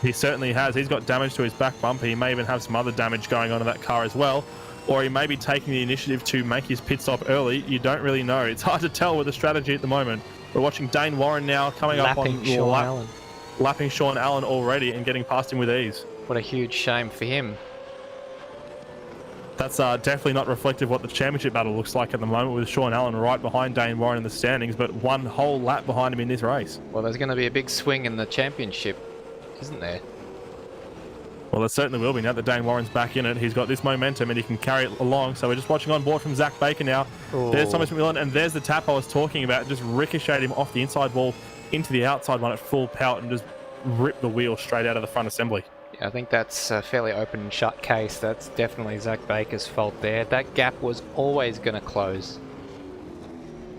He certainly has. He's got damage to his back bumper. He may even have some other damage going on in that car as well. Or he may be taking the initiative to make his pit stop early. You don't really know. It's hard to tell with the strategy at the moment. We're watching Dayne Warren now coming up on Shaun Allan. Lapping Shaun Allan already and getting past him with ease. What a huge shame for him. That's definitely not reflective of what the championship battle looks like at the moment, with Shaun Allan right behind Dayne Warren in the standings, but one whole lap behind him in this race. Well, there's going to be a big swing in the championship, isn't there? Well, there certainly will be now that Dayne Warren's back in it. He's got this momentum and he can carry it along. So we're just watching on board from Zach Baker now. Ooh. There's Thomas McMillan, and there's the tap I was talking about. Just ricocheted him off the inside wall into the outside one at full pout and just ripped the wheel straight out of the front assembly. Yeah, I think that's a fairly open and shut case. That's definitely Zach Baker's fault there. That gap was always going to close.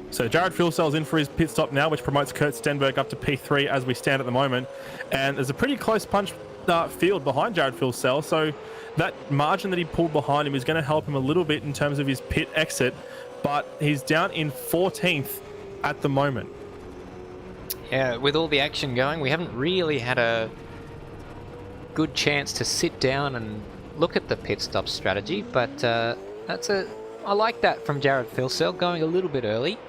So Jared Filsell's in for his pit stop now, which promotes Kurt Stenberg up to P3 as we stand at the moment. And there's a pretty close punch field behind Jared Filsell, so that margin that he pulled behind him is going to help him a little bit in terms of his pit exit, but he's down in 14th at the moment. Yeah, with all the action going, we haven't really had a good chance to sit down and look at the pit stop strategy, but I like that from Jared Filsell, going a little bit early.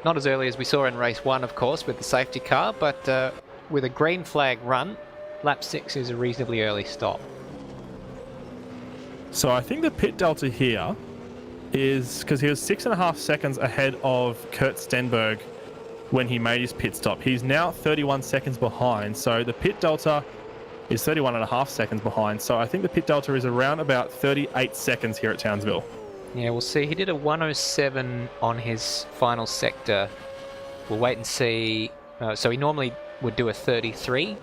Not as early as we saw in race 1, of course, with the safety car, but with a green flag run, lap 6 is a reasonably early stop. So I think the pit delta here is because he was 6.5 seconds ahead of Kurt Stenberg when he made his pit stop. He's now 31 seconds behind, so the pit delta is 31.5 seconds behind. So I think the pit delta is around about 38 seconds here at Townsville. Yeah, we'll see. He did a 107 on his final sector. We'll wait and see. So he normally would do a 33.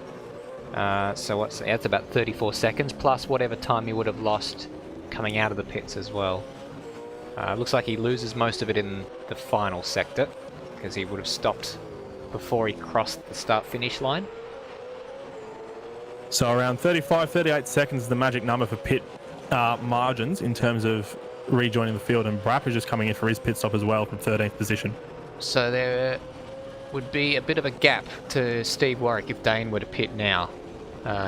So that's about 34 seconds, plus whatever time he would have lost coming out of the pits as well. Looks like he loses most of it in the final sector, because he would have stopped before he crossed the start-finish line. So around 35, 38 seconds is the magic number for pit margins in terms of rejoining the field, and Brapp is just coming in for his pit stop as well from 13th position. So there would be a bit of a gap to Steve Warwick if Dayne were to pit now.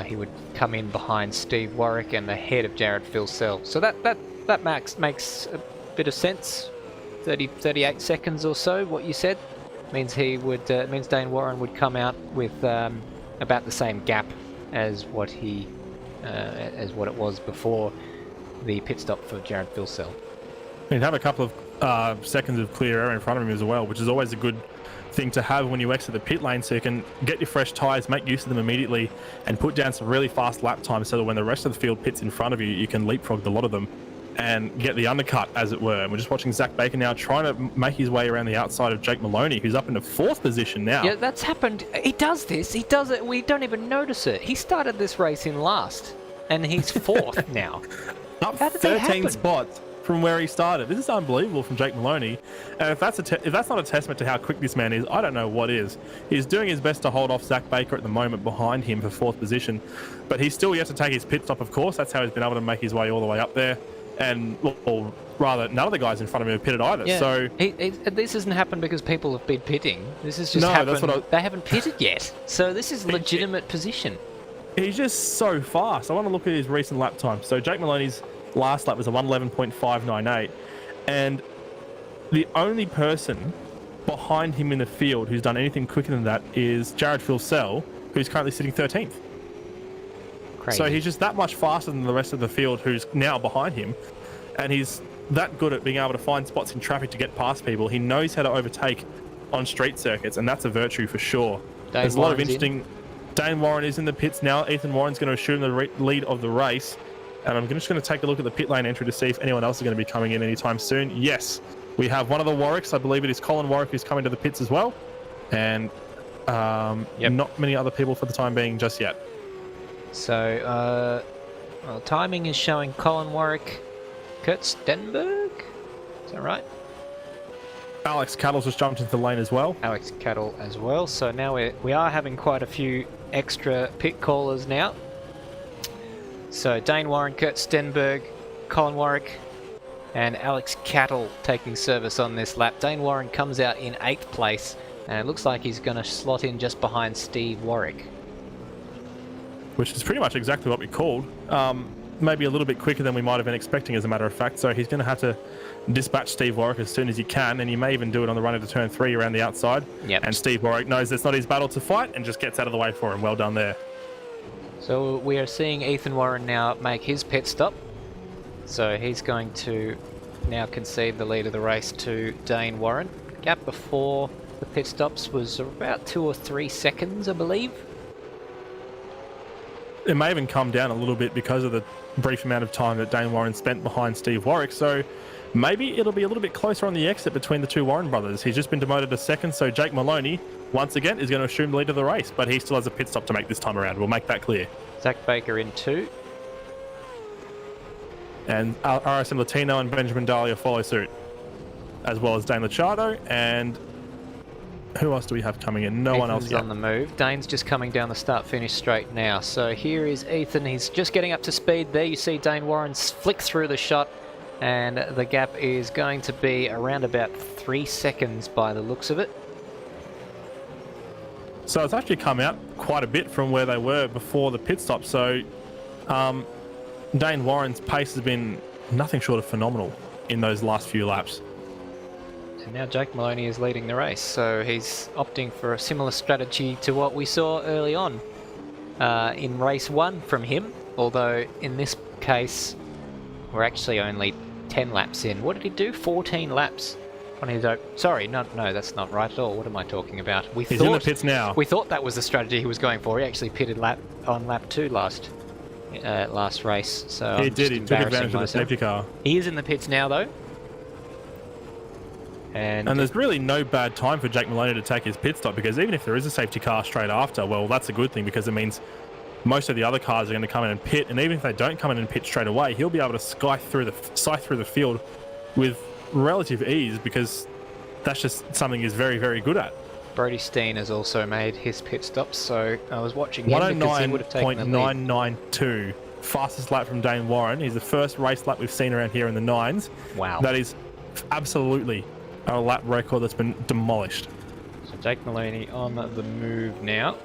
he would come in behind Steve Warwick and ahead of Jared Filsell. So that makes a bit of sense. 38 seconds or so, what you said, means means Dayne Warren would come out with about the same gap as what it was before the pit stop for Jared Filsell. He'd have a couple of seconds of clear air in front of him as well, which is always a good thing to have when you exit the pit lane, so you can get your fresh tyres, make use of them immediately, and put down some really fast lap times so that when the rest of the field pits in front of you, you can leapfrog a lot of them and get the undercut, as it were. And we're just watching Zach Baker now trying to make his way around the outside of Jake Maloney, who's up into 4th position now. Yeah, that's happened. He does it. We don't even notice it. He started this race in last, and he's 4th now. Up How did that 13 happen? spots from where he started. This is unbelievable from Jake Maloney. And if that's not a testament to how quick this man is, I don't know what is. He's doing his best to hold off Zach Baker at the moment behind him for 4th position, but he's still yet to take his pit stop, of course. That's how he's been able to make his way all the way up there. And, or rather, none of the guys in front of him have pitted either. Yeah. So this hasn't happened because people have been pitting. This has just No, happened. that's what They haven't pitted yet. So this is legitimate position. he's just so fast. I want to look at his recent lap time. So Jake Maloney's last lap was a 1:11.598, and the only person behind him in the field who's done anything quicker than that is Jared Filsell, who's currently sitting 13th. Crazy. So he's just that much faster than the rest of the field who's now behind him, and he's that good at being able to find spots in traffic to get past people. He knows how to overtake on street circuits, and that's a virtue for sure. There's a lot of interesting... Dayne Warren is in the pits now. Ethan Warren's going to assume the lead of the race, and I'm just going to take a look at the pit lane entry to see if anyone else is going to be coming in anytime soon. Yes, we have one of the Warwicks. I believe it is Colin Warwick who's coming to the pits as well, and not many other people for the time being just yet. So, timing is showing Colin Warwick, Kurt Stenberg. Is that right? Alex Cattle's just jumped into the lane as well. Alex Cattle as well. So now we are having quite a few extra pit callers now. So Dayne Warren, Kurt Stenberg, Colin Warwick, and Alex Cattle taking service on this lap. Dayne Warren comes out in 8th place, and it looks like he's going to slot in just behind Steve Warwick. Which is pretty much exactly what we called. Maybe a little bit quicker than we might have been expecting, as a matter of fact. So he's going to have to dispatch Steve Warwick as soon as he can, and he may even do it on the run into turn 3 around the outside. Yep. And Steve Warwick knows it's not his battle to fight and just gets out of the way for him. Well done there. So we are seeing Ethan Warren now make his pit stop. So he's going to now concede the lead of the race to Dayne Warren. Gap before the pit stops was about 2 or 3 seconds, I believe. It may even come down a little bit because of the brief amount of time that Dayne Warren spent behind Steve Warwick. So maybe it'll be a little bit closer on the exit between the two Warren brothers. He's just been demoted to 2nd, so Jake Maloney, once again, is going to assume the lead of the race, but he still has a pit stop to make this time around. We'll make that clear. Zach Baker in 2. And RSM Latino and Benjamin Dahlia follow suit, as well as Dane Licciardo. And who else do we have coming in? No one else Ethan's yet. on the move. Dane's just coming down the start-finish straight now. So here is Ethan. He's just getting up to speed. There you see Dayne Warren flick through the shot, and the gap is going to be around about 3 seconds by the looks of it. So it's actually come out quite a bit from where they were before the pit stop. So Dayne Warren's pace has been nothing short of phenomenal in those last few laps. And now Jake Maloney is leading the race, so he's opting for a similar strategy to what we saw early on in race 1 from him, although in this case we're actually only 10 laps in. What did he do? 14 laps on his own. Sorry, no, that's not right at all. What am I talking about? He's in the pits now. We thought that was the strategy he was going for. He actually pitted on lap 2 last race. So He did. He took advantage of the safety car. He is in the pits now, though. And there's really no bad time for Jake Maloney to take his pit stop, because even if there is a safety car straight after, well, that's a good thing, because it means most of the other cars are going to come in and pit, and even if they don't come in and pit straight away, he'll be able to scythe through the field with relative ease, because that's just something he's very, very good at. Brody Steen has also made his pit stop, so I was watching him because he would have taken the lead. 109.992, fastest lap from Dayne Warren. He's the first race lap we've seen around here in the 9s. Wow. That is absolutely a lap record that's been demolished. So Jake Maloney on the move now.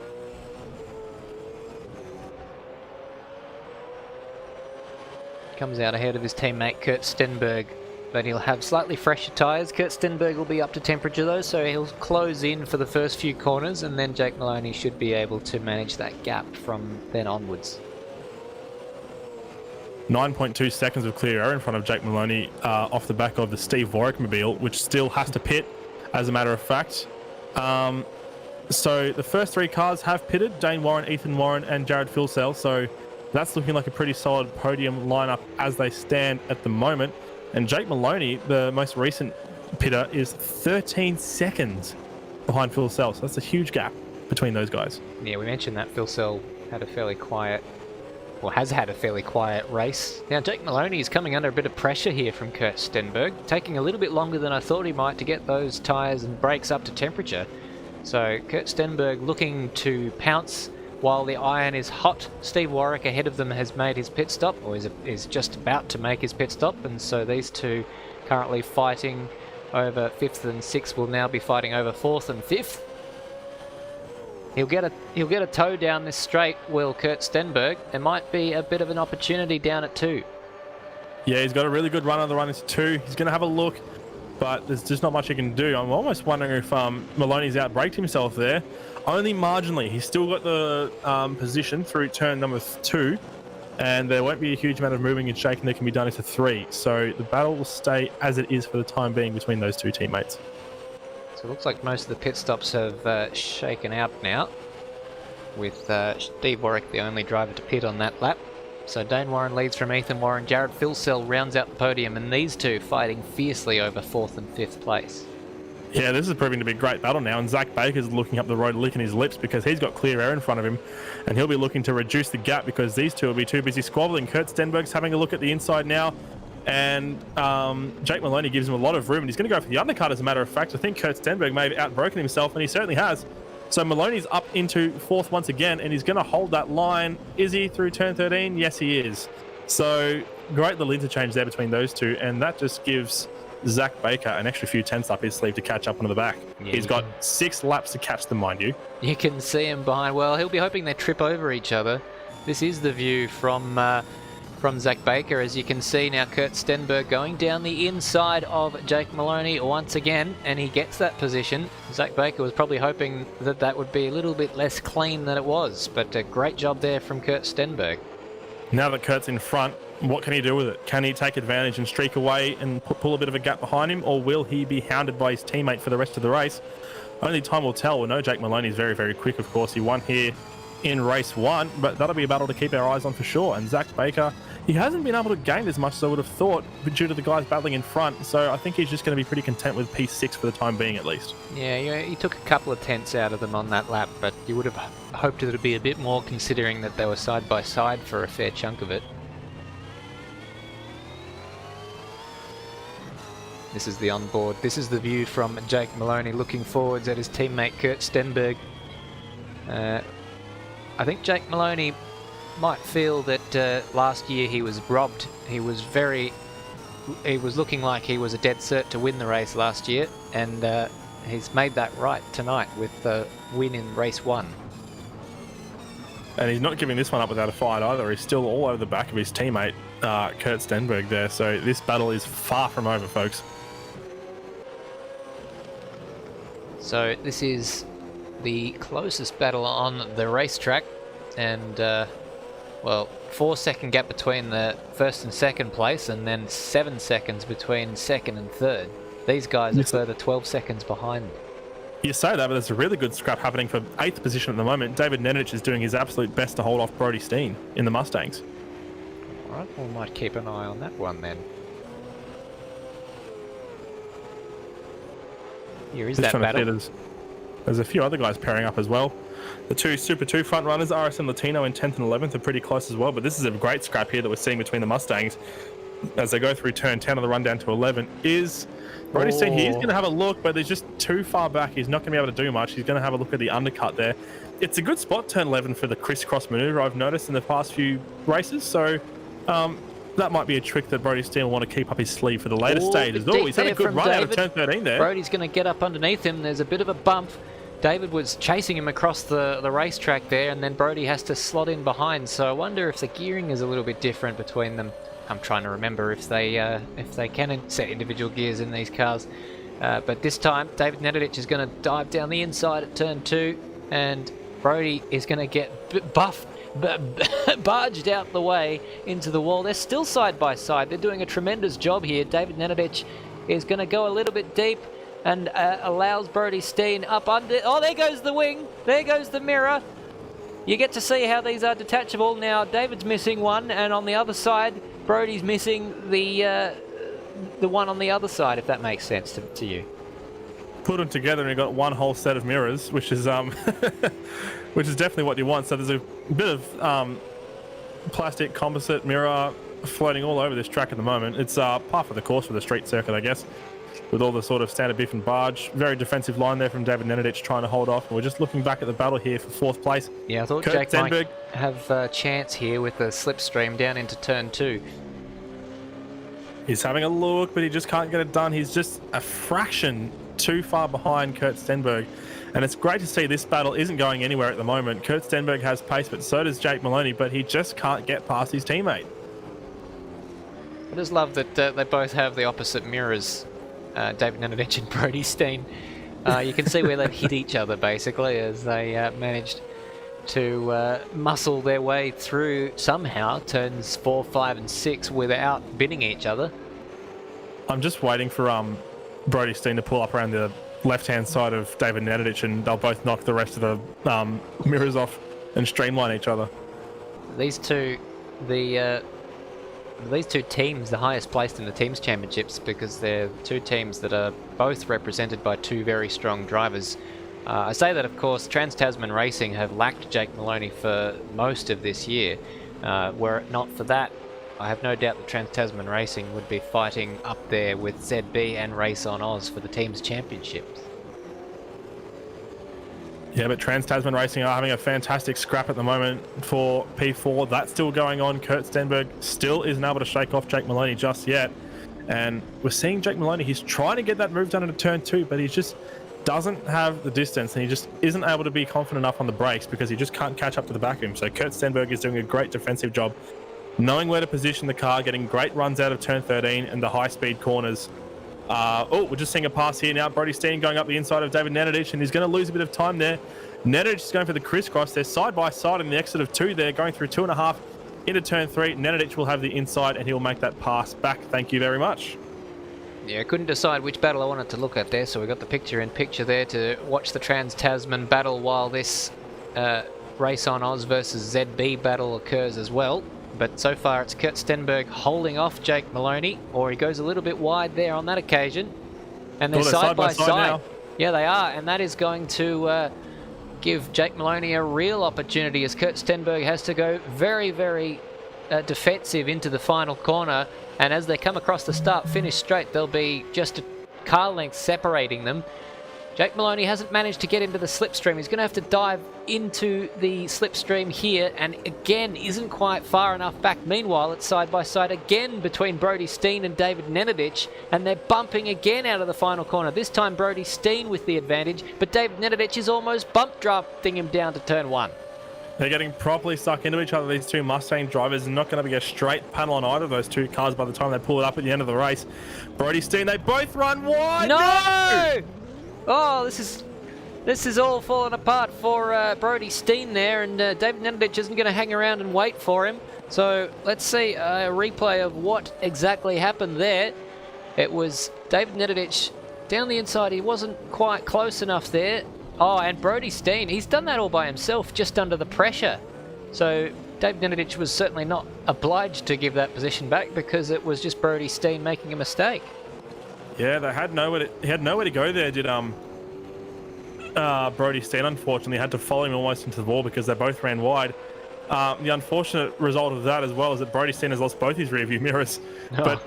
comes out ahead of his teammate Kurt Stenberg, but he'll have slightly fresher tyres. Kurt Stenberg will be up to temperature though, so he'll close in for the first few corners, and then Jake Maloney should be able to manage that gap from then onwards. 9.2 seconds of clear air in front of Jake Maloney off the back of the Steve Warwick mobile, which still has to pit, as a matter of fact. So the first 3 cars have pitted: Dayne Warren, Ethan Warren, and Jared Filsell. So that's looking like a pretty solid podium lineup as they stand at the moment. And Jake Maloney, the most recent pitter, is 13 seconds behind Filsell. So that's a huge gap between those guys. Yeah, we mentioned that Filsell had a fairly quiet, or has had a fairly quiet race. Now Jake Maloney is coming under a bit of pressure here from Kurt Stenberg, taking a little bit longer than I thought he might to get those tyres and brakes up to temperature. So Kurt Stenberg looking to pounce while the iron is hot. Steve Warwick ahead of them has made his pit stop, or is just about to make his pit stop, and so these two currently fighting over 5th and 6th will now be fighting over 4th and 5th. He'll get a tow down this straight, will Kurt Stenberg. There might be a bit of an opportunity down at 2. Yeah, he's got a really good run on the run into 2. He's going to have a look, but there's just not much he can do. I'm almost wondering if Maloney's outbraked himself there. Only marginally. He's still got the position through turn number 2, and there won't be a huge amount of moving and shaking that can be done into 3. So the battle will stay as it is for the time being between those 2 teammates. So it looks like most of the pit stops have shaken out now, with Steve Warwick the only driver to pit on that lap. So Dayne Warren leads from Ethan Warren. Jared Filsell rounds out the podium, and these two fighting fiercely over 4th and 5th place. Yeah, this is proving to be a great battle now, and Zach Baker's looking up the road, licking his lips because he's got clear air in front of him, and he'll be looking to reduce the gap because these two will be too busy squabbling. Kurt Stenberg's having a look at the inside now, and Jake Maloney gives him a lot of room, and he's going to go for the undercut, as a matter of fact. I think Kurt Stenberg may have outbroken himself, and he certainly has. So Maloney's up into 4th once again, and he's going to hold that line. Is he through turn 13? Yes, he is. So great little interchange there between those two, and that just gives Zach Baker an extra few tenths up his sleeve to catch up onto the back. Yeah, he's got 6 laps to catch them, mind you. You can see him behind. Well, he'll be hoping they trip over each other. This is the view from Zach Baker. As you can see now, Kurt Stenberg going down the inside of Jake Maloney once again, and he gets that position. Zach Baker was probably hoping that that would be a little bit less clean than it was, but a great job there from Kurt Stenberg. Now that Kurt's in front, what can he do with it? Can he take advantage and streak away and pull a bit of a gap behind him, or will he be hounded by his teammate for the rest of the race? Only time will tell. We know Jake Maloney is very, very quick, of course. He won here in race 1, but that'll be a battle to keep our eyes on for sure. And Zach Baker, he hasn't been able to gain as much as I would have thought due to the guys battling in front, so I think he's just going to be pretty content with P6 for the time being, at least. Yeah, he took a couple of tenths out of them on that lap, but you would have hoped that it would be a bit more, considering that they were side by side for a fair chunk of it. This is the onboard. This is the view from Jake Maloney looking forwards at his teammate Kurt Stenberg. I think Jake Maloney might feel that last year he was robbed. He was looking like he was a dead cert to win the race last year, and he's made that right tonight with the win in race 1. And he's not giving this one up without a fight either. He's still all over the back of his teammate, Kurt Stenberg there. So this battle is far from over, folks. So this is the closest battle on the racetrack, and well, 4-second gap between the 1st and 2nd place, and then 7 seconds between 2nd and 3rd. These guys are further 12 seconds behind. You say that, but there's a really good scrap happening for 8th position at the moment. David Nenich is doing his absolute best to hold off Brody Steen in the Mustangs. All right, we might keep an eye on that one then. Here is that battle. There's a few other guys pairing up as well. The 2 Super 2 front runners, RSM Latino in 10th and 11th, are pretty close as well, but this is a great scrap here that we're seeing between the Mustangs as they go through turn 10 on the run down to 11. Brody Steen, he's going to have a look, but he's just too far back. He's not going to be able to do much. He's going to have a look at the undercut there. It's a good spot, turn 11, for the crisscross maneuver, I've noticed in the past few races, so that might be a trick that Brody Steen will want to keep up his sleeve for the later stages. Oh, he's had a good run out of turn 13 there. Brody's going to get up underneath him. There's a bit of a bump. David was chasing him across the racetrack there, and then Brodie has to slot in behind. So I wonder if the gearing is a little bit different between them. I'm trying to remember if they can set individual gears in these cars. But this time, David Nedevich is going to dive down the inside at turn 2, and Brodie is going to get barged out the way into the wall. They're still side by side. They're doing a tremendous job here. David Nedevich is going to go a little bit deep and allows Brodie Steen up under. Oh, there goes the wing. There goes the mirror. You get to see how these are detachable. Now, David's missing one, and on the other side, Brodie's missing the one on the other side, if that makes sense to you. Put them together and you've got one whole set of mirrors, which is which is definitely what you want. So there's a bit of plastic composite mirror floating all over this track at the moment. It's par for the course for the street circuit, I guess, with all the sort of standard biff and barge. Very defensive line there from David Nedevich trying to hold off. We're just looking back at the battle here for 4th place. Yeah, I thought Kurt Jake Stenberg might have a chance here with the slipstream down into turn 2. He's having a look, but he just can't get it done. He's just a fraction too far behind Kurt Stenberg. And it's great to see this battle isn't going anywhere at the moment. Kurt Stenberg has pace, but so does Jake Maloney, but he just can't get past his teammate. I just love that they both have the opposite mirrors, David Nedevich and Brodie Steen. You can see where they've hit each other, basically, as they managed to muscle their way through somehow turns 4, 5 and 6 without binning each other. I'm just waiting for Brodie Steen to pull up around the left-hand side of David Nedevich, and they'll both knock the rest of the mirrors off and streamline each other. These two teams, the highest placed in the teams championships, because they're two teams that are both represented by two very strong drivers. I say that, of course, Trans-Tasman Racing have lacked Jake Maloney for most of this year. Were it not for that, I have no doubt that Trans-Tasman Racing would be fighting up there with ZB and Race on Oz for the teams championships. Yeah, but Trans-Tasman Racing are having a fantastic scrap at the moment for P4. That's still going on. Kurt Stenberg still isn't able to shake off Jake Maloney just yet. And we're seeing Jake Maloney, he's trying to get that move done into turn 2, but he just doesn't have the distance, and he just isn't able to be confident enough on the brakes because he just can't catch up to the back of him. So Kurt Stenberg is doing a great defensive job, knowing where to position the car, getting great runs out of turn 13 and the high-speed corners. We're just seeing a pass here now. Brodie Steen going up the inside of David Nedevich, and he's going to lose a bit of time there. Nedevich is going for the crisscross. They're side by side in the exit of 2 there, going through 2.5 into turn 3. Nedevich will have the inside, and he'll make that pass back. Thank you very much. Yeah, I couldn't decide which battle I wanted to look at there, so we got the picture there to watch the Trans-Tasman battle while this Race on Oz versus ZB battle occurs as well. But so far it's Kurt Stenberg holding off Jake Maloney, or he goes a little bit wide there on that occasion. And they're side by side now. Yeah, they are, and that is going to give Jake Maloney a real opportunity, as Kurt Stenberg has to go very, very defensive into the final corner. And as they come across the start-finish straight, there'll be just a car length separating them. Jake Maloney hasn't managed to get into the slipstream. He's going to have to dive into the slipstream here, and again isn't quite far enough back. Meanwhile, it's side by side again between Brodie Steen and David Nedevich, and they're bumping again out of the final corner. This time Brodie Steen with the advantage, but David Nedevich is almost bump drafting him down to turn 1. They're getting properly stuck into each other, these two Mustang drivers, and not going to be a straight panel on either of those two cars by the time they pull it up at the end of the race. Brodie Steen, they both run wide! No! Oh, this is all falling apart for Brodie Steen there, and David Nedevich isn't going to hang around and wait for him. So let's see a replay of what exactly happened there. It was David Nedevich down the inside. He wasn't quite close enough there. Oh, and Brodie Steen, he's done that all by himself, just under the pressure. So David Nedevich was certainly not obliged to give that position back, because it was just Brodie Steen making a mistake. Yeah, he had nowhere to go there, did Brodie Steen. Unfortunately, had to follow him almost into the wall because they both ran wide. The unfortunate result of that as well is that Brodie Steen has lost both his rear view mirrors. Oh. But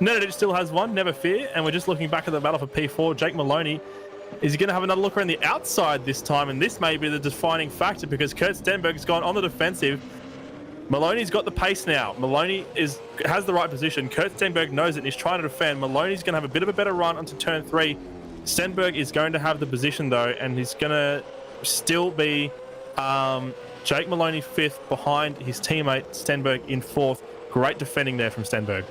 Nedevich still has one, never fear. And we're just looking back at the battle for P4. Jake Maloney, is he going to have another look around the outside this time? And this may be the defining factor, because Kurt Stenberg's gone on the defensive. Maloney's got the pace now. Maloney has the right position. Kurt Stenberg knows it and he's trying to defend. Maloney's going to have a bit of a better run onto turn 3. Stenberg is going to have the position though, and he's going to still be Jake Maloney 5th behind his teammate Stenberg in 4th. Great defending there from Stenberg.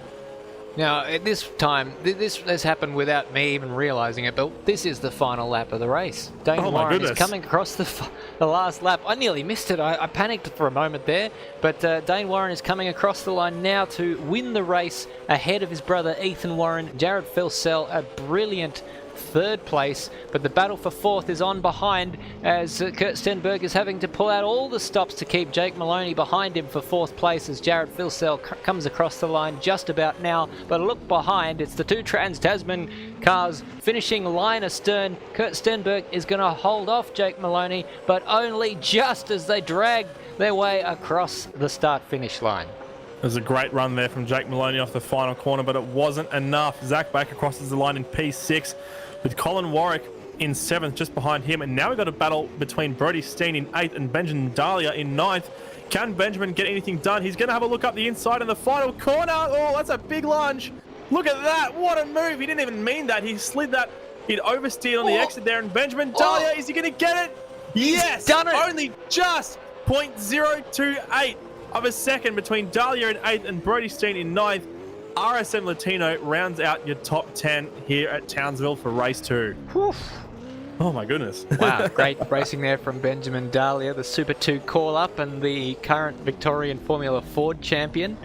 Now, at this time, this has happened without me even realising it, but this is the final lap of the race. Dayne Warren is coming across the last lap. I nearly missed it. I panicked for a moment there, but Dayne Warren is coming across the line now to win the race ahead of his brother Ethan Warren. Jared Filsell, a brilliant 3rd place, but the battle for 4th is on behind as Kurt Stenberg is having to pull out all the stops to keep Jake Maloney behind him for 4th place as Jared Filsell comes across the line just about now. But look behind, it's the 2 Trans-Tasman cars finishing line astern. Kurt Stenberg is going to hold off Jake Maloney, but only just as they drag their way across the start-finish line. There's a great run there from Jake Maloney off the final corner, but it wasn't enough. Zach Baker crosses the line in P6 with Colin Warwick in 7th just behind him. And now we've got a battle between Brody Steen in 8th and Benjamin Dahlia in 9th. Can Benjamin get anything done? He's going to have a look up the inside in the final corner. Oh, that's a big lunge. Look at that. What a move. He didn't even mean that. He slid that. He'd oversteered on the exit there. And Benjamin Dahlia, is he going to get it? Yes. He's done it. Only just 0.028 of a second between Dahlia in 8th and Brody Steen in 9th. RSM Latino rounds out your top 10 here at Townsville for race 2. Oof. Oh my goodness. Wow, great racing there from Benjamin Dahlia, the Super 2 call-up and the current Victorian Formula Ford champion.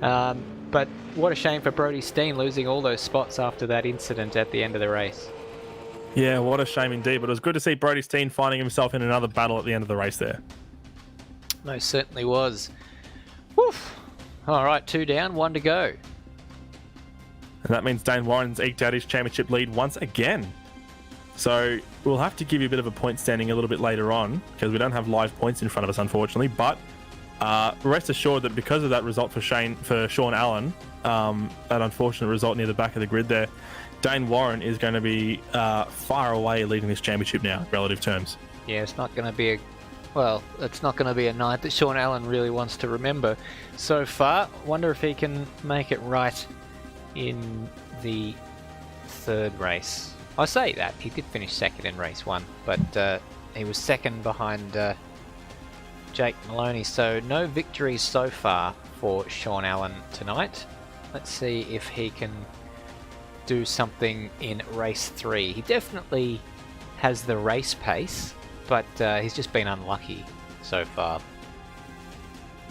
But what a shame for Brody Steen losing all those spots after that incident at the end of the race. Yeah, what a shame indeed. But it was good to see Brody Steen finding himself in another battle at the end of the race there. Most certainly was. Woof. All right, 2 down, 1 to go. And that means Dayne Warren's eked out his championship lead once again. So we'll have to give you a bit of a point standing a little bit later on because we don't have live points in front of us, unfortunately. But rest assured that because of that result for Shaun Allan, that unfortunate result near the back of the grid there, Dayne Warren is going to be far away leading this championship now, relative terms. Yeah, it's not going to be it's not going to be a night that Shaun Allan really wants to remember so far. Wonder if he can make it right in the 3rd race. I say that, he did finish 2nd in race 1, but he was 2nd behind Jake Maloney, so no victories so far for Shaun Allan tonight. Let's see if he can do something in race 3. He definitely has the race pace, but he's just been unlucky so far.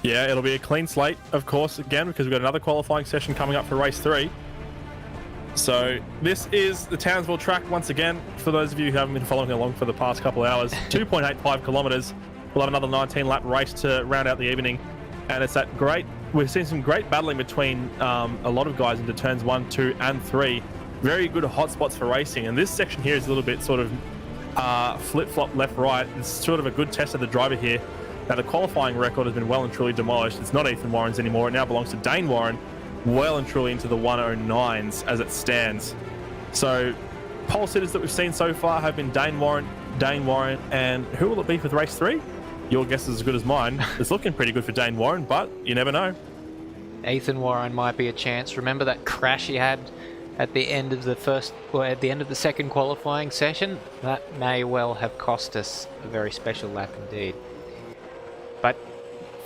Yeah, it'll be a clean slate, of course, again, because we've got another qualifying session coming up for race 3. So this is the Townsville track once again. For those of you who haven't been following along for the past couple of hours, 2.85 kilometres. We'll have another 19-lap race to round out the evening. And it's that great... We've seen some great battling between a lot of guys into turns 1, 2, and 3. Very good hot spots for racing. And this section here is a little bit sort of flip-flop left-right. It's sort of a good test of the driver here. Now, the qualifying record has been well and truly demolished. It's not Ethan Warren's anymore. It now belongs to Dayne Warren, well and truly into the 109s as it stands. So, pole sitters that we've seen so far have been Dayne Warren, and who will it be for race 3? Your guess is as good as mine. It's looking pretty good for Dayne Warren, but you never know. Ethan Warren might be a chance. Remember that crash he had at the end of the second qualifying session? That may well have cost us a very special lap indeed. But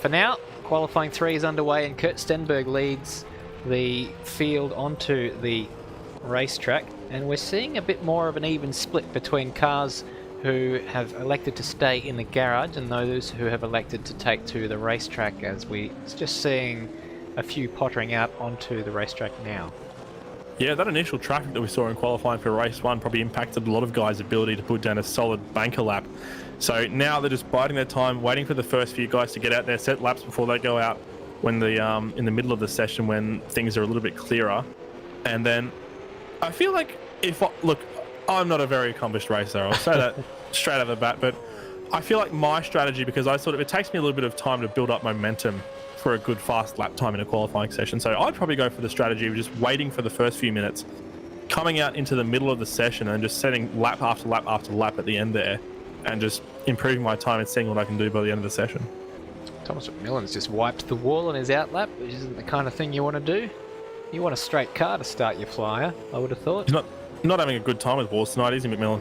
for now, qualifying 3 is underway and Kurt Stenberg leads the field onto the racetrack, and we're seeing a bit more of an even split between cars who have elected to stay in the garage and those who have elected to take to the racetrack, as we're just seeing a few pottering out onto the racetrack now. Yeah, that initial traffic that we saw in qualifying for race 1 probably impacted a lot of guys' ability to put down a solid banker lap. So now they're just biding their time, waiting for the first few guys to get out their set laps before they go out when the in the middle of the session when things are a little bit clearer. And then I feel like look, I'm not a very accomplished racer. I'll say that straight out of the bat, but I feel like my strategy, because it takes me a little bit of time to build up momentum for a good fast lap time in a qualifying session. So I'd probably go for the strategy of just waiting for the first few minutes, coming out into the middle of the session and just setting lap after lap after lap at the end there, and just improving my time and seeing what I can do by the end of the session. Thomas McMillan's just wiped the wall on his outlap, which isn't the kind of thing you want to do. You want a straight car to start your flyer, I would have thought. not having a good time with Wars tonight, is he, McMillan?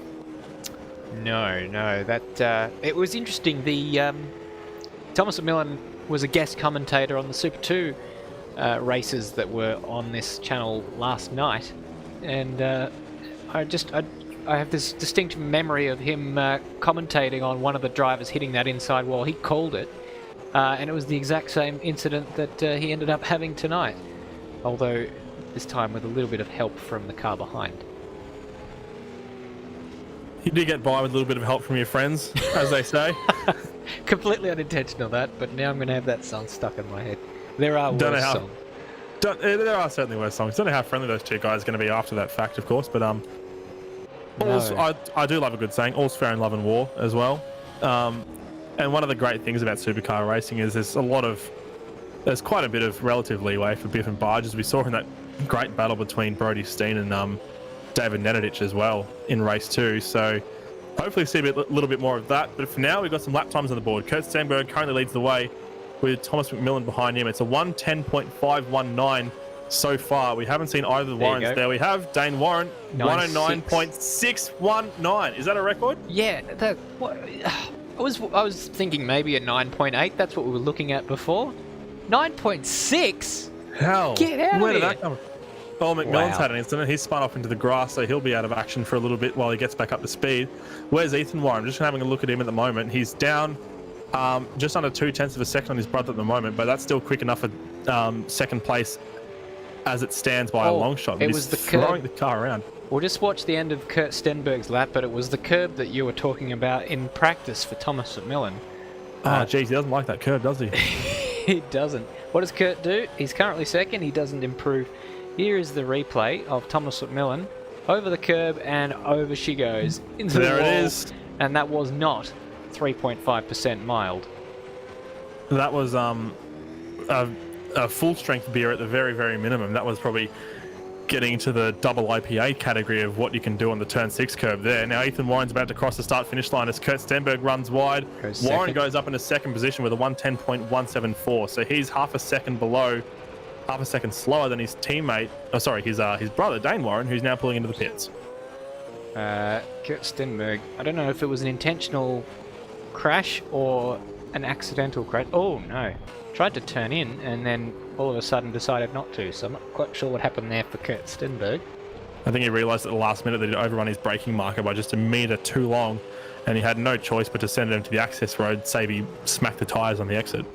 No, that it was interesting. The Thomas McMillan was a guest commentator on the Super 2 races that were on this channel last night, and I have this distinct memory of him commentating on one of the drivers hitting that inside wall. He called it, and it was the exact same incident that he ended up having tonight, although this time with a little bit of help from the car behind. You did get by with a little bit of help from your friends, as they say. Completely unintentional, that, but now I'm going to have that song stuck in my head. There are worse songs. There are certainly worse songs. Don't know how friendly those two guys are going to be after that fact, of course, but I do love a good saying. All's fair in love and war as well. And one of the great things about supercar racing is there's quite a bit of relative leeway for Biff and Barge, as we saw in that great battle between Brody Steen and David Neteditch as well in race 2. So hopefully see a little bit more of that. But for now, we've got some lap times on the board. Kurt Stenberg currently leads the way with Thomas McMillan behind him. It's a 1:10.519 so far. We haven't seen either of the Warrens there. We have Dayne Warren, 109.619. Is that a record? Yeah, I was thinking maybe a 9.8. That's what we were looking at before. 9.6? Hell. Get out Where of did here. that come from? Oh, McMillan's Wow. had an incident. He's spun off into the grass, so he'll be out of action for a little bit while he gets back up to speed. Where's Ethan Warren? Just having a look at him at the moment. He's down just under 0.2 of a second on his brother at the moment, but that's still quick enough for second place as it stands by a long shot. It He's was the throwing curb. the car around. We'll just watch the end of Kurt Stenberg's lap, but it was the curb that you were talking about in practice for Thomas McMillan. Oh, geez, he doesn't like that curb, does he? He doesn't. What does Kurt do? He's currently second. He doesn't improve. Here is the replay of Thomas McMillan over the curb, and over she goes into the wall. There it is. And that was not 3.5% mild. That was a full strength beer at the very, very minimum. That was probably getting into the double IPA category of what you can do on the turn 6 curve there. Now Ethan Warren's about to cross the start finish line as Kurt Stenberg runs wide. Warren goes up into second position with a 1:10.174, so he's half a second slower than his teammate. Oh, sorry, his brother Dayne Warren, who's now pulling into the pits. Kurt Stenberg, I don't know if it was an intentional crash or an accidental crash. Oh no, tried to turn in and then all of a sudden decided not to, so I'm not quite sure what happened there for Kurt Stenberg. I think he realised at the last minute that he'd overrun his braking marker by just a metre too long, and he had no choice but to send him to the access road, save he smacked the tyres on the exit.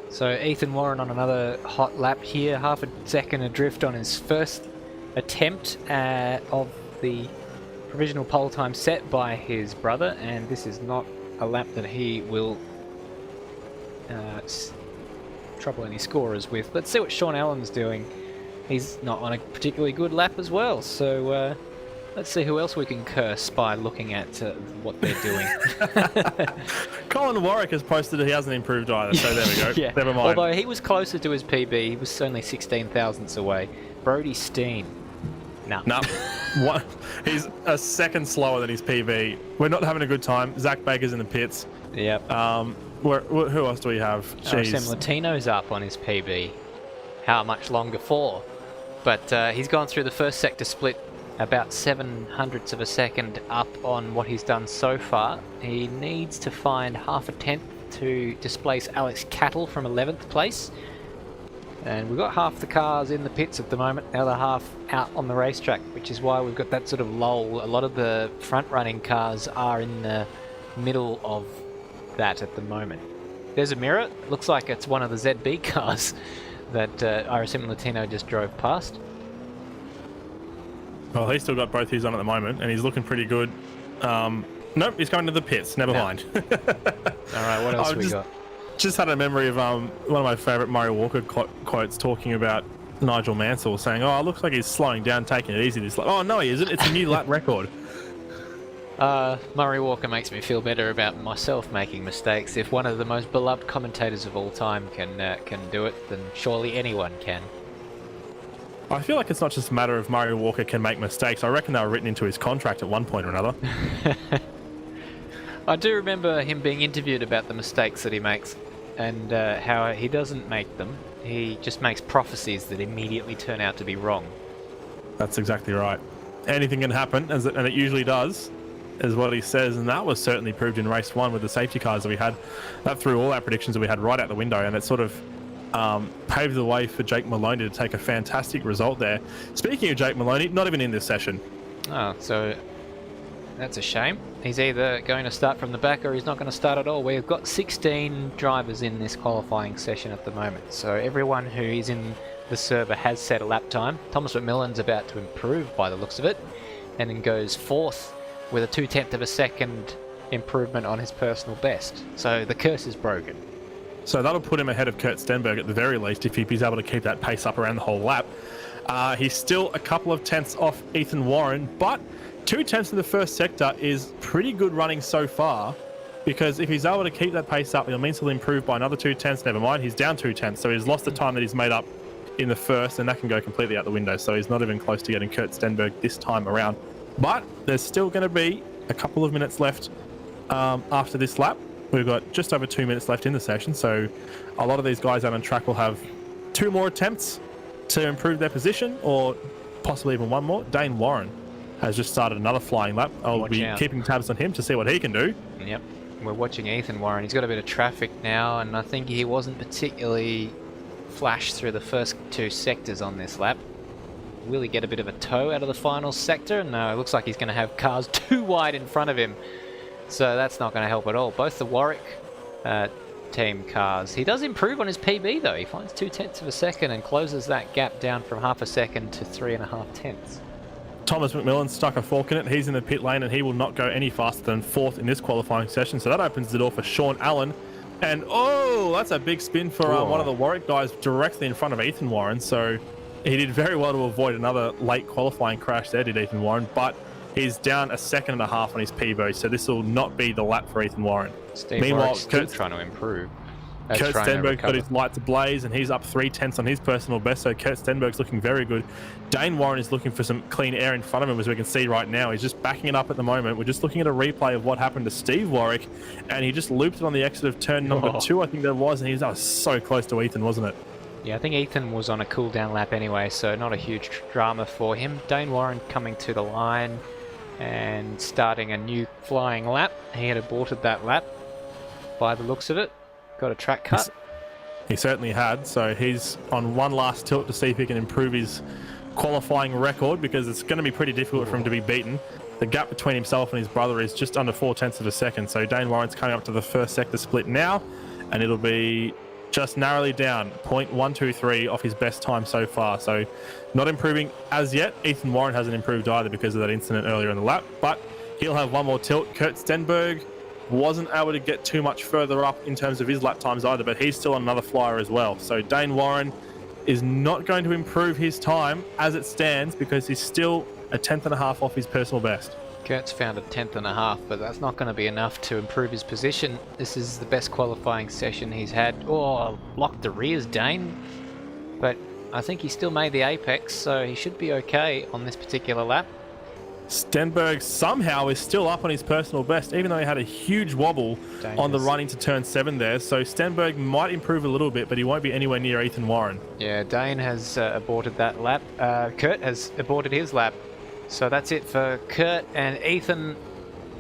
So Ethan Warren on another hot lap here, half a second adrift on his first attempt of the provisional pole time set by his brother, and this is not a lap that he will trouble any scorers with. Let's see what Shaun Allan's doing. He's not on a particularly good lap as well, so let's see who else we can curse by looking at what they're doing. Colin Warwick has posted that he hasn't improved either, so there we go. Yeah. Never mind. Although he was closer to his PB, he was only 16 thousandths away. Brody Steen. No. What? He's a second slower than his PB. We're not having a good time. Zach Baker's in the pits. Yep. Who else do we have? Sam Latino's up on his PB. How much longer for? But he's gone through the first sector split about 0.07 of a second up on what he's done so far. He needs to find half a tenth to displace Alex Cattle from 11th place. And we've got half the cars in the pits at the moment, the other half out on the racetrack, which is why we've got that sort of lull. A lot of the front-running cars are in the middle of that at the moment. There's a mirror. It looks like it's one of the ZB cars that RSM Latino just drove past. Well, he's still got both his on at the moment, and he's looking pretty good. Nope, he's going to the pits. Never mind. All right, what else we got? Just had a memory of one of my favourite Murray Walker quotes talking about Nigel Mansell saying, "Oh, it looks like he's slowing down, taking it easy." This, like, oh no, he isn't. It's a new lap record. Murray Walker makes me feel better about myself making mistakes. If one of the most beloved commentators of all time can do it, then surely anyone can. I feel like it's not just a matter of Murray Walker can make mistakes. I reckon they were written into his contract at one point or another. I do remember him being interviewed about the mistakes that he makes and how he doesn't make them. He just makes prophecies that immediately turn out to be wrong. That's exactly right. anything can happen, and it usually does, is what he says, and that was certainly proved in race 1 with the safety cars that we had. That threw all our predictions that we had right out the window, and it sort of paved the way for Jake Maloney to take a fantastic result there. Speaking of Jake Maloney, not even in this session. Oh, so that's a shame. He's either going to start from the back or he's not going to start at all. We've got 16 drivers in this qualifying session at the moment, so everyone who is in the server has set a lap time. Thomas McMillan's about to improve by the looks of it, and then goes 4th with a 0.2 of a second improvement on his personal best. So the curse is broken. So that'll put him ahead of Kurt Stenberg at the very least if he's able to keep that pace up around the whole lap. He's still a couple of tenths off Ethan Warren, but 2 tenths in the first sector is pretty good running so far, because if he's able to keep that pace up, it'll mean he'll improve by another 2 tenths. Never mind, he's down 2 tenths, so he's lost the time that he's made up in the first, and that can go completely out the window. So he's not even close to getting Kurt Stenberg this time around. But there's still going to be a couple of minutes left after this lap. We've got just over 2 minutes left in the session, so a lot of these guys out on track will have 2 more attempts to improve their position, or possibly even 1 more. Dayne Warren has just started another flying lap. I'll be keeping tabs on him to see what he can do. Yep, we're watching Ethan Warren. He's got a bit of traffic now, and I think he wasn't particularly flashed through the first 2 sectors on this lap. Will he get a bit of a tow out of the final sector? No, it looks like he's going to have cars too wide in front of him, so that's not going to help at all. Both the Warwick team cars. He does improve on his PB though. He finds 0.2 of a second and closes that gap down from half a second to 3.5 tenths. Thomas McMillan stuck a fork in it. He's in the pit lane and he will not go any faster than 4th in this qualifying session. So that opens the door for Shaun Allan. And oh, that's a big spin for one of the Warwick guys directly in front of Ethan Warren. So he did very well to avoid another late qualifying crash there, did Ethan Warren. But he's down 1.5 seconds on his PB. So this will not be the lap for Ethan Warren. Meanwhile, Kurt's trying to improve. Kurt Stenberg's got his lights ablaze and he's up 3 tenths on his personal best, so Kurt Stenberg's looking very good. Dayne Warren is looking for some clean air in front of him, as we can see right now. He's just backing it up at the moment. We're just looking at a replay of what happened to Steve Warwick, and he just looped it on the exit of turn number 2, I think that was, and he was so close to Ethan, wasn't it? Yeah, I think Ethan was on a cool down lap anyway, so not a huge drama for him. Dayne Warren coming to the line and starting a new flying lap. He had aborted that lap by the looks of it. Got a track cut. He certainly had, so he's on one last tilt to see if he can improve his qualifying record, because it's going to be pretty difficult for him to be beaten. The gap between himself and his brother is just under 0.4 of a second, so Dayne Warren's coming up to the first sector split now, and it'll be just narrowly down 0.123 off his best time so far, so not improving as yet. Ethan Warren hasn't improved either because of that incident earlier in the lap, but he'll have 1 more tilt. Kurt Stenberg wasn't able to get too much further up in terms of his lap times either, but he's still on another flyer as well. So Dayne Warren is not going to improve his time as it stands, because he's still 1.5 tenths off his personal best. Kurt's found 1.5 tenths, but that's not going to be enough to improve his position. This is the best qualifying session he's had. Oh, locked the rears, Dayne. But I think he still made the apex, so he should be okay on this particular lap. Stenberg somehow is still up on his personal best, even though he had a huge wobble on the run into turn 7 there. So Stenberg might improve a little bit, but he won't be anywhere near Ethan Warren. Yeah, Dayne has aborted that lap. Kurt has aborted his lap. So that's it for Kurt. And Ethan,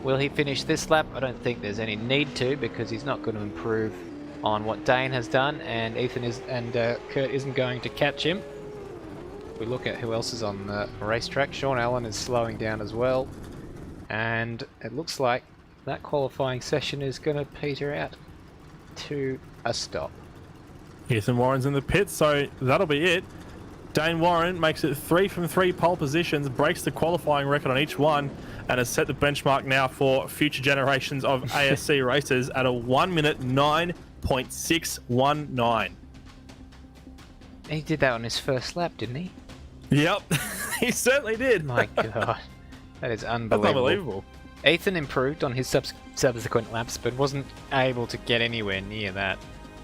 will he finish this lap? I don't think there's any need to, because he's not going to improve on what Dayne has done, and Kurt isn't going to catch him. We look at who else is on the racetrack. Shaun Allan is slowing down as well, and it looks like that qualifying session is going to peter out to a stop. Ethan Warren's in the pits, so that'll be it. Dayne Warren makes it 3 from 3 pole positions, breaks the qualifying record on each one, and has set the benchmark now for future generations of ASC races at a 1 minute 9.619. He did that on his first lap, didn't he? Yep, he certainly did. My God, that is unbelievable. That's unbelievable. Ethan improved on his subsequent laps, but wasn't able to get anywhere near that.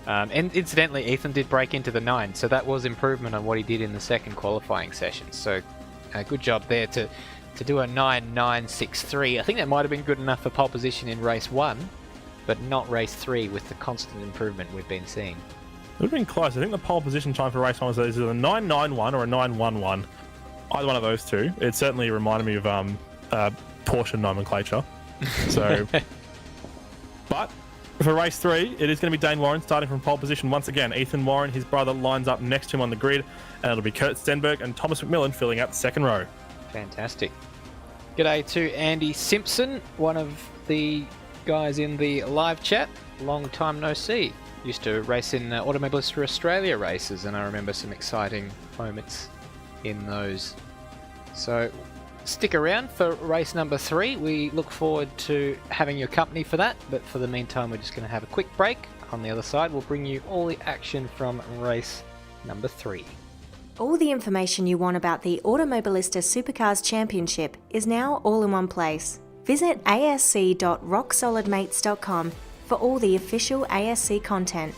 And incidentally, Ethan did break into the 9, so that was improvement on what he did in the second qualifying session. So good job there to do a 9.963. I think that might have been good enough for pole position in race 1, but not race 3 with the constant improvement we've been seeing. It would have been close. I think the pole position time for race 1 was either a 9.91 or a 9.11. either one of those two. It certainly reminded me of Porsche nomenclature. So, but for race 3, it is going to be Dayne Warren starting from pole position once again. Ethan Warren, his brother, lines up next to him on the grid, and it'll be Kurt Stenberg and Thomas McMillan filling out the second row. Fantastic. G'day to Andy Simpson, one of the guys in the live chat. Long time no see. Used to race in Automobilist for Australia races, and I remember some exciting moments in those. So stick around for race number 3. We look forward to having your company for that, but for the meantime we're just going to have a quick break. On the other side we'll bring you all the action from race number 3. All the information you want about the Automobilista Supercars Championship is now all in one place. Visit asc.rocksolidmates.com for all the official ASC content,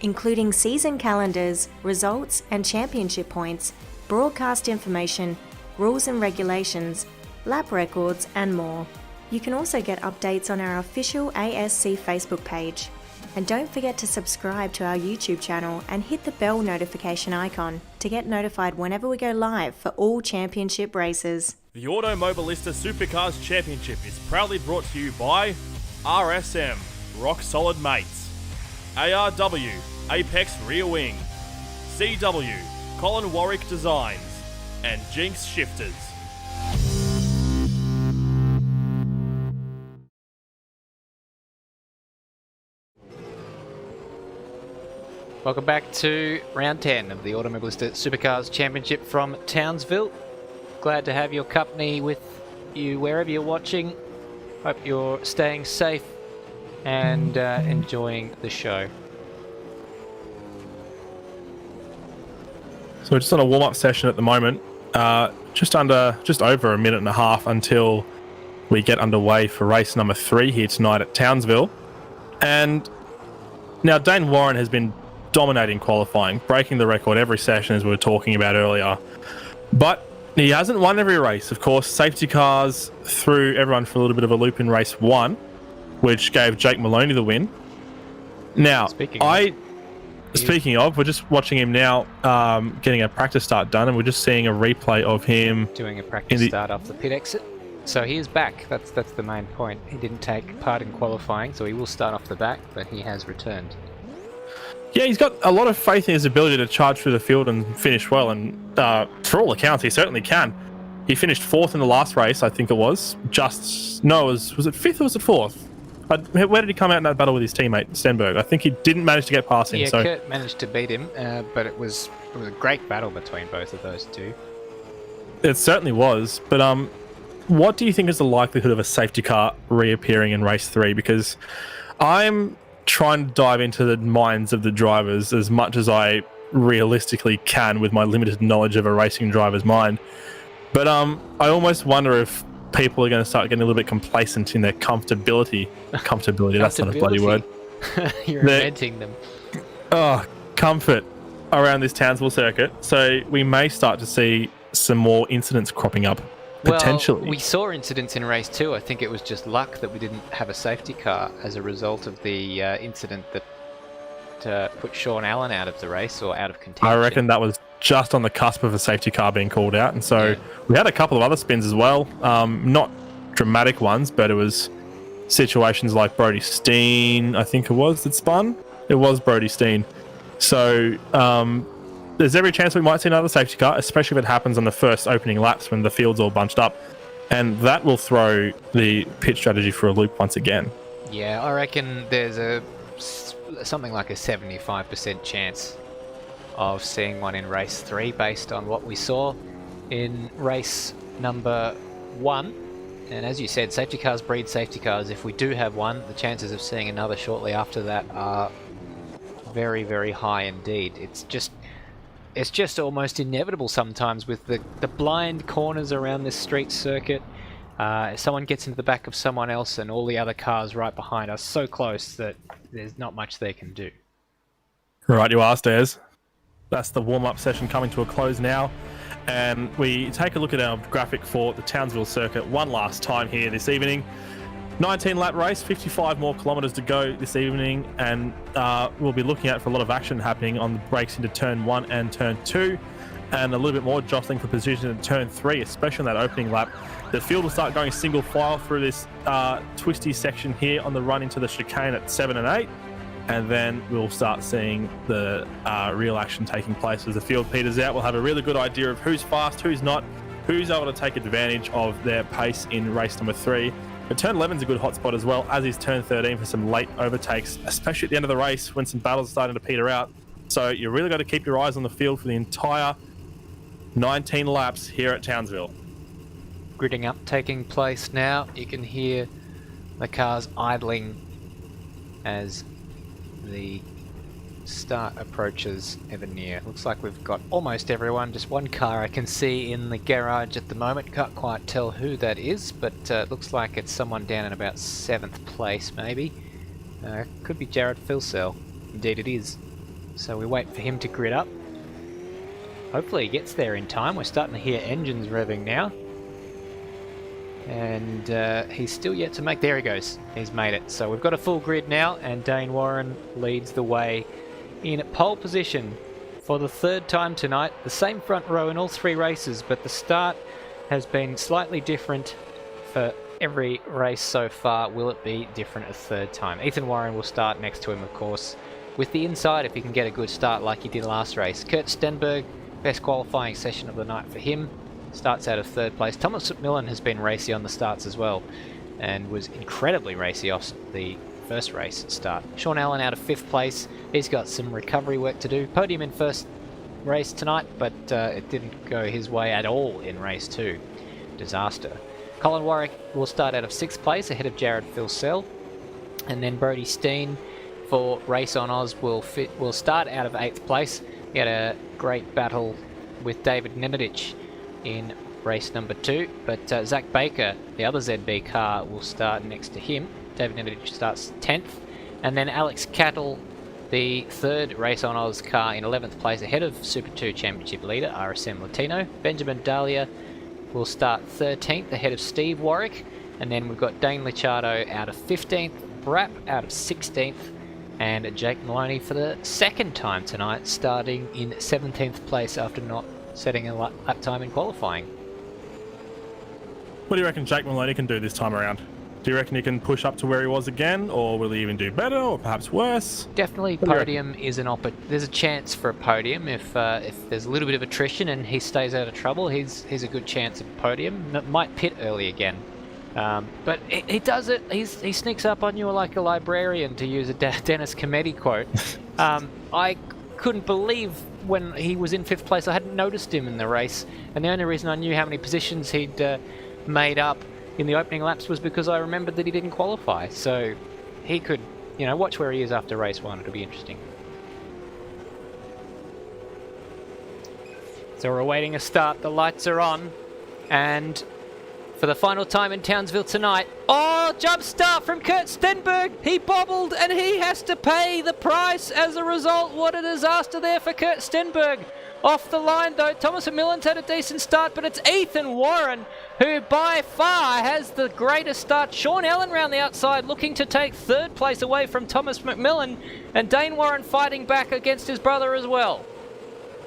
including season calendars, results and championship points, broadcast information, rules and regulations, lap records and more. You can also get updates on our official ASC Facebook page. And don't forget to subscribe to our YouTube channel and hit the bell notification icon to get notified whenever we go live for all championship races. The Automobilista Supercars Championship is proudly brought to you by RSM, Rock Solid Mates, ARW, Apex Rear Wing, CW, Colin Warwick Designs, and Jinx Shifters. Welcome back to round 10 of the Automobilista Supercars Championship from Townsville. Glad to have your company with you wherever you're watching. Hope you're staying safe and enjoying the show. So we're just on a warm-up session at the moment. Just over a minute and a half until we get underway for race number 3 here tonight at Townsville. And now Dayne Warren has been dominating qualifying, breaking the record every session as we were talking about earlier. But he hasn't won every race. Of course, safety cars threw everyone for a little bit of a loop in race 1, which gave Jake Maloney the win. Now, Speaking of, we're just watching him now getting a practice start done, and we're just seeing a replay of him doing a practice start off the pit exit. So he is back. That's the main point. He didn't take part in qualifying, so he will start off the back, but he has returned. Yeah, he's got a lot of faith in his ability to charge through the field and finish well, and for all accounts, he certainly can. He finished 4th in the last race, I think it was. Was it 5th or was it 4th? Where did he come out in that battle with his teammate, Stenberg? I think he didn't manage to get past him. Yeah, Kurt managed to beat him, but it was a great battle between both of those two. It certainly was, but what do you think is the likelihood of a safety car reappearing in race 3? Because I'm trying to dive into the minds of the drivers as much as I realistically can with my limited knowledge of a racing driver's mind. But I almost wonder if people are going to start getting a little bit complacent in their comfortability. Comfortability, that's not a bloody word. You're inventing them. Oh, comfort around this Townsville circuit. So we may start to see some more incidents cropping up. Potentially. Well, we saw incidents in race 2. I think it was just luck that we didn't have a safety car as a result of the incident that put Shaun Allan out of the race or out of contention. I reckon that was just on the cusp of a safety car being called out. And so we had a couple of other spins as well. Not dramatic ones, but it was situations like Brody Steen, I think it was, that spun. It was Brody Steen. So there's every chance we might see another safety car, especially if it happens on the first opening laps when the field's all bunched up. And that will throw the pit strategy for a loop once again. Yeah, I reckon there's something like a 75% chance of seeing one in race 3 based on what we saw in race number 1. And as you said, safety cars breed safety cars. If we do have one, the chances of seeing another shortly after that are very, very high indeed. It's just almost inevitable sometimes with the blind corners around this street circuit. Someone gets into the back of someone else and all the other cars right behind are so close that there's not much they can do. Right, you are, Stairs. That's the warm-up session coming to a close now. And we take a look at our graphic for the Townsville circuit one last time here this evening. 19-lap race, 55 more kilometres to go this evening, and we'll be looking out for a lot of action happening on the breaks into turn 1 and turn 2. and a little bit more jostling for position in turn 3, especially in that opening lap. The field will start going single file through this twisty section here on the run into the chicane at 7 and 8. And then we'll start seeing the real action taking place as the field peters out. We'll have a really good idea of who's fast, who's not, who's able to take advantage of their pace in race number 3. But turn 11 is a good hotspot as well, as is turn 13 for some late overtakes, especially at the end of the race when some battles are starting to peter out. So you really got to keep your eyes on the field for the entire 19 laps here at Townsville. Gridding up taking place now. You can hear the cars idling as the start approaches ever near. Looks like we've got almost everyone. Just one car I can see in the garage at the moment. Can't quite tell who that is, but looks like it's someone down in about 7th place maybe. Could be Jared Filsell. Indeed it is. So we wait for him to grid up. Hopefully he gets there in time. We're starting to hear engines revving now. And he's still yet to make... There he goes. He's made it. So we've got a full grid now, and Dayne Warren leads the way in pole position for the 3rd time tonight. The same front row in all 3 races, but the start has been slightly different for every race so far. Will it be different a 3rd time? Ethan Warren will start next to him, of course, with the inside if he can get a good start like he did last race. Kurt Stenberg, best qualifying session of the night for him. Starts out of 3rd place. Thomas McMillan has been racy on the starts as well, and was incredibly racy off the first race start. Shaun Allan out of 5th place. He's got some recovery work to do. Podium in first race tonight, but it didn't go his way at all in race 2. Disaster. Colin Warwick will start out of 6th place ahead of Jared Filsell, and then Brodie Steen for Race on Oz will start out of 8th place. He had a great battle with David Nemedich in race number 2, but Zach Baker, the other ZB car, will start next to him. David Nemedich starts 10th, and then Alex Cattle, the 3rd Race on Oz car, in 11th place ahead of Super 2 Championship leader RSM Latino. Benjamin Dahlia will start 13th ahead of Steve Warwick, and then we've got Dane Licciardo out of 15th, Brapp out of 16th, and Jake Maloney for the 2nd time tonight, starting in 17th place after not setting a lap time in qualifying. What do you reckon Jake Maloney can do this time around? Do you reckon he can push up to where he was again, or will he even do better, or perhaps worse? Definitely podium is an there's a chance for a podium if there's a little bit of attrition and he stays out of trouble. He's a good chance of a podium. Might pit early again. But he does it, he sneaks up on you like a librarian, to use a Dennis Cometti quote. I couldn't believe when he was in 5th place. I hadn't noticed him in the race, and the only reason I knew how many positions he'd made up in the opening laps was because I remembered that he didn't qualify. So he could, watch where he is after race 1. It'll be interesting. So we're awaiting a start. The lights are on, and for the final time in Townsville tonight, jump start from Kurt Stenberg. He bobbled and he has to pay the price as a result. What a disaster there for Kurt Stenberg. Off the line though, Thomas McMillan's had a decent start, but it's Ethan Warren who by far has the greatest start. Shaun Allan round the outside looking to take 3rd place away from Thomas McMillan, and Dayne Warren fighting back against his brother as well.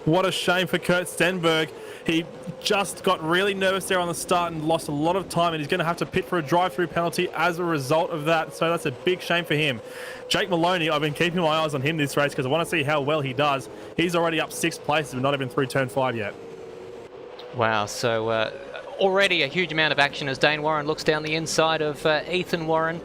What a shame for Kurt Stenberg. He just got really nervous there on the start and lost a lot of time, and he's going to have to pit for a drive-through penalty as a result of that. So that's a big shame for him. Jake Maloney, I've been keeping my eyes on him this race because I want to see how well he does. He's already up 6 places and not even through turn 5 yet. Wow, so already a huge amount of action as Dayne Warren looks down the inside of Ethan Warren.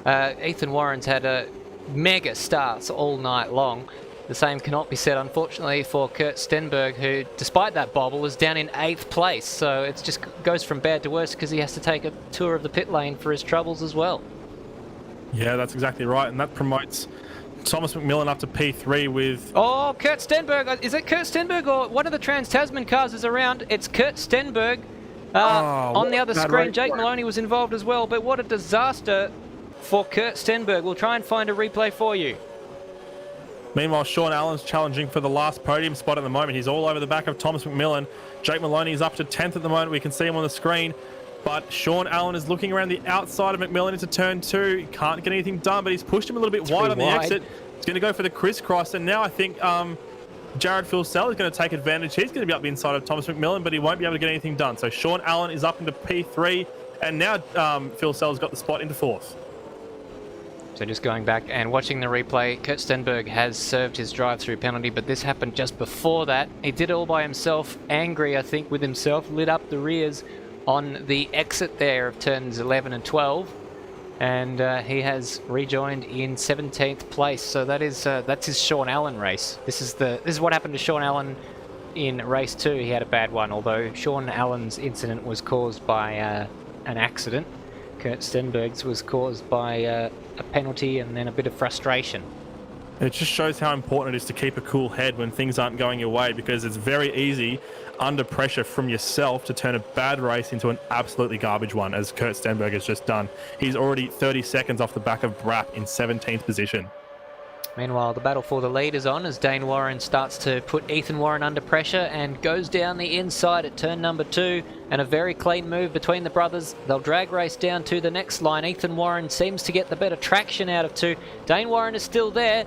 Ethan Warren's had a mega starts all night long. The same cannot be said, unfortunately, for Kurt Stenberg, who, despite that bobble, was down in 8th place. So it just goes from bad to worse because he has to take a tour of the pit lane for his troubles as well. Yeah, that's exactly right, and that promotes Thomas McMillan up to P3 with... Kurt Stenberg. Is it Kurt Stenberg or one of the Trans-Tasman cars is around? It's Kurt Stenberg. On the other screen, Jake Maloney was involved as well, but what a disaster for Kurt Stenberg. We'll try and find a replay for you. Meanwhile, Shaun Allan's challenging for the last podium spot at the moment. He's all over the back of Thomas McMillan. Jake Maloney is up to 10th at the moment. We can see him on the screen. But Shaun Allan is looking around the outside of McMillan into turn 2. He can't get anything done, but he's pushed him a little bit wide on the exit. He's going to go for the crisscross. And now I think Jared Filsell is going to take advantage. He's going to be up the inside of Thomas McMillan, but he won't be able to get anything done. So Shaun Allan is up into P3, and now Filsell's got the spot into 4th. So just going back and watching the replay, Kurt Stenberg has served his drive-through penalty, but this happened just before that. He did it all by himself, angry, I think, with himself, lit up the rears on the exit there of turns 11 and 12, and he has rejoined in 17th place. So that's his Shaun Allan race. This is what happened to Shaun Allan in race 2. He had a bad one, although Shaun Allan's incident was caused by an accident. Kurt Stenberg's was caused by a penalty and then a bit of frustration. It just shows how important it is to keep a cool head when things aren't going your way, because it's very easy under pressure from yourself to turn a bad race into an absolutely garbage one, as Kurt Stenberg has just done. He's already 30 seconds off the back of Brapp in 17th position. Meanwhile, the battle for the lead is on as Dayne Warren starts to put Ethan Warren under pressure and goes down the inside at turn number 2, and a very clean move between the brothers. They'll drag race down to the next line. Ethan Warren seems to get the better traction out of 2. Dayne Warren is still there.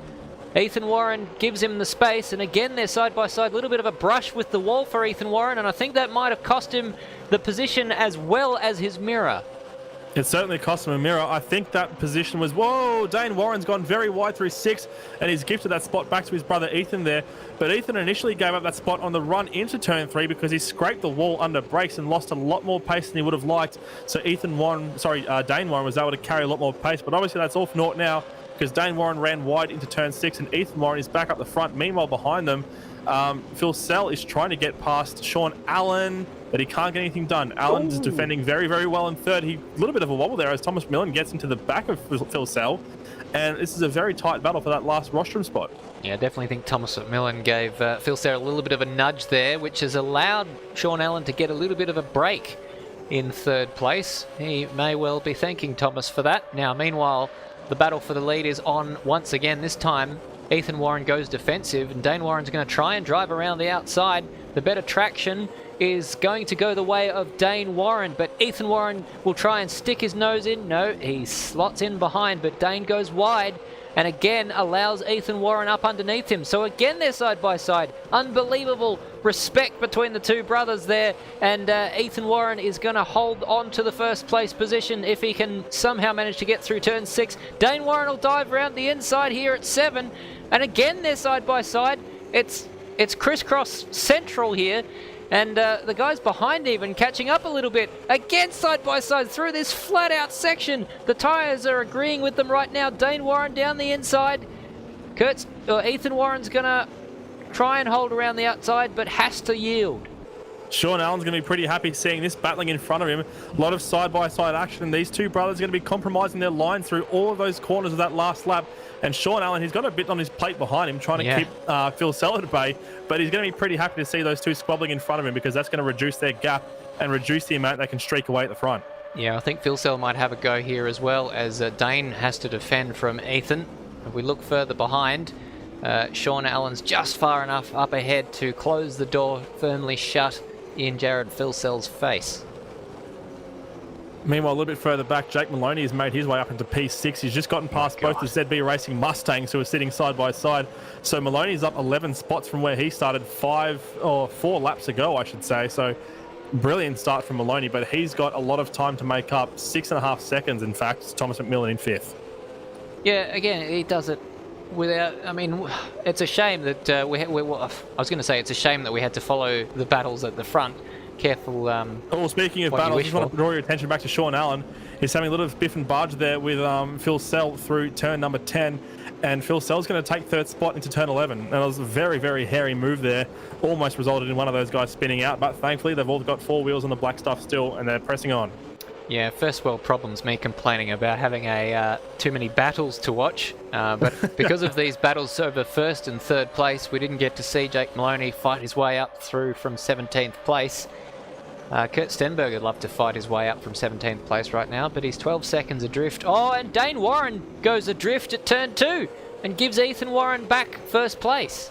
Ethan Warren gives him the space, and again they're side by side. A little bit of a brush with the wall for Ethan Warren, and I think that might have cost him the position as well as his mirror. It certainly cost him a mirror. I think that position was... Whoa! Dayne Warren's gone very wide through 6, and he's gifted that spot back to his brother Ethan there. But Ethan initially gave up that spot on the run into turn 3 because he scraped the wall under brakes and lost a lot more pace than he would have liked. So Dayne Warren was able to carry a lot more pace. But obviously that's all for naught now, because Dayne Warren ran wide into turn 6 and Ethan Warren is back up the front. Meanwhile, behind them, Filsell is trying to get past Shaun Allan, but he can't get anything done. Allan is defending very, very well in 3rd. A little bit of a wobble there as Thomas McMillan gets into the back of Filsell, and this is a very tight battle for that last rostrum spot. Yeah, I definitely think Thomas McMillan gave Filsell a little bit of a nudge there, which has allowed Shaun Allan to get a little bit of a break in 3rd place. He may well be thanking Thomas for that. Now, meanwhile, the battle for the lead is on once again. This time, Ethan Warren goes defensive, and Dayne Warren's going to try and drive around the outside. The better traction is going to go the way of Dayne Warren, but Ethan Warren will try and stick his nose in. No, he slots in behind, but Dayne goes wide and again allows Ethan Warren up underneath him. So again, they're side by side. Unbelievable respect between the two brothers there, and Ethan Warren is going to hold on to the 1st place position if he can somehow manage to get through turn 6. Dayne Warren will dive around the inside here at 7, and again they're side by side. It's crisscross central here, and the guys behind even catching up a little bit. Again, side by side through this flat out section. The tyres are agreeing with them right now. Dayne Warren down the inside. Ethan Warren's going to try and hold around the outside, but has to yield. Shaun Allan's going to be pretty happy seeing this battling in front of him. A lot of side-by-side action. These two brothers are going to be compromising their line through all of those corners of that last lap. And Shaun Allan, he's got a bit on his plate behind him, trying to keep Filsell at bay. But he's going to be pretty happy to see those two squabbling in front of him, because that's going to reduce their gap and reduce the amount they can streak away at the front. Yeah, I think Filsell might have a go here as well, as Dayne has to defend from Ethan. If we look further behind, Shaun Allan's just far enough up ahead to close the door firmly shut in Jared Filsell's face. Meanwhile, a little bit further back, Jake Maloney has made his way up into P6. He's just gotten past both the ZB Racing Mustangs, who are sitting side by side. So Maloney's up 11 spots from where he started 4 laps ago, I should say. So brilliant start from Maloney, but he's got a lot of time to make up. 6.5 seconds, in fact. Thomas McMillan in 5th. Yeah, again, he does it without... I mean, it's a shame that I was going to say it's a shame that we had to follow the battles at the front. Careful. Speaking of battles, I just want to draw your attention back to Shaun Allan. He's having a little biff and barge there with Filsell through turn number 10. And Filsell's going to take 3rd spot into turn 11. And it was a very, very hairy move there. Almost resulted in one of those guys spinning out. But thankfully, they've all got 4 wheels on the black stuff still, and they're pressing on. Yeah, first world problems, me complaining about having too many battles to watch. But because of these battles over 1st and 3rd place, we didn't get to see Jake Maloney fight his way up through from 17th place. Kurt Stenberg would love to fight his way up from 17th place right now, but he's 12 seconds adrift. Oh, and Dayne Warren goes adrift at turn 2 and gives Ethan Warren back 1st place.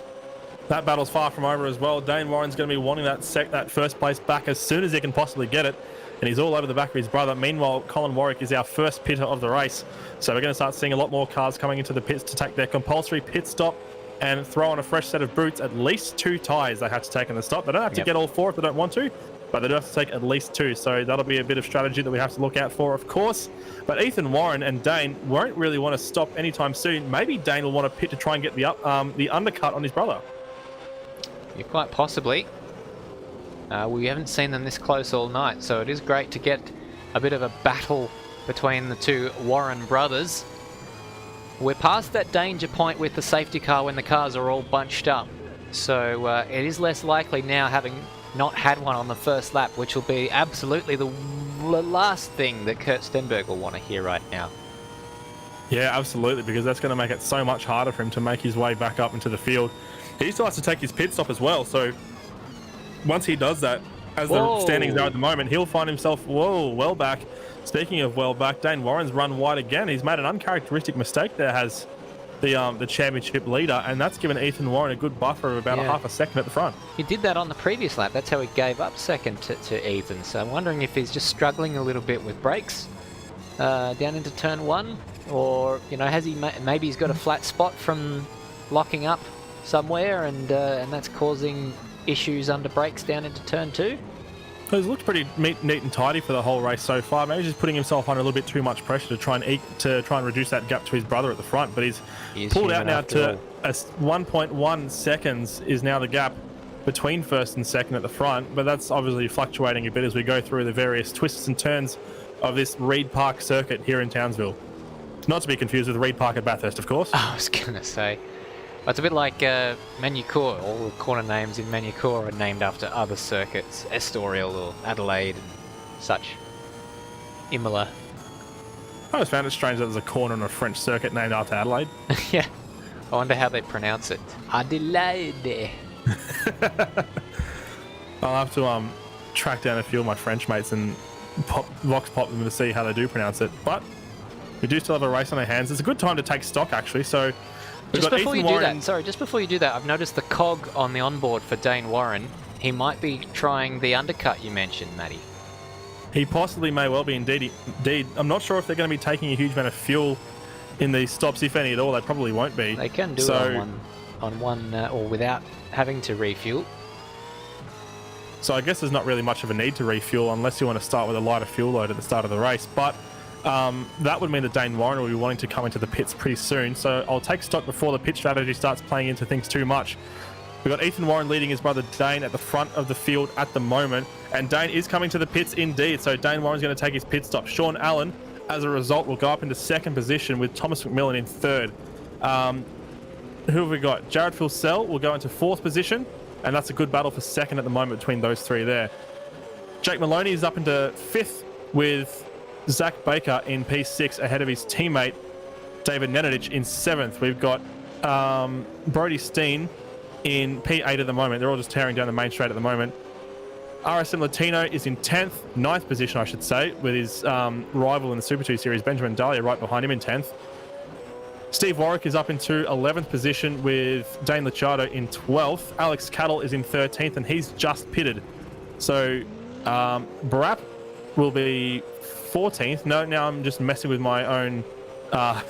That battle's far from over as well. Dayne Warren's going to be wanting that 1st place back as soon as he can possibly get it. And he's all over the back of his brother. Meanwhile, Colin Warwick is our first pitter of the race. So we're going to start seeing a lot more cars coming into the pits to take their compulsory pit stop and throw on a fresh set of boots. At least 2 tyres they have to take in the stop. They don't have to Yep. get all 4 if they don't want to, but they do have to take at least 2. So that'll be a bit of strategy that we have to look out for, of course. But Ethan Warren and Dayne won't really want to stop anytime soon. Maybe Dayne will want to pit to try and get the undercut on his brother. Yeah, quite possibly. We haven't seen them this close all night, so it is great to get a bit of a battle between the 2 Warren brothers. We're past that danger point with the safety car when the cars are all bunched up, so it is less likely now, having not had one on the first lap, which will be absolutely the last thing that Kurt Stenberg will want to hear right now. Yeah, absolutely, because that's going to make it so much harder for him to make his way back up into the field. He still has to take his pit stop as well, so once he does that, as the standings are at the moment, he'll find himself, well back. Speaking of well back, Dayne Warren's run wide again. He's made an uncharacteristic mistake there, has the championship leader, and that's given Ethan Warren a good buffer of about a half a second at the front. He did that on the previous lap. That's how he gave up second to Ethan. So I'm wondering if he's just struggling a little bit with brakes down into turn 1, or has he maybe he's got a flat spot from locking up somewhere, and that's causing issues under brakes down into turn 2. He's looked pretty neat and tidy for the whole race so far. Maybe just putting himself under a little bit too much pressure to try and reduce that gap to his brother at the front. But he's pulled out now to 1.1 seconds is now the gap between first and second at the front. But that's obviously fluctuating a bit as we go through the various twists and turns of this Reed Park circuit here in Townsville. Not to be confused with Reed Park at Bathurst, of course. I was going to say. It's a bit like Manucourt. All the corner names in Manucourt are named after other circuits, Estoril or Adelaide and such. Imola. I always found it strange that there's a corner on a French circuit named after Adelaide. Yeah. I wonder how they pronounce it. Adelaide. I'll have to track down a few of my French mates and vox pop them to see how they do pronounce it. But we do still have a race on our hands. It's a good time to take stock, actually. So just before you do that, I've noticed the cog on the onboard for Dayne Warren. He might be trying the undercut you mentioned, Matty. He possibly may well be, indeed. I'm not sure if they're going to be taking a huge amount of fuel in these stops, if any at all. They probably won't be. They can do it on one or without having to refuel. So I guess there's not really much of a need to refuel unless you want to start with a lighter fuel load at the start of the race. But that would mean that Dayne Warren will be wanting to come into the pits pretty soon. So I'll take stock before the pit strategy starts playing into things too much. We've got Ethan Warren leading his brother Dayne at the front of the field at the moment. And Dayne is coming to the pits indeed. So Dayne Warren's going to take his pit stop. Shaun Allan, as a result, will go up into second position with Thomas McMillan in third. Who have we got? Jared Filsell will go into fourth position. And that's a good battle for second at the moment between those three there. Jake Maloney is up into fifth with Zach Baker in P6 ahead of his teammate David Nenadich in seventh. We've got Brody Steen in P8 at the moment. They're all just tearing down the main straight at the moment. RSM Latino is in 10th, ninth position, I should say, with his rival in the Super 2 Series, Benjamin Dahlia, right behind him in 10th. Steve Warwick is up into 11th position with Dane Licciardo in 12th. Alex Cattle is in 13th, and he's just pitted. So Brap will be 14th. No, now I'm just messing with my own positioning.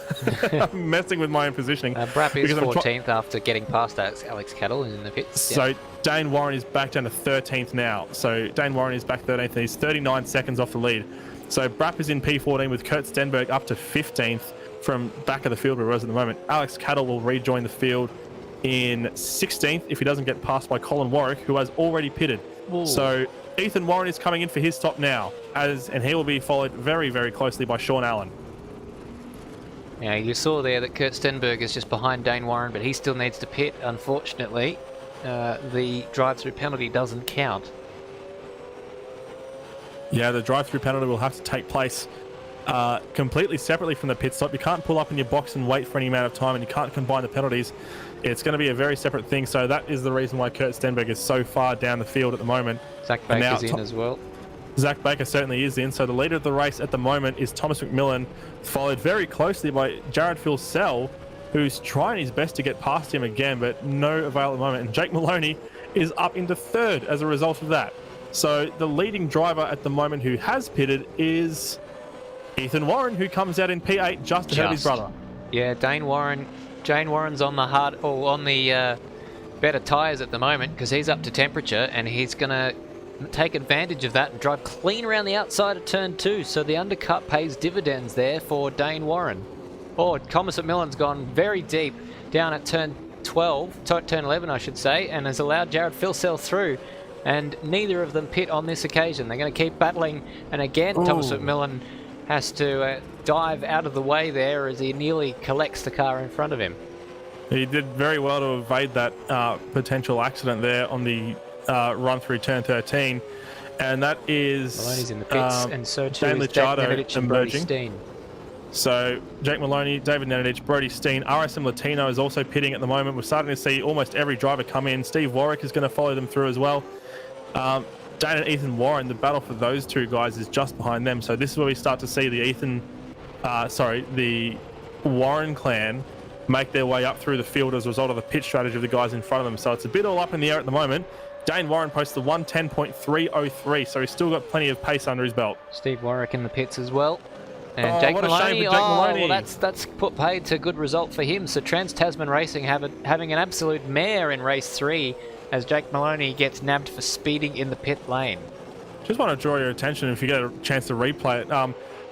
Brap is 14th after getting past Alex Cattle in the pits. So Dayne Warren is back down to 13th now. So Dayne Warren is back 13th, and he's 39 seconds off the lead. So Brap is in P14 with Kurt Stenberg up to 15th from back of the field where he was at the moment. Alex Cattle will rejoin the field in 16th if he doesn't get passed by Colin Warwick, who has already pitted. Ooh. So Ethan Warren is coming in for his stop now, and he will be followed very, very closely by Shaun Allan. Yeah, you saw there that Kurt Stenberg is just behind Dayne Warren, but he still needs to pit. Unfortunately, the drive-through penalty doesn't count. Yeah, the drive-through penalty will have to take place completely separately from the pit stop. You can't pull up in your box and wait for any amount of time, and you can't combine the penalties. It's going to be a very separate thing, so that is the reason why Kurt Stenberg is so far down the field at the moment. Zach Baker's in as well. Zach Baker certainly is in, so the leader of the race at the moment is Thomas McMillan, followed very closely by Jared Filsell, who's trying his best to get past him again, but no avail at the moment. And Jake Maloney is up into third as a result of that. So the leading driver at the moment who has pitted is Ethan Warren, who comes out in P8 just ahead of his brother. Yeah, Dayne Warren Dayne Warren's on the better tyres at the moment because he's up to temperature, and he's going to take advantage of that and drive clean around the outside of turn 2. So the undercut pays dividends there for Dayne Warren. Oh, Thomas McMillan's gone very deep down at turn 11 I should say, and has allowed Jared Filsell through, and neither of them pit on this occasion. They're going to keep battling, and again Thomas McMillan has to dive out of the way there as he nearly collects the car in front of him. He did very well to evade that potential accident there on the run through turn 13, and that is Maloney's in the pits, and so too Dane is Jake Licciardo Nenadich and Brody emerging. Steen. So Jake Maloney, David Nenadich, Brody Steen, RSM Latino is also pitting at the moment. We're starting to see almost every driver come in. Steve Warwick is going to follow them through as well. Dane and Ethan Warren, the battle for those two guys is just behind them. So this is where we start to see the Warren clan make their way up through the field as a result of the pit strategy of the guys in front of them. So it's a bit all up in the air at the moment. Dane Warren posts the 1:10.303, so he's still got plenty of pace under his belt. Steve Warwick in the pits as well. And What a shame for Jake Maloney. Well, that's put paid to good result for him. So Trans-Tasman Racing having an absolute mare in race 3 as Jake Maloney gets nabbed for speeding in the pit lane. Just want to draw your attention, if you get a chance to replay it,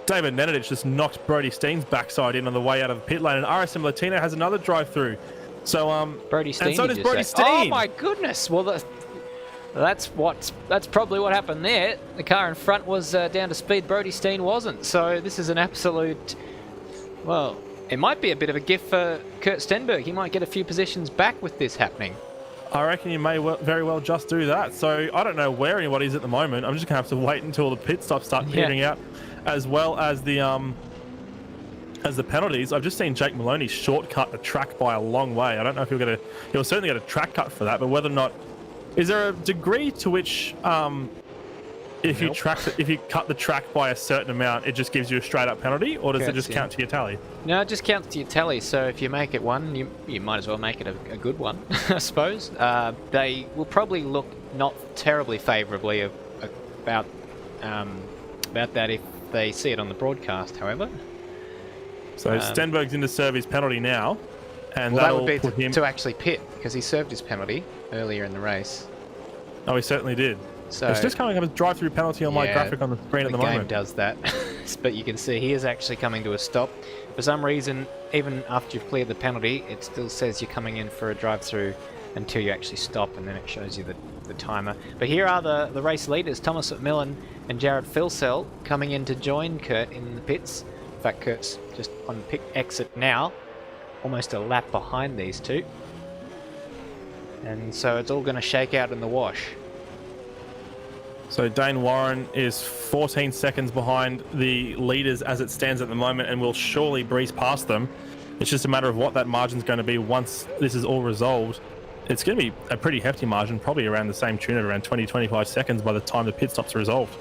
David Nenadich just knocked Brody Steen's backside in on the way out of the pit lane, and RSM Latino has another drive-through. So Brody Steen, and so does did you Brody say? Steen. Oh my goodness! Well, that's probably what happened there. The car in front was down to speed. Brody Steen wasn't. So this is an absolute. Well, it might be a bit of a gift for Kurt Stenberg. He might get a few positions back with this happening. I reckon you may very well just do that. So I don't know where anybody's at the moment. I'm just going to have to wait until the pit stops start petering out, as well as the penalties. I've just seen Jake Maloney shortcut the track by a long way. I don't know if he'll certainly get a track cut for that, but whether or not, is there a degree to which if you cut the track by a certain amount, it just gives you a straight up penalty, or does it just count to your tally? No, it just counts to your tally. So if you make it one, you might as well make it a good one, I suppose. They will probably look not terribly favourably about that if they see it on the broadcast, however. So Stenberg's in to serve his penalty now, and that would be put him to actually pit, because he served his penalty earlier in the race. Oh, he certainly did. So it's just coming up as drive-through penalty on my graphic on the screen at the moment. The game does that, but you can see he is actually coming to a stop. For some reason, even after you've cleared the penalty, it still says you're coming in for a drive-through until you actually stop, and then it shows you the timer. But here are the race leaders, Thomas McMillan and Jared Filsell, coming in to join Kurt in the pits. In fact, Kurt's just on pit exit now, almost a lap behind these two. And so it's all going to shake out in the wash. So Dayne Warren is 14 seconds behind the leaders as it stands at the moment, and will surely breeze past them. It's just a matter of what that margin's going to be once this is all resolved. It's going to be a pretty hefty margin, probably around the same tune at around 20-25 seconds by the time the pit stop's resolved.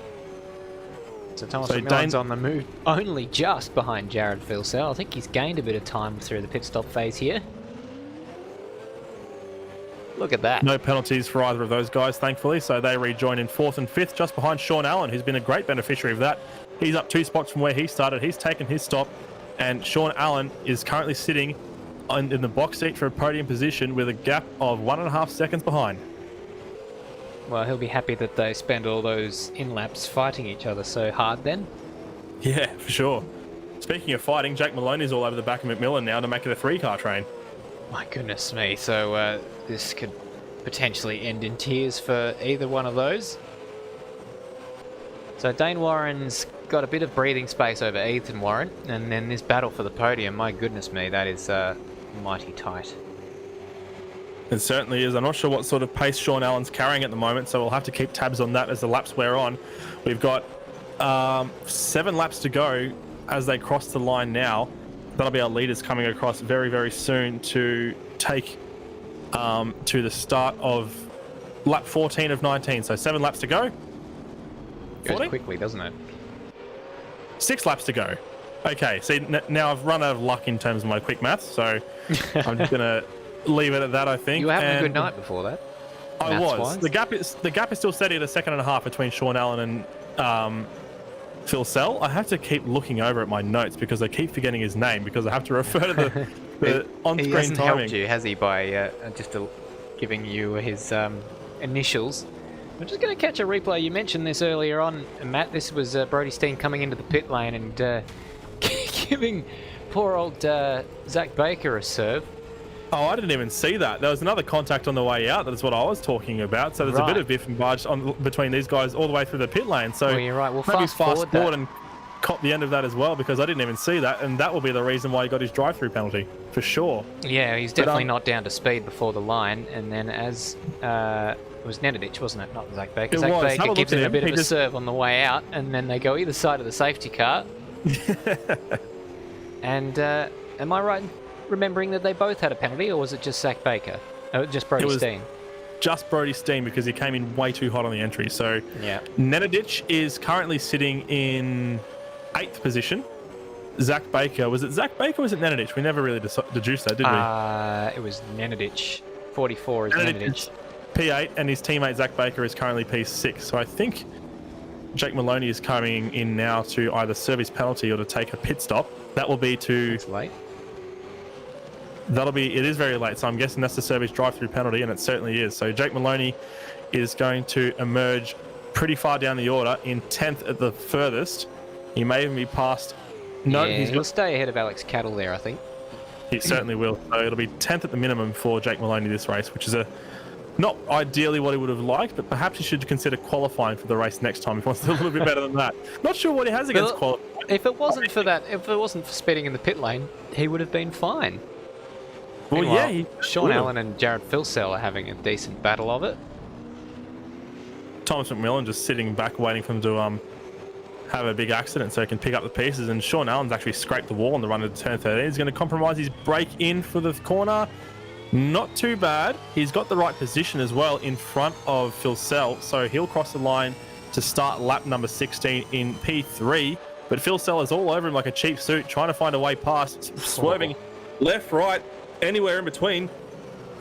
So Thomas McMillan's on the move, only just behind Jared Filsell. I think he's gained a bit of time through the pit stop phase here. Look at that. No penalties for either of those guys, thankfully, so they rejoin in 4th and 5th, just behind Shaun Allan, who's been a great beneficiary of that. He's up 2 spots from where he started. He's taken his stop, and Shaun Allan is currently sitting in the box seat for a podium position with a gap of 1.5 seconds behind. Well, he'll be happy that they spend all those in-laps fighting each other so hard then. Yeah, for sure. Speaking of fighting, Jake Maloney's all over the back of McMillan now to make it a 3-car train. My goodness me, so this could potentially end in tears for either one of those. So Dayne Warren's got a bit of breathing space over Ethan Warren, and then this battle for the podium, my goodness me, that is mighty tight. It certainly is. I'm not sure what sort of pace Shaun Allan's carrying at the moment, so we'll have to keep tabs on that as the laps wear on. We've got 7 laps to go as they cross the line now. That'll be our leaders coming across very, very soon to take to the start of lap 14 of 19. So 7 laps to go. Goes quickly, doesn't it? 6 laps to go. Okay, see, now I've run out of luck in terms of my quick maths, so I'm just going to leave it at that, I think. You were having a good night before that. I was. The gap is still steady at 1.5 seconds between Shaun Allan and Filsell. I have to keep looking over at my notes because I keep forgetting his name, because I have to refer to The He on-screen hasn't timing. helped you, has he, by giving you his initials? I'm just going to catch a replay. You mentioned this earlier on, Matt. This was Brody Steen coming into the pit lane and giving poor old Zach Baker a serve. Oh, I didn't even see that. There was another contact on the way out. That's what I was talking about. So there's a bit of biff and budge between these guys all the way through the pit lane. So you're right. We'll maybe fast forward and cop the end of that as well, because I didn't even see that, and that will be the reason why he got his drive-through penalty for sure. Yeah, he's definitely not down to speed before the line, and then as it was Nenadic, wasn't it? Not Zach Baker. It Zach was. Baker Have a gives look him at a bit him. of a serve on the way out, and then they go either side of the safety car. And am I right in remembering that they both had a penalty, or was it just Zach Baker? Just Brody Steen? Just Brody Steen, because he came in way too hot on the entry. So yeah. Nenadic is currently sitting in 8th position. Zach Baker, was it Zach Baker or was it Nenadic? We never really deduced that, did we? It was Nenadic. 44 is Nenadic. P8, and his teammate Zach Baker is currently P6. So I think Jake Maloney is coming in now to either serve his penalty or to take a pit stop. That will be to... It's late. It is very late, so I'm guessing that's the service drive-through penalty, and it certainly is. So Jake Maloney is going to emerge pretty far down the order in 10th at the furthest. He may even be past... No, yeah, he'll stay ahead of Alex Cattle there, I think. He certainly will. So it'll be 10th at the minimum for Jake Maloney this race, which is not ideally what he would have liked, but perhaps he should consider qualifying for the race next time if he wants to do a little bit better than that. Not sure what he has against qualifying. If it wasn't for speeding in the pit lane, he would have been fine. Well, meanwhile, yeah, Shaun Allan and Jared Filsell are having a decent battle of it. Thomas McMillan just sitting back waiting for him to have a big accident so he can pick up the pieces, and Shaun Allan's actually scraped the wall on the run into turn 13. He's going to compromise his break in for the corner. Not too bad. He's got the right position as well in front of Filsell, so he'll cross the line to start lap number 16 in P3. But Filsell is all over him like a cheap suit, trying to find a way past, swerving left, right, anywhere in between.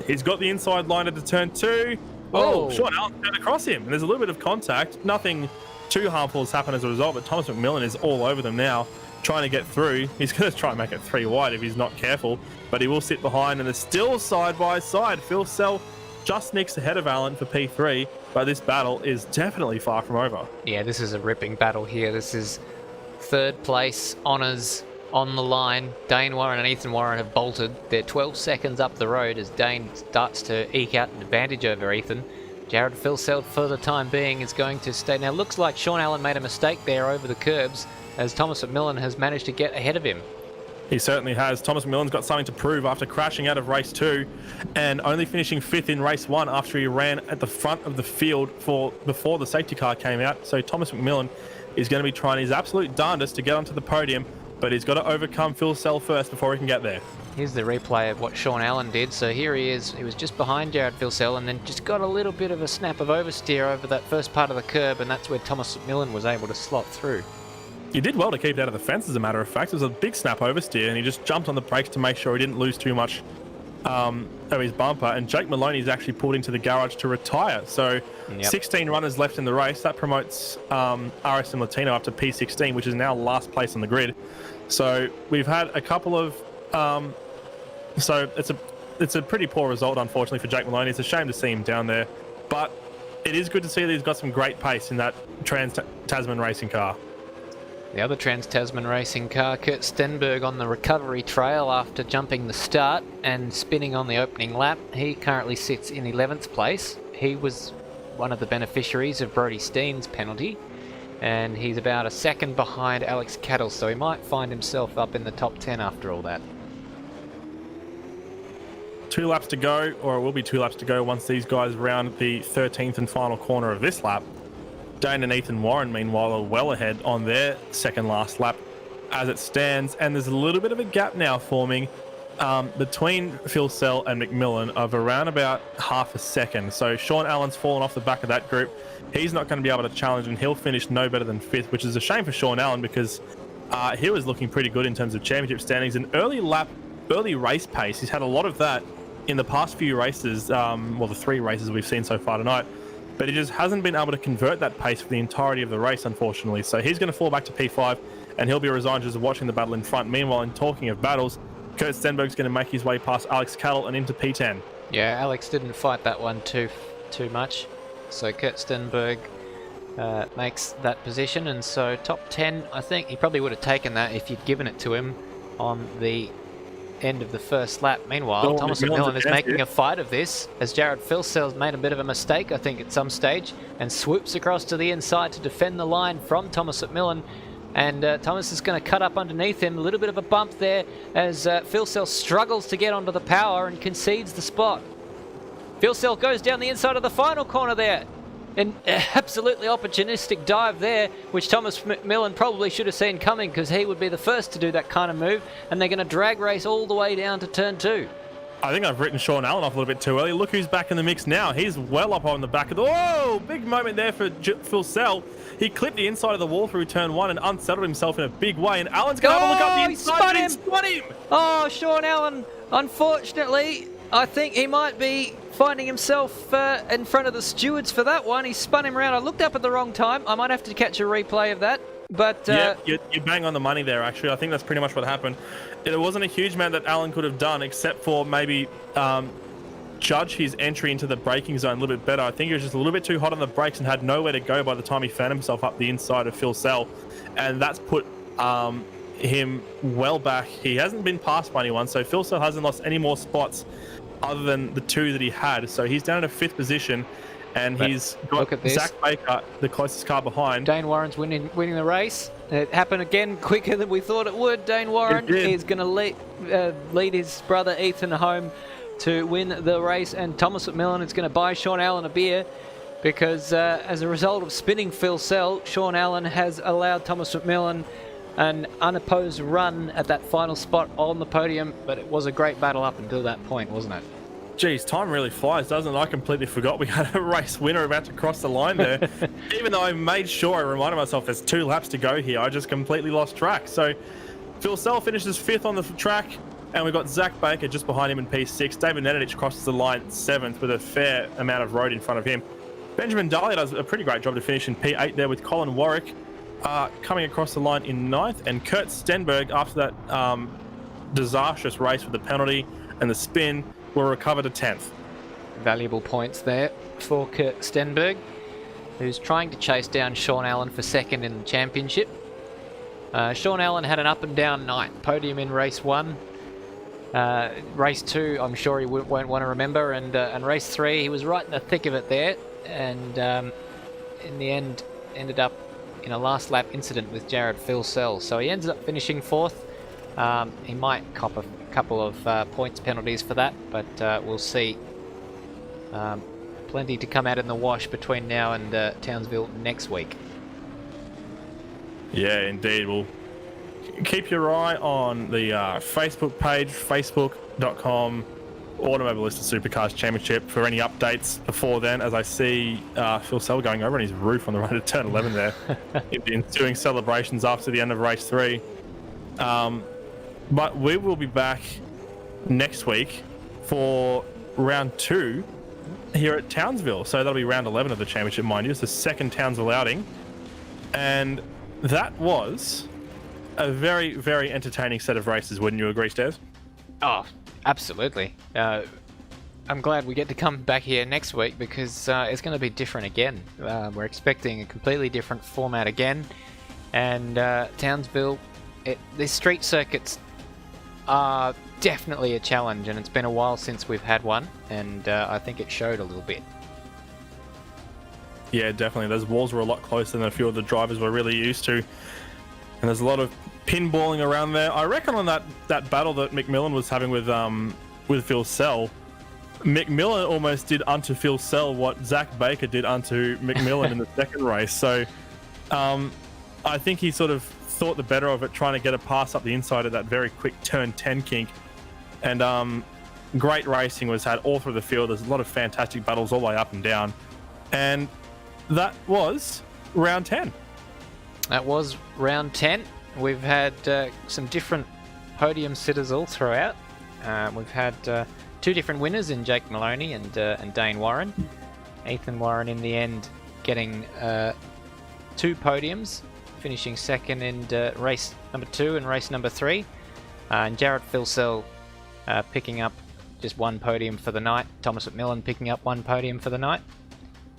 He's got the inside line into turn 2. Oh, Shaun Allan's turned across him, and there's a little bit of contact. Nothing too harmful has happened as a result, but Thomas McMillan is all over them now, trying to get through. He's going to try and make it 3 wide if he's not careful, but he will sit behind, and they're still side by side. Filsell just nicks ahead of Allan for P3, but this battle is definitely far from over. Yeah, this is a ripping battle here. This is 3rd place honours on the line. Dayne Warren and Ethan Warren have bolted. They're 12 seconds up the road as Dayne starts to eke out an advantage over Ethan. Jared Filsell, for the time being, is going to stay. Now, looks like Shaun Allan made a mistake there over the curbs as Thomas McMillan has managed to get ahead of him. He certainly has. Thomas McMillan's got something to prove after crashing out of race 2 and only finishing 5th in race 1 after he ran at the front of the field before the safety car came out. So Thomas McMillan is going to be trying his absolute darndest to get onto the podium, but he's got to overcome Filsell first before he can get there. Here's the replay of what Shaun Allan did. So here he is. He was just behind Jared Filsell and then just got a little bit of a snap of oversteer over that first part of the curb, and that's where Thomas McMillan was able to slot through. He did well to keep it out of the fence, as a matter of fact. It was a big snap oversteer, and he just jumped on the brakes to make sure he didn't lose too much of his bumper. And Jake Maloney's actually pulled into the garage to retire. So 16 runners left in the race. That promotes RSM Latino up to P16, which is now last place on the grid. So we've had a couple of... so it's a pretty poor result, unfortunately, for Jake Maloney. It's a shame to see him down there. But it is good to see that he's got some great pace in that Trans-Tasman racing car. The other Trans-Tasman racing car, Kurt Stenberg, on the recovery trail after jumping the start and spinning on the opening lap. He currently sits in 11th place. He was one of the beneficiaries of Brody Steen's penalty, and he's about a second behind Alex Cattle, so he might find himself up in the top 10 after all that. 2 laps to go, or it will be 2 laps to go once these guys round the 13th and final corner of this lap. Dayne and Ethan Warren, meanwhile, are well ahead on their second last lap as it stands, and there's a little bit of a gap now forming between Filsell and McMillan of around about half a second. So Shaun Allan's fallen off the back of that group. He's not going to be able to challenge, and he'll finish no better than 5th, which is a shame for Shaun Allan because he was looking pretty good in terms of championship standings and early race pace. He's had a lot of that in the past few races, well, the 3 races we've seen so far tonight. But he just hasn't been able to convert that pace for the entirety of the race, unfortunately. So he's going to fall back to P5, and he'll be resigned just watching the battle in front. Meanwhile, in talking of battles, Kurt Stenberg's going to make his way past Alex Cattle and into P10. Yeah, Alex didn't fight that one too much. So Kurt Stenberg makes that position, and so top 10, I think he probably would have taken that if you'd given it to him on the end of the first lap. Meanwhile, Thomas McMillan is making a fight of this, as Jared Filsell's made a bit of a mistake, I think, at some stage, and swoops across to the inside to defend the line from Thomas McMillan. And Thomas is going to cut up underneath him. A little bit of a bump there as Filsell struggles to get onto the power and concedes the spot. Filsell goes down the inside of the final corner there. An absolutely opportunistic dive there, which Thomas McMillan probably should have seen coming, because he would be the first to do that kind of move. And they're going to drag race all the way down to turn 2. I think I've written Shaun Allan off a little bit too early. Look who's back in the mix now. He's well up on the back of the... Whoa! Big moment there for Filsell. He clipped the inside of the wall through turn 1 and unsettled himself in a big way. And Allan's going to have a look up the inside. He spun him! Oh, Shaun Allan, unfortunately, I think he might be finding himself in front of the stewards for that one. He spun him around. I looked up at the wrong time. I might have to catch a replay of that. But yeah, you're bang on the money there, actually. I think that's pretty much what happened. It wasn't a huge amount that Allan could have done, except for maybe judge his entry into the braking zone a little bit better. I think he was just a little bit too hot on the brakes and had nowhere to go by the time he found himself up the inside of Filsell. And that's put him well back. He hasn't been passed by anyone, so Filsell hasn't lost any more spots other than the 2 that he had. So he's down in a 5th position, and he's got Zach Baker, the closest car behind. Dayne Warren's winning the race. It happened again quicker than we thought it would. Dayne Warren is going to lead his brother Ethan home to win the race, and Thomas McMillan is going to buy Shaun Allan a beer, because as a result of spinning Filsell, Shaun Allan has allowed Thomas McMillan an unopposed run at that final spot on the podium. But it was a great battle up until that point, wasn't it? Geez, time really flies, doesn't it? I completely forgot we had a race winner about to cross the line there. Even though I made sure I reminded myself there's 2 laps to go here, I just completely lost track. So Filsell finishes 5th on the track, and we've got Zach Baker just behind him in P6. David Nedich crosses the line 7th with a fair amount of road in front of him. Benjamin Daly does a pretty great job to finish in P8 there, with Colin Warwick coming across the line in 9th. And Kurt Stenberg, after that disastrous race with the penalty and the spin, will recover to 10th. Valuable points there for Kurt Stenberg, who's trying to chase down Shaun Allan for 2nd in the championship. Shaun Allan had an up and down night. Podium in race 1. Race 2, I'm sure he won't want to remember, and race 3, he was right in the thick of it there, and in the end ended up in a last lap incident with Jared Filsell. So he ends up finishing 4th. He might cop a couple of points penalties for that, but we'll see. Plenty to come out in the wash between now and Townsville next week. Yeah, indeed. Well, keep your eye on the Facebook page, facebook.com Automobilista Supercars Championship, for any updates before then, as I see Filsell going over on his roof on the run to turn 11 there in the ensuing celebrations after the end of race 3. But we will be back next week for round 2 here at Townsville. So that'll be round 11 of the championship, mind you. It's the 2nd Townsville outing. And that was a very, very entertaining set of races, wouldn't you agree, Stez? Oh, absolutely. I'm glad we get to come back here next week, because it's going to be different again. We're expecting a completely different format again. And Townsville, these street circuits are definitely a challenge, and it's been a while since we've had one, and I think it showed a little bit. Yeah, definitely. Those walls were a lot closer than a few of the drivers were really used to. And there's a lot of pinballing around there. I reckon on that battle that McMillan was having with Filsell, McMillan almost did unto Filsell what Zach Baker did unto McMillan in the 2nd race. So I think he sort of thought the better of it, trying to get a pass up the inside of that very quick turn 10 kink. And great racing was had all through the field. There's a lot of fantastic battles all the way up and down. And that was round 10. That was round 10. We've had some different podium sitters all throughout. We've had 2 different winners in Jake Maloney and Dayne Warren. Ethan Warren in the end getting 2 podiums, finishing 2nd in race number 2 and race number 3. And Jared Filsell picking up just one podium for the night. Thomas McMillan picking up one podium for the night.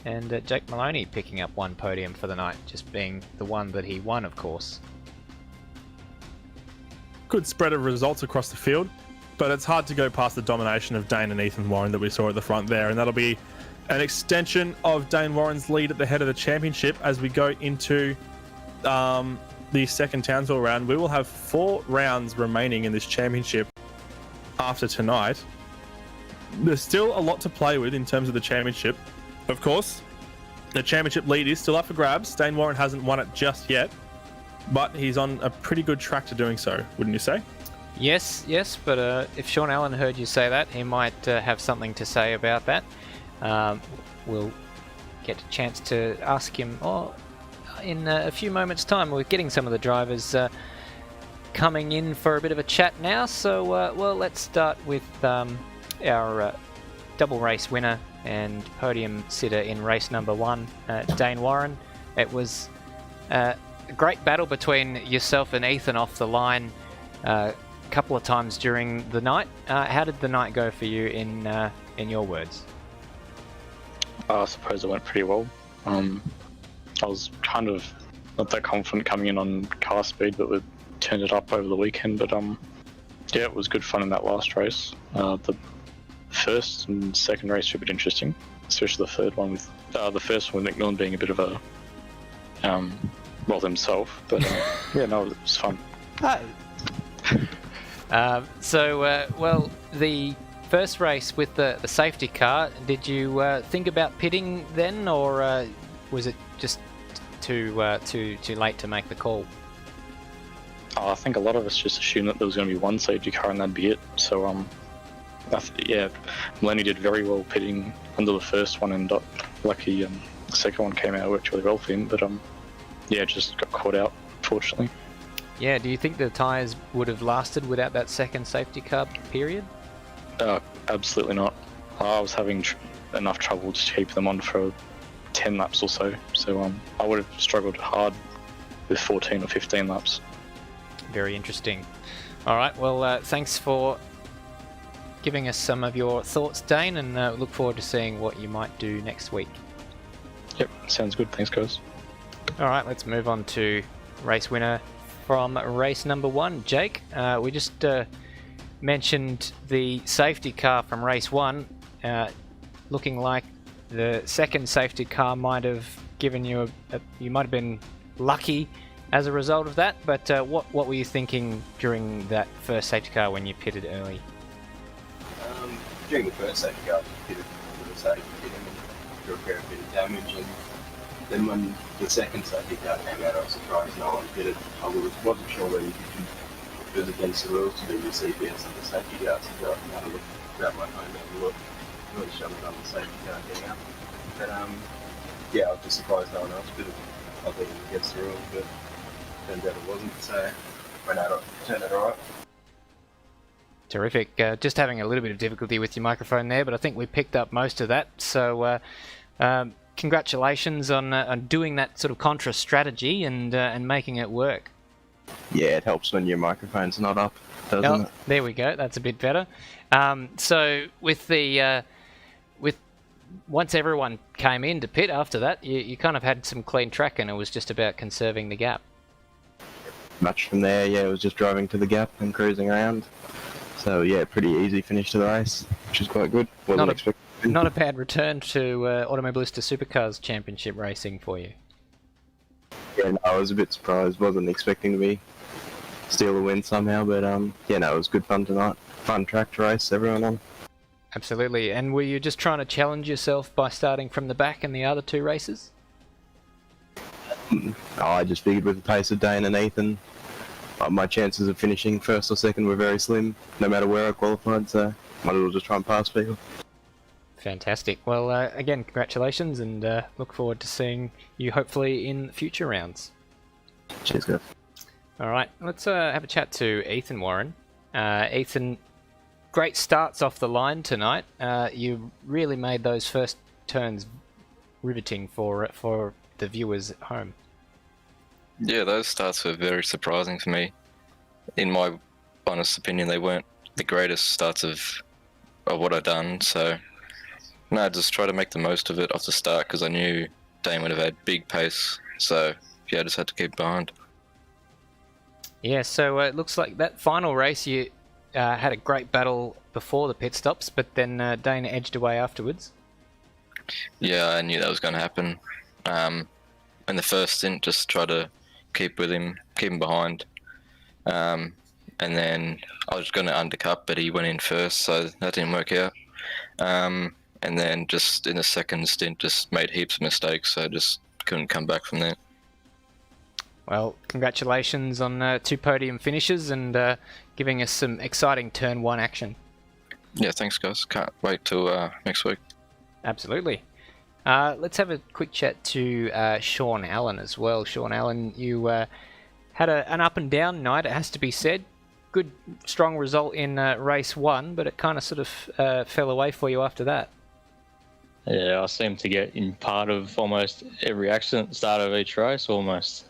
And Jake Maloney picking up one podium for the night, just being the one that he won, of course. Good spread of results across the field, but it's hard to go past the domination of Dayne and Ethan Warren that we saw at the front there, and that'll be an extension of Dayne Warren's lead at the head of the championship as we go into the second Townsville round. We will have 4 rounds remaining in this championship after tonight. There's still a lot to play with in terms of the championship. Of course, the championship lead is still up for grabs. Dayne Warren hasn't won it just yet, but he's on a pretty good track to doing so, wouldn't you say? Yes, but if Shaun Allan heard you say that, he might have something to say about that. We'll get a chance to ask him in a few moments' time. We're getting some of the drivers coming in for a bit of a chat now, so well, let's start with our double race winner and podium sitter in race number 1, Dayne Warren. It was a great battle between yourself and Ethan off the line a couple of times during the night. How did the night go for you in your words? I suppose it went pretty well. I was kind of not that confident coming in on car speed, but we turned it up over the weekend. But yeah, it was good fun in that last race. The first and second race were a bit interesting, especially the third one with the first one with McMillan being a bit of a well himself. But yeah, no, it was fun. Well, the first race with the safety car, did you think about pitting then, or was it just too late to make the call? I think a lot of us just assumed that there was going to be one safety car and that'd be it. So yeah, Lenny did very well pitting under the first one, and got lucky the second one came out, worked really well for him. But yeah, just got caught out, fortunately. Yeah, do you think the tyres would have lasted without that second safety car period? Absolutely not. I was having enough trouble to keep them on for 10 laps or so. So I would have struggled hard with 14 or 15 laps. Very interesting. All right, well, thanks for giving us some of your thoughts, Dayne, and look forward to seeing what you might do next week. Yep, sounds good. Thanks, guys. All right, let's move on to race winner from race number 1, Jake. We just mentioned the safety car from race 1, looking like the second safety car might have given you you might have been lucky as a result of that, but what were you thinking during that first safety car when you pitted early? During the first safety car, I pitted for the safety pitting and to repair a bit of damage, and then when the second safety car came out, I was surprised no one pitted. I wasn't sure whether you could, it was against the rules to do your CPS and the safety car, so I had a look, grab my phone, have a look, really shoved it on the safety car getting up. But yeah, I was just surprised no one else pitted. I thought it was against the rules, but turned out it wasn't, so turned out alright. Terrific. Just having a little bit of difficulty with your microphone there, but I think we picked up most of that. So congratulations on doing that sort of contra strategy and making it work. Yeah, it helps when your microphone's not up, doesn't it? There we go. That's a bit better. So with the once everyone came in to pit after that, you kind of had some clean track, and it was just about conserving the gap. Much from there, yeah, it was just driving to the gap and cruising around. So yeah, pretty easy finish to the race, which is quite good. Not a bad return to Automobilista Supercars Championship racing for you. Yeah, no, I was a bit surprised. Wasn't expecting to steal the win somehow, but yeah, no, it was good fun tonight. Fun track to race everyone on. Absolutely. And were you just trying to challenge yourself by starting from the back in the other 2 races? I just figured with the pace of Dayne and Ethan, my chances of finishing first or second were very slim, no matter where I qualified, so might as well just try and pass people. Fantastic. Well, again, congratulations, and look forward to seeing you hopefully in future rounds. Cheers, guys. All right, let's have a chat to Ethan Warren. Ethan, great starts off the line tonight. You really made those first turns riveting for the viewers at home. Yeah, those starts were very surprising for me. In my honest opinion, they weren't the greatest starts of what I'd done. So, no, just try to make the most of it off the start because I knew Dayne would have had big pace. So, yeah, I just had to keep behind. Yeah, so it looks like that final race you had a great battle before the pit stops, but then Dayne edged away afterwards. Yeah, I knew that was going to happen. In the first stint, just try to keep with him, keep him behind. And then I was going to undercut, but he went in first, so that didn't work out. And then just in the second stint, just made heaps of mistakes, so just couldn't come back from there. Well, congratulations on 2 podium finishes and giving us some exciting turn 1 action. Yeah, thanks, guys. Can't wait till next week. Absolutely. Let's have a quick chat to Shaun Allan as well. Shaun Allan, you had an up and down night, it has to be said. Good, strong result in race 1, but it kind of sort of fell away for you after that. Yeah, I seem to get in part of almost every accident at the start of each race, almost.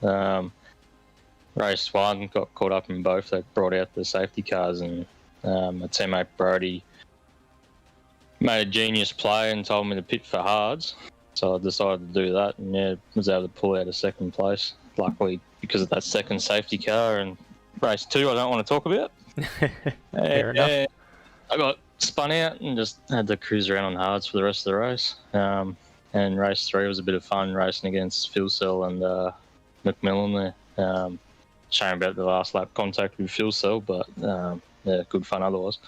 Race 1, got caught up in both. They brought out the safety cars, and my teammate Brody made a genius play and told me to pit for hards. So I decided to do that, and yeah, was able to pull out a second place. Luckily, because of that second safety car. And race 2, I don't want to talk about. Fair enough. I got spun out and just had to cruise around on hards for the rest of the race. And race 3 was a bit of fun, racing against Phil Cell and McMillan there. Shame about the last lap contact with Phil Cell, but yeah, good fun otherwise.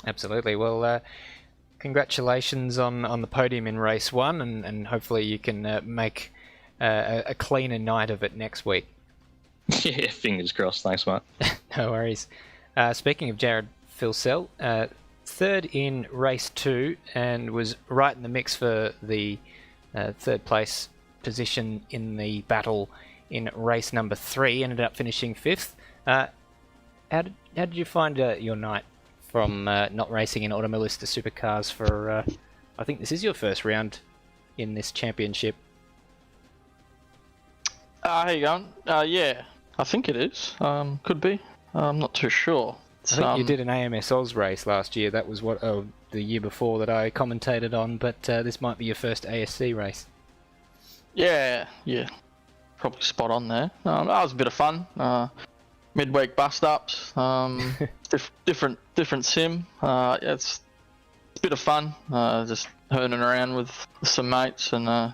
Absolutely. Well, congratulations on the podium in race 1, and hopefully you can make a cleaner night of it next week. Yeah, fingers crossed. Thanks, mate. No worries. Speaking of Jared Filsell, 3rd in race 2 and was right in the mix for the 3rd place position in the battle in race number 3. Ended up finishing 5th. How did you find your night from not racing in Automobilista Supercars for, I think this is your first round in this championship? How you going? Yeah, I think it is. Could be. I'm not too sure. I think you did an AMS Oz race last year. That was the year before that I commentated on, but this might be your first ASC race. Yeah. Probably spot on there. That was a bit of fun. Midweek bust ups. Different sim. It's a bit of fun. Just herding around with some mates and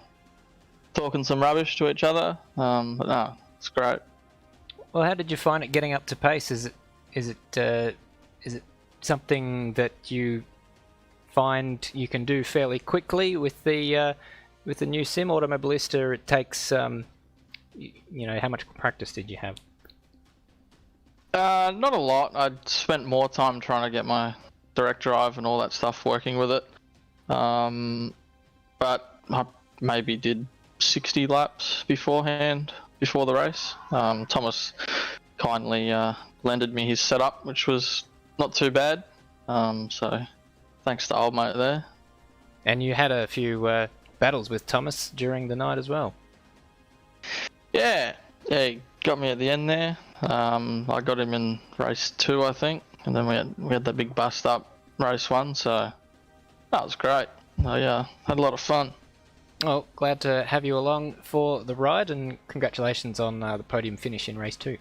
talking some rubbish to each other. But no, it's great. Well, how did you find it getting up to pace? Is it something that you find you can do fairly quickly with the new sim Automobilista? It takes how much practice did you have? Not a lot. I spent more time trying to get my direct drive and all that stuff working with it. But I maybe did 60 laps beforehand, before the race. Thomas kindly lended me his setup, which was not too bad. So thanks to old mate there. And you had a few battles with Thomas during the night as well. Yeah, he got me at the end there. I got him in race 2, I think, and then we had that big bust up race 1. So that was great. Yeah, had a lot of fun. Well, glad to have you along for the ride, and congratulations on the podium finish in race 2.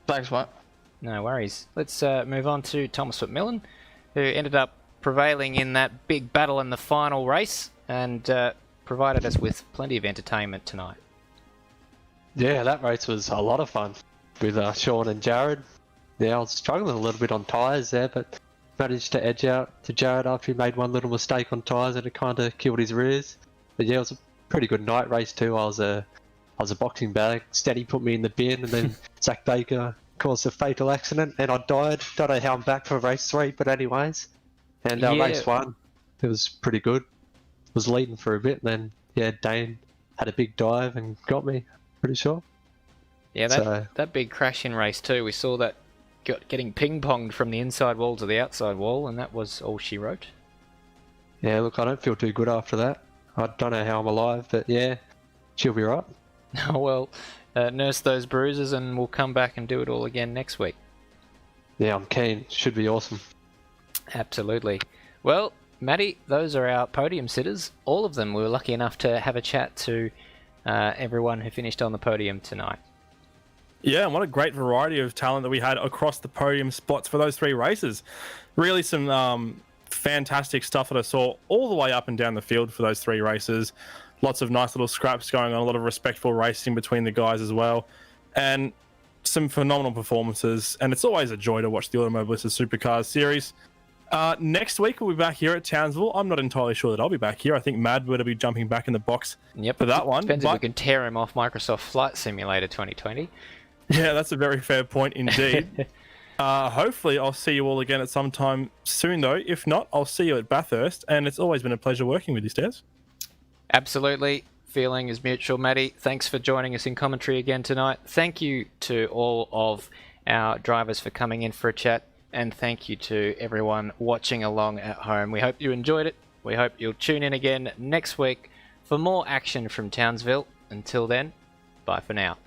Thanks, mate. No worries. Let's move on to Thomas McMillan, who ended up prevailing in that big battle in the final race and provided us with plenty of entertainment tonight. Yeah, that race was a lot of fun with Shaun and Jared. Yeah, I was struggling a little bit on tyres there, but managed to edge out to Jared after he made one little mistake on tyres and it kind of killed his rears. But yeah, it was a pretty good night race too. I was a boxing bag. Steady put me in the bin, and then Zach Baker caused a fatal accident and I died. Don't know how I'm back for race 3, but anyways. And race 1, it was pretty good. Was leading for a bit, and then yeah, Dayne had a big dive and got me. Pretty sure. Yeah, that big crash in race 2, we saw that getting ping-ponged from the inside wall to the outside wall, and that was all she wrote. Yeah, look, I don't feel too good after that. I don't know how I'm alive, but yeah, she'll be right. Well, nurse those bruises and we'll come back and do it all again next week. yeah, I'm keen. Should be awesome. Absolutely. Well, Matty, those are our podium sitters. All of them. We were lucky enough to have a chat to everyone who finished on the podium tonight. Yeah, and what a great variety of talent that we had across the podium spots for those 3 races. Really some fantastic stuff that I saw all the way up and down the field for those 3 races. Lots of nice little scraps going on, a lot of respectful racing between the guys as well. And some phenomenal performances. And it's always a joy to watch the Automobilista Supercars series. Next week we'll be back here at Townsville. I'm not entirely sure that I'll be back here. I think Mad will be jumping back in the box for that one. Depends if we can tear him off Microsoft Flight Simulator 2020. Yeah, that's a very fair point indeed. Hopefully I'll see you all again at some time soon though. If not, I'll see you at Bathurst, and it's always been a pleasure working with you, Stairs. Absolutely. Feeling is mutual, Matty. Thanks for joining us in commentary again tonight. Thank you to all of our drivers for coming in for a chat. And thank you to everyone watching along at home. We hope you enjoyed it. We hope you'll tune in again next week for more action from Townsville. Until then, bye for now.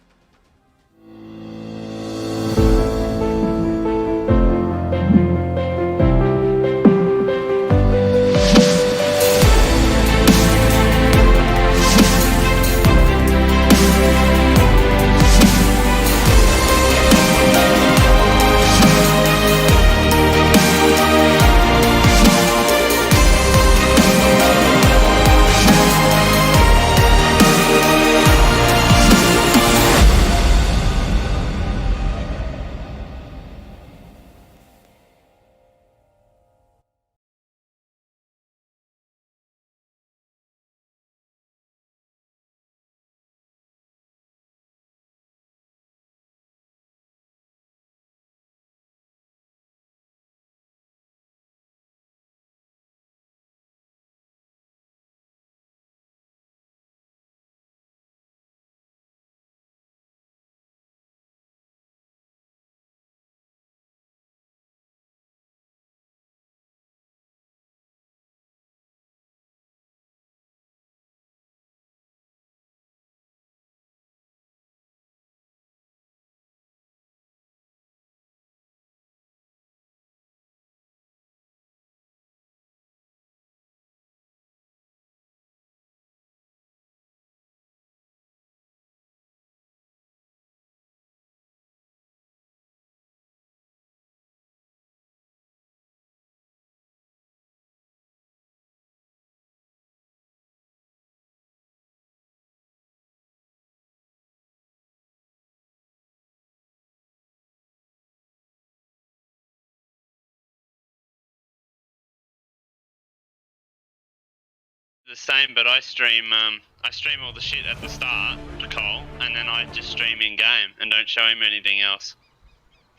The same, but I stream all the shit at the start to Cole, and then I just stream in game and don't show him anything else.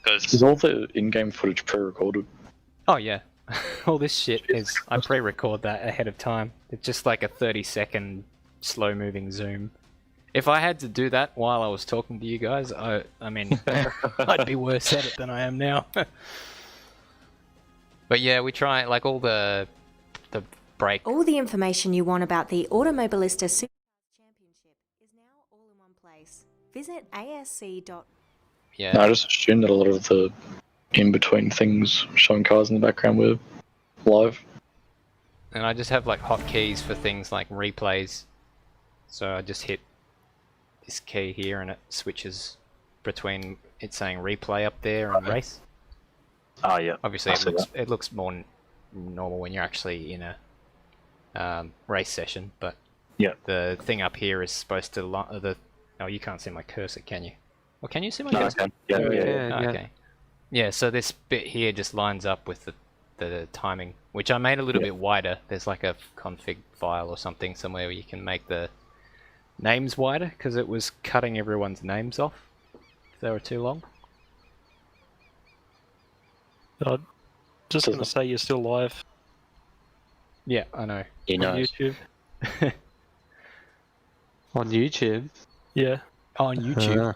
Is all the in-game footage pre-recorded? Oh yeah. All this shit is, I pre-record that ahead of time. It's just like a 30-second slow-moving zoom. If I had to do that while I was talking to you guys, I mean, I'd be worse at it than I am now. But yeah, we try, like, all the break. All the information you want about the Automobilista Supercars Championship is now all in one place. Visit asc. Yeah. No, I just assumed that a lot of the in-between things showing cars in the background were live. And I just have like hotkeys for things like replays. So I just hit this key here and it switches between it saying replay up there and race. Oh yeah. Obviously it looks more normal when you're actually in a race session, but yeah, the thing up here is supposed to oh, you can't see my cursor, can you? Well, can you see my cursor? I can. Yeah. Okay. Yeah, so this bit here just lines up with the timing, which I made a little bit wider. There's like a config file or something somewhere where you can make the names wider, because it was cutting everyone's names off if they were too long. I'm just going to say you're still live. Yeah, I know. On YouTube. On YouTube? Yeah. On YouTube.